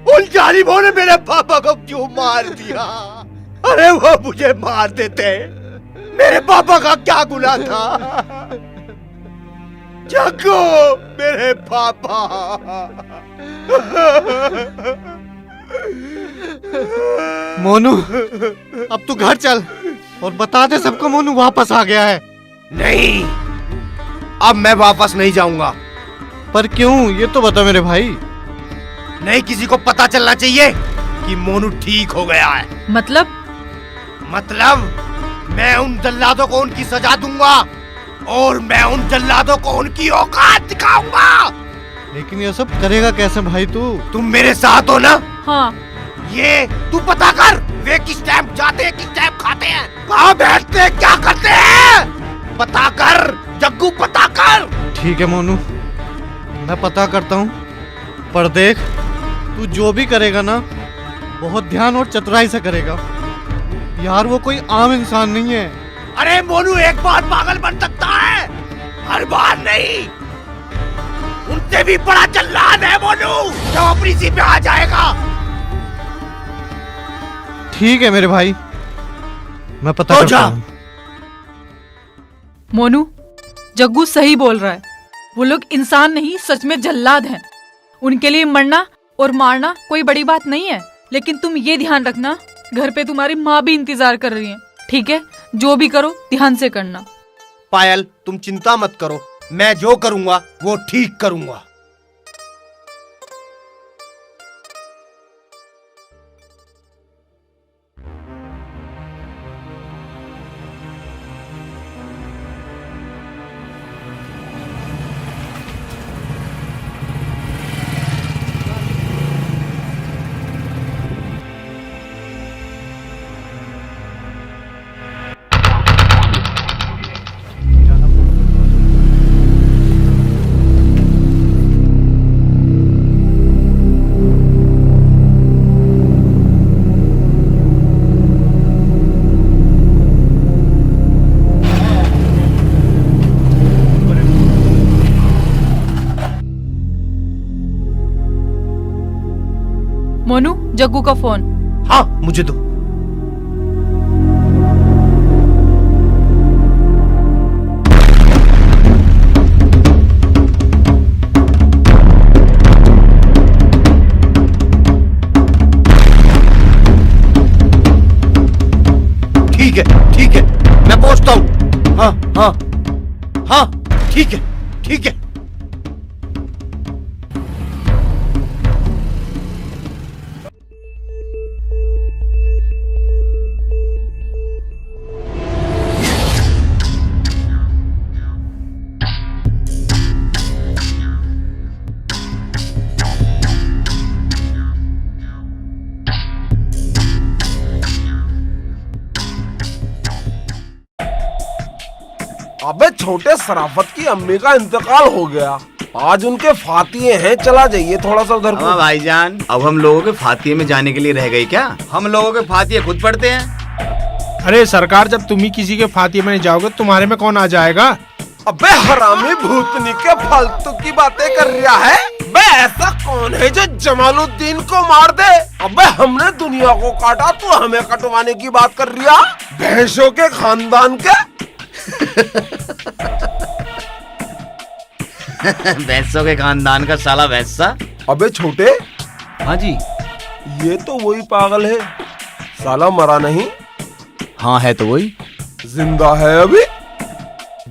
Speaker 3: उन जालिमों ने मेरे पापा को क्यों मार दिया? अरे वो मुझे मार देते, मेरे पापा का क्या गुनाह था? जग्गू, मेरे पापा।
Speaker 4: मोनू, अब तू घर चल और बता दे सबको मोनू वापस आ गया है।
Speaker 3: नहीं, अब मैं वापस नहीं जाऊंगा।
Speaker 4: पर क्यों, ये तो बता मेरे भाई।
Speaker 3: नहीं, किसी को पता चलना चाहिए कि मोनू ठीक हो गया है।
Speaker 15: मतलब
Speaker 3: मैं उन जल्लादों को उनकी सजा दूंगा और मैं उन जल्लादों को उनकी औकात दिखाऊंगा।
Speaker 4: लेकिन ये सब करेगा कैसे भाई तू?
Speaker 3: तुम मेरे साथ हो ना?
Speaker 15: हाँ।
Speaker 3: ये तू पता कर, वे किस टाइम जाते हैं, किस टाइम खाते हैं, कहाँ बैठते हैं, क्या करते हैं, पता कर जग्गू, पता कर।
Speaker 4: ठीक है मोनू, मैं पता करता हूँ, पर देख तू जो भी करेगा ना बहुत ध्यान और चतुराई से करेगा यार, वो कोई आम इंसान नहीं है।
Speaker 3: अरे मोनू, एक बार पागल बन सकता है, हर बार नहीं। उनसे भी बड़ा जल्लाद है मोनू, जो अपनी सी पे आ जाएगा।
Speaker 4: ठीक है मेरे भाई, मैं पता करता हूँ।
Speaker 15: मोनू, जग्गू सही बोल रहा है। वो लोग इंसान नहीं, सच में जल्लाद हैं। उनके लिए मरना और मारना कोई बड़ी बात नहीं है। लेकिन तुम ये ध्यान रखना, घर पे तुम्हारी माँ भी इंतजार कर रही है। ठीक है, जो भी करो ध्यान से करना।
Speaker 3: पायल, तुम चिंता मत करो, मैं जो करूंगा वो ठीक करूंगा।
Speaker 15: मोनू, जग्गू का फोन।
Speaker 3: हाँ, मुझे दो। ठीक है, मैं पहुंचता हूँ। हाँ, ठीक है।
Speaker 10: अबे छोटे शराफत की अम्मी का इंतकाल हो गया, आज उनके फातिये हैं, चला जाइए थोड़ा सा उधर को।
Speaker 11: भाईजान, अब हम लोगों के फातिये में जाने के लिए रह गई क्या? हम लोगों के फातिये खुद पढ़ते हैं।
Speaker 16: अरे सरकार, जब तुम ही किसी के फातिये में नहीं जाओगे तुम्हारे में कौन आ जाएगा?
Speaker 10: अबे हरामी भूतनी के फालतू की बातें कर रहा है। बे ऐसा कौन है जो जमालुद्दीन को मार दे? अबे हमने दुनिया को काटा, तू हमें कटवाने की बात कर रहा? भैंसों के खानदान के।
Speaker 11: भैंसों के खानदान का साला भैंसा।
Speaker 10: अबे छोटे।
Speaker 11: हाँ जी।
Speaker 10: ये तो वही पागल है, साला मरा नहीं।
Speaker 11: हाँ है तो वही,
Speaker 10: जिंदा है अभी।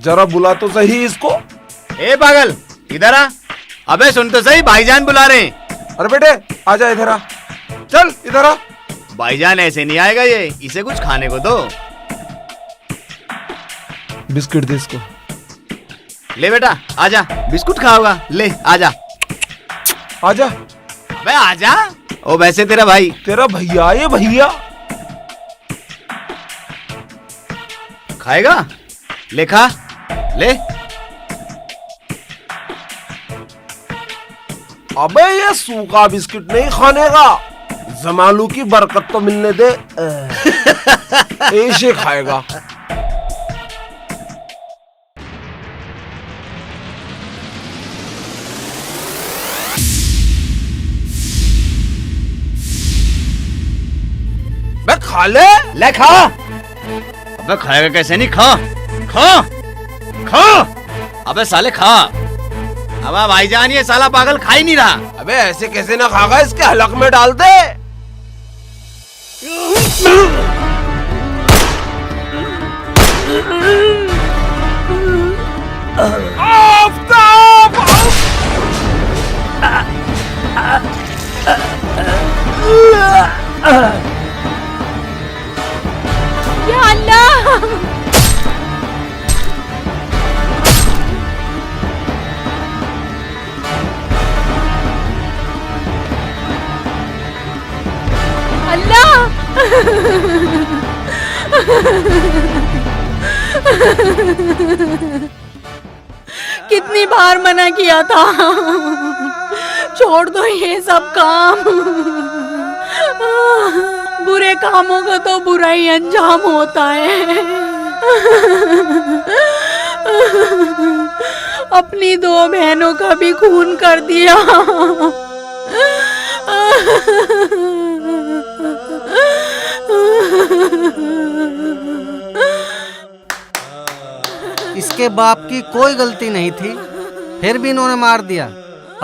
Speaker 10: जरा बुला तो सही इसको।
Speaker 11: ए पागल, इधर आ। अबे सुन तो सही, भाईजान बुला रहे हैं।
Speaker 10: अरे बेटे आजा इधर आ, चल इधर आ।
Speaker 11: भाईजान ऐसे नहीं आएगा ये, इसे कुछ खाने को दो।
Speaker 10: बिस्किट दे इसको।
Speaker 11: ले बेटा आजा, बिस्कुट खाओगा, ले आजा।
Speaker 10: आजा।
Speaker 11: अबे आजा। ओ वैसे तेरा भाई।
Speaker 10: तेरा भैया, ये भैया।
Speaker 11: खाएगा? ले खा, ले।
Speaker 10: अबे ये सूखा बिस्किट नहीं खाने का, जमालू की बरकत तो मिलने दे। ऐसे खाएगा।
Speaker 11: बे खा ले खा। अबे खाएगा कैसे नहीं, खा खा खा। अबे साले खा। अबे भाईजान ये साला पागल खा ही नहीं रहा।
Speaker 10: अबे ऐसे कैसे ना खागा, इसके हलक में डाल दे।
Speaker 12: या अल्लाह।
Speaker 15: कितनी बार मना किया था, छोड़ दो ये सब काम। बुरे कामों का तो बुरा ही अंजाम होता है। अपनी 2 बहनों का भी खून कर दिया।
Speaker 4: इसके बाप की कोई गलती नहीं थी, फिर भी इन्होंने मार दिया।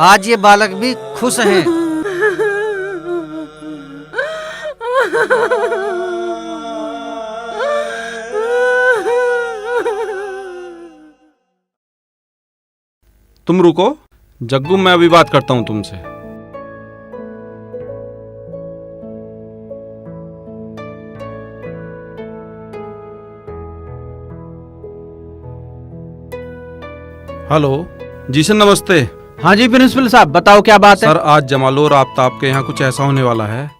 Speaker 4: आज ये बालक भी खुश हैं।
Speaker 8: तुम रुको जग्गू, मैं अभी बात करता हूँ तुमसे। हेलो जी सर, नमस्ते।
Speaker 6: हाँ जी प्रिंसिपल साहब, बताओ क्या बात है?
Speaker 8: सर आज जमालो और आफ्ताब के यहाँ कुछ ऐसा होने वाला है।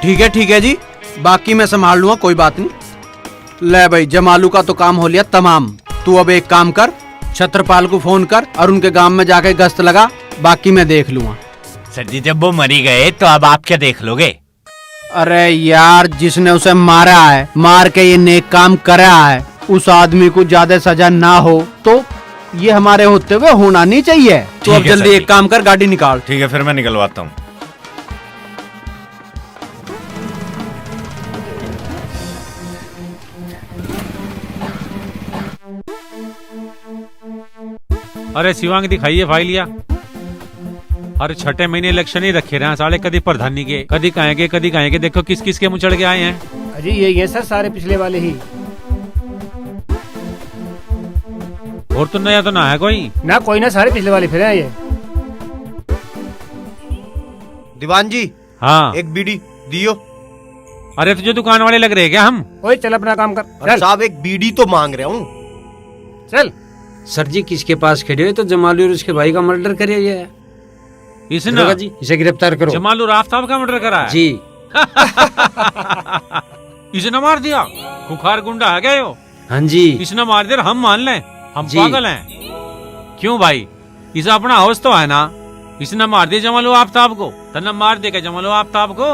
Speaker 6: ठीक है जी, बाकी मैं संभाल लूंगा, कोई बात नहीं। ले भाई, जमालू का तो काम हो लिया तमाम। तू अब एक काम कर, छत्रपाल को फोन कर और उनके गांव में जाके गश्त लगा, बाकी मैं देख लूंगा।
Speaker 11: सर जी जब वो मरी गए तो अब आप क्या देख लोगे?
Speaker 6: अरे यार, जिसने उसे मारा है, मार के ये नेक काम करा है, उस आदमी को ज्यादा सजा ना हो तो ये हमारे होते हुए होना नहीं चाहिए। तो अब जल्दी एक काम कर, गाड़ी निकाल।
Speaker 11: ठीक है, फिर मैं निकलवाता हूँ।
Speaker 14: अरे शिवांग दिखाइए फाइल या। अरे 6 महीने इलेक्शन ही रखे रहे हैं साले, कभी प्रधानी के, कभी कहेंगे। देखो किस किस के मुँह चढ़ के आए हैं।
Speaker 13: अजी यही है सर, सारे पिछले वाले ही।
Speaker 14: और तो नया तो ना है कोई
Speaker 13: ना, कोई ना, सारे पिछले वाले फिर हैं ये।
Speaker 3: दीवान जी,
Speaker 14: हाँ
Speaker 3: एक बीड़ी दियो।
Speaker 14: अरे तुझे दुकान वाले लग रहे हैं क्या हम?
Speaker 13: ओए चल अपना काम कर।
Speaker 3: अरे साहब एक बीड़ी तो मांग रहा हूँ।
Speaker 13: चल।
Speaker 6: सर जी किसके पास खड़े हो? तो जमालू और उसके भाई का मर्डर करे ये।
Speaker 14: इसने
Speaker 13: जी इसे गिरफ्तार करो।
Speaker 14: जमालू और आफ्ताब का मर्डर करा है
Speaker 6: जी।
Speaker 14: इसने मार दिया? खुखार गुंडा है क्या यो?
Speaker 6: हाँ जी।
Speaker 14: इसने मार दिया, हम मान लें हम
Speaker 6: जी।
Speaker 14: पागल हैं? क्यों भाई, इसे अपना होश तो है ना। इसने मार दिया जमालू आफ्ताब को, तन्ने मार दिया क्या जमालू आफ्ताब को?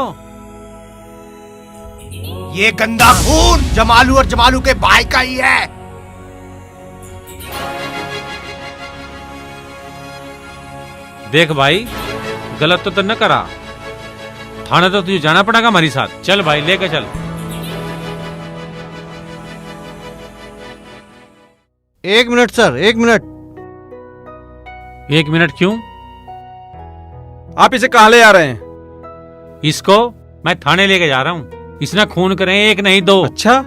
Speaker 3: ये गंदा खून जमालू और जमालू के भाई का ही है।
Speaker 14: देख भाई, गलत तो न करा, थाने तो तुझे जाना पड़ेगा हमारे साथ। चल भाई, लेके चल।
Speaker 4: एक मिनट सर, 1 मिनट।
Speaker 14: 1 मिनट क्यों?
Speaker 8: आप इसे कहाँ ले आ रहे हैं?
Speaker 14: इसको मैं थाने लेके जा रहा हूँ। इसने खून करे 1 नहीं 2।
Speaker 8: अच्छा,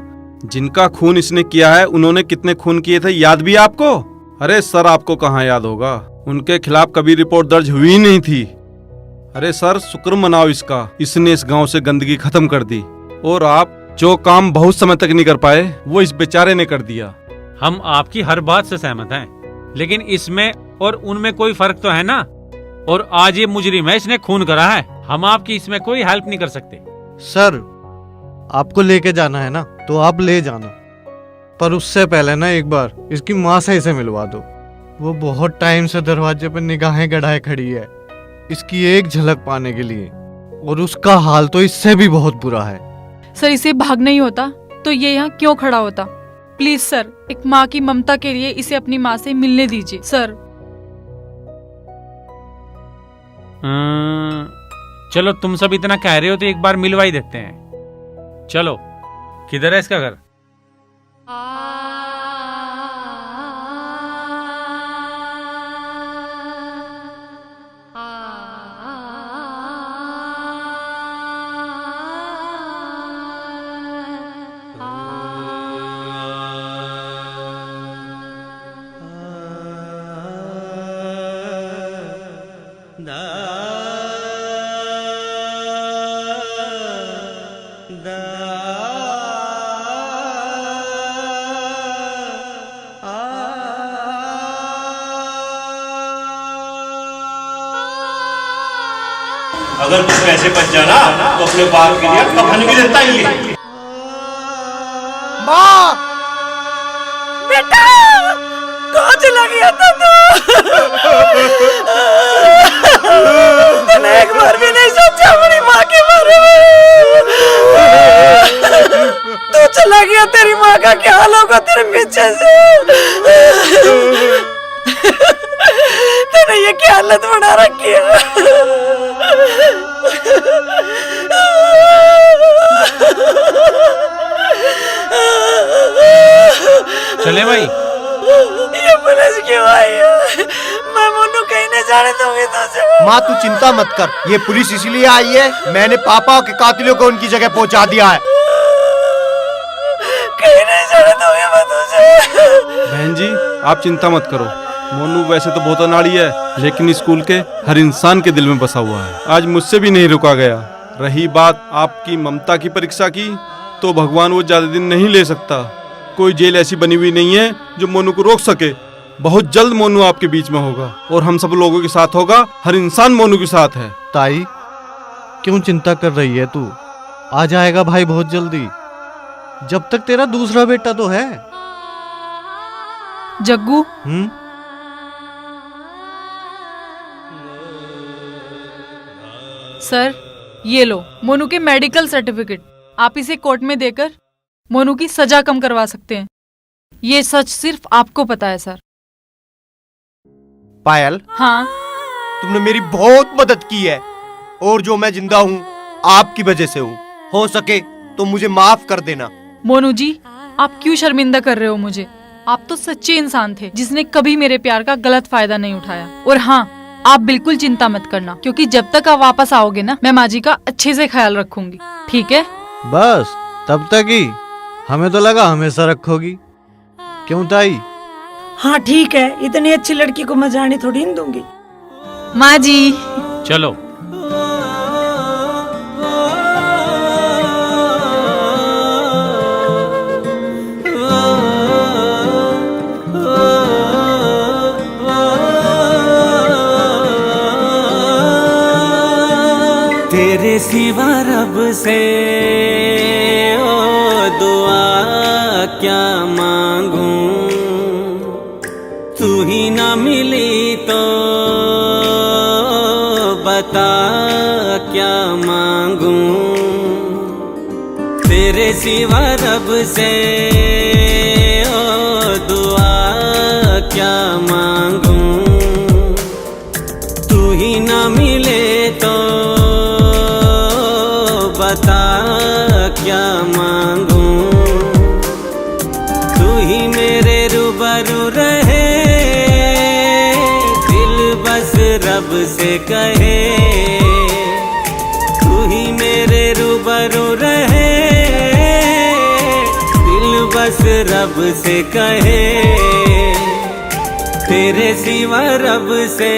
Speaker 8: जिनका खून इसने किया है उन्होंने कितने खून किए थे याद भी आपको? अरे सर, आपको कहाँ याद होगा, उनके खिलाफ कभी रिपोर्ट दर्ज हुई ही नहीं थी। अरे सर, शुक्र मनाओ इसका, इसने इस गांव से गंदगी खत्म कर दी। और आप जो काम बहुत समय तक नहीं कर पाए वो इस बेचारे ने कर दिया।
Speaker 14: हम आपकी हर बात से सहमत हैं, लेकिन इसमें और उनमें कोई फर्क तो है ना। और आज ये मुजरिम है, इसने खून करा है, हम आपकी इसमें कोई हेल्प नहीं कर सकते।
Speaker 4: सर आपको लेके जाना है ना तो आप ले जाना, पर उससे पहले ना एक बार इसकी माँ से इसे मिलवा दो। वो बहुत टाइम से दरवाजे पर निगाहें गड़ाए खड़ी है इसकी एक झलक पाने के लिए, और उसका हाल तो इससे भी बहुत बुरा है।
Speaker 15: सर इसे भागना ही होता तो ये यहाँ क्यों खड़ा होता? प्लीज सर, एक माँ की ममता के लिए इसे अपनी माँ से मिलने दीजिए सर।
Speaker 14: चलो तुम सब इतना कह रहे हो तो एक बार मिलवा ही देते हैं। चलो, किधर है इसका घर?
Speaker 1: अगर कुछ पैसे बच जाना तो अपने बाप के लिए कफन भी देता ही है।
Speaker 2: माँ, बेटा, कहाँ चला गया था तू? तूने एक बार भी नहीं सोचा अपनी माँ के बारे में? तू चला गया, तेरी माँ का क्या हाल होगा तेरे पीछे से? तूने ये क्या हालत बना रखी है?
Speaker 14: चले भाई।
Speaker 2: ये पुलिस क्यों आई है? मैं मोनू कहीं नहीं जाने दूंगी तुझे।
Speaker 3: माँ तू चिंता मत कर, ये पुलिस इसलिए आई है, मैंने पापा के कातिलों को उनकी जगह पहुंचा दिया है।
Speaker 2: कहीं नहीं जाने दूंगी मैं तुझे।
Speaker 8: बहन जी आप चिंता मत करो, मोनू वैसे तो बहुत अनाड़ी है, लेकिन स्कूल के हर इंसान के दिल में बसा हुआ है। आज मुझसे भी नहीं रुका गया। रही बात आपकी ममता की परीक्षा की, तो भगवान वो ज्यादा दिन नहीं ले सकता। कोई जेल ऐसी बनी हुई नहीं है जो मोनू को रोक सके। बहुत जल्द मोनू आपके बीच में होगा और हम सब लोगों के साथ होगा। हर इंसान मोनू के साथ है।
Speaker 4: ताई क्यों चिंता कर रही है तू? आ जाएगा भाई बहुत जल्दी, जब तक तेरा दूसरा बेटा तो है।
Speaker 15: जग्गू, सर ये लो मोनू के मेडिकल सर्टिफिकेट। आप इसे कोर्ट में देकर मोनू की सजा कम करवा सकते हैं। ये सच सिर्फ आपको पता है सर।
Speaker 3: पायल,
Speaker 15: हाँ,
Speaker 3: तुमने मेरी बहुत मदद की है, और जो मैं जिंदा हूँ आपकी वजह से हूँ। हो सके तो मुझे माफ कर देना।
Speaker 15: मोनू जी, आप क्यों शर्मिंदा कर रहे हो मुझे? आप तो सच्चे इंसान थे जिसने कभी मेरे प्यार का गलत फायदा नहीं उठाया। और हाँ, आप बिल्कुल चिंता मत करना, क्योंकि जब तक आप वापस आओगे ना, मैं माँ जी का अच्छे से ख्याल रखूंगी। ठीक है?
Speaker 4: बस तब तक ही? हमें तो लगा हमेशा रखोगी। क्यों ताई?
Speaker 2: हाँ ठीक है, इतनी अच्छी लड़की को मैं जाने थोड़ी न दूंगी।
Speaker 15: माँ जी
Speaker 14: चलो।
Speaker 17: तेरे सिवा रब से ओ दुआ क्या मांगूं, तू ही ना मिली तो बता क्या मांगूं। तेरे सिवा रब से ओ दुआ क्या मांगूं, तू ही ना मिले तो बता क्या मांगूं। तू ही मेरे रूबरू रहे, दिल बस रब से कहे। तू ही मेरे रूबरू रहे, दिल बस रब से कहे। तेरे सिवा रब से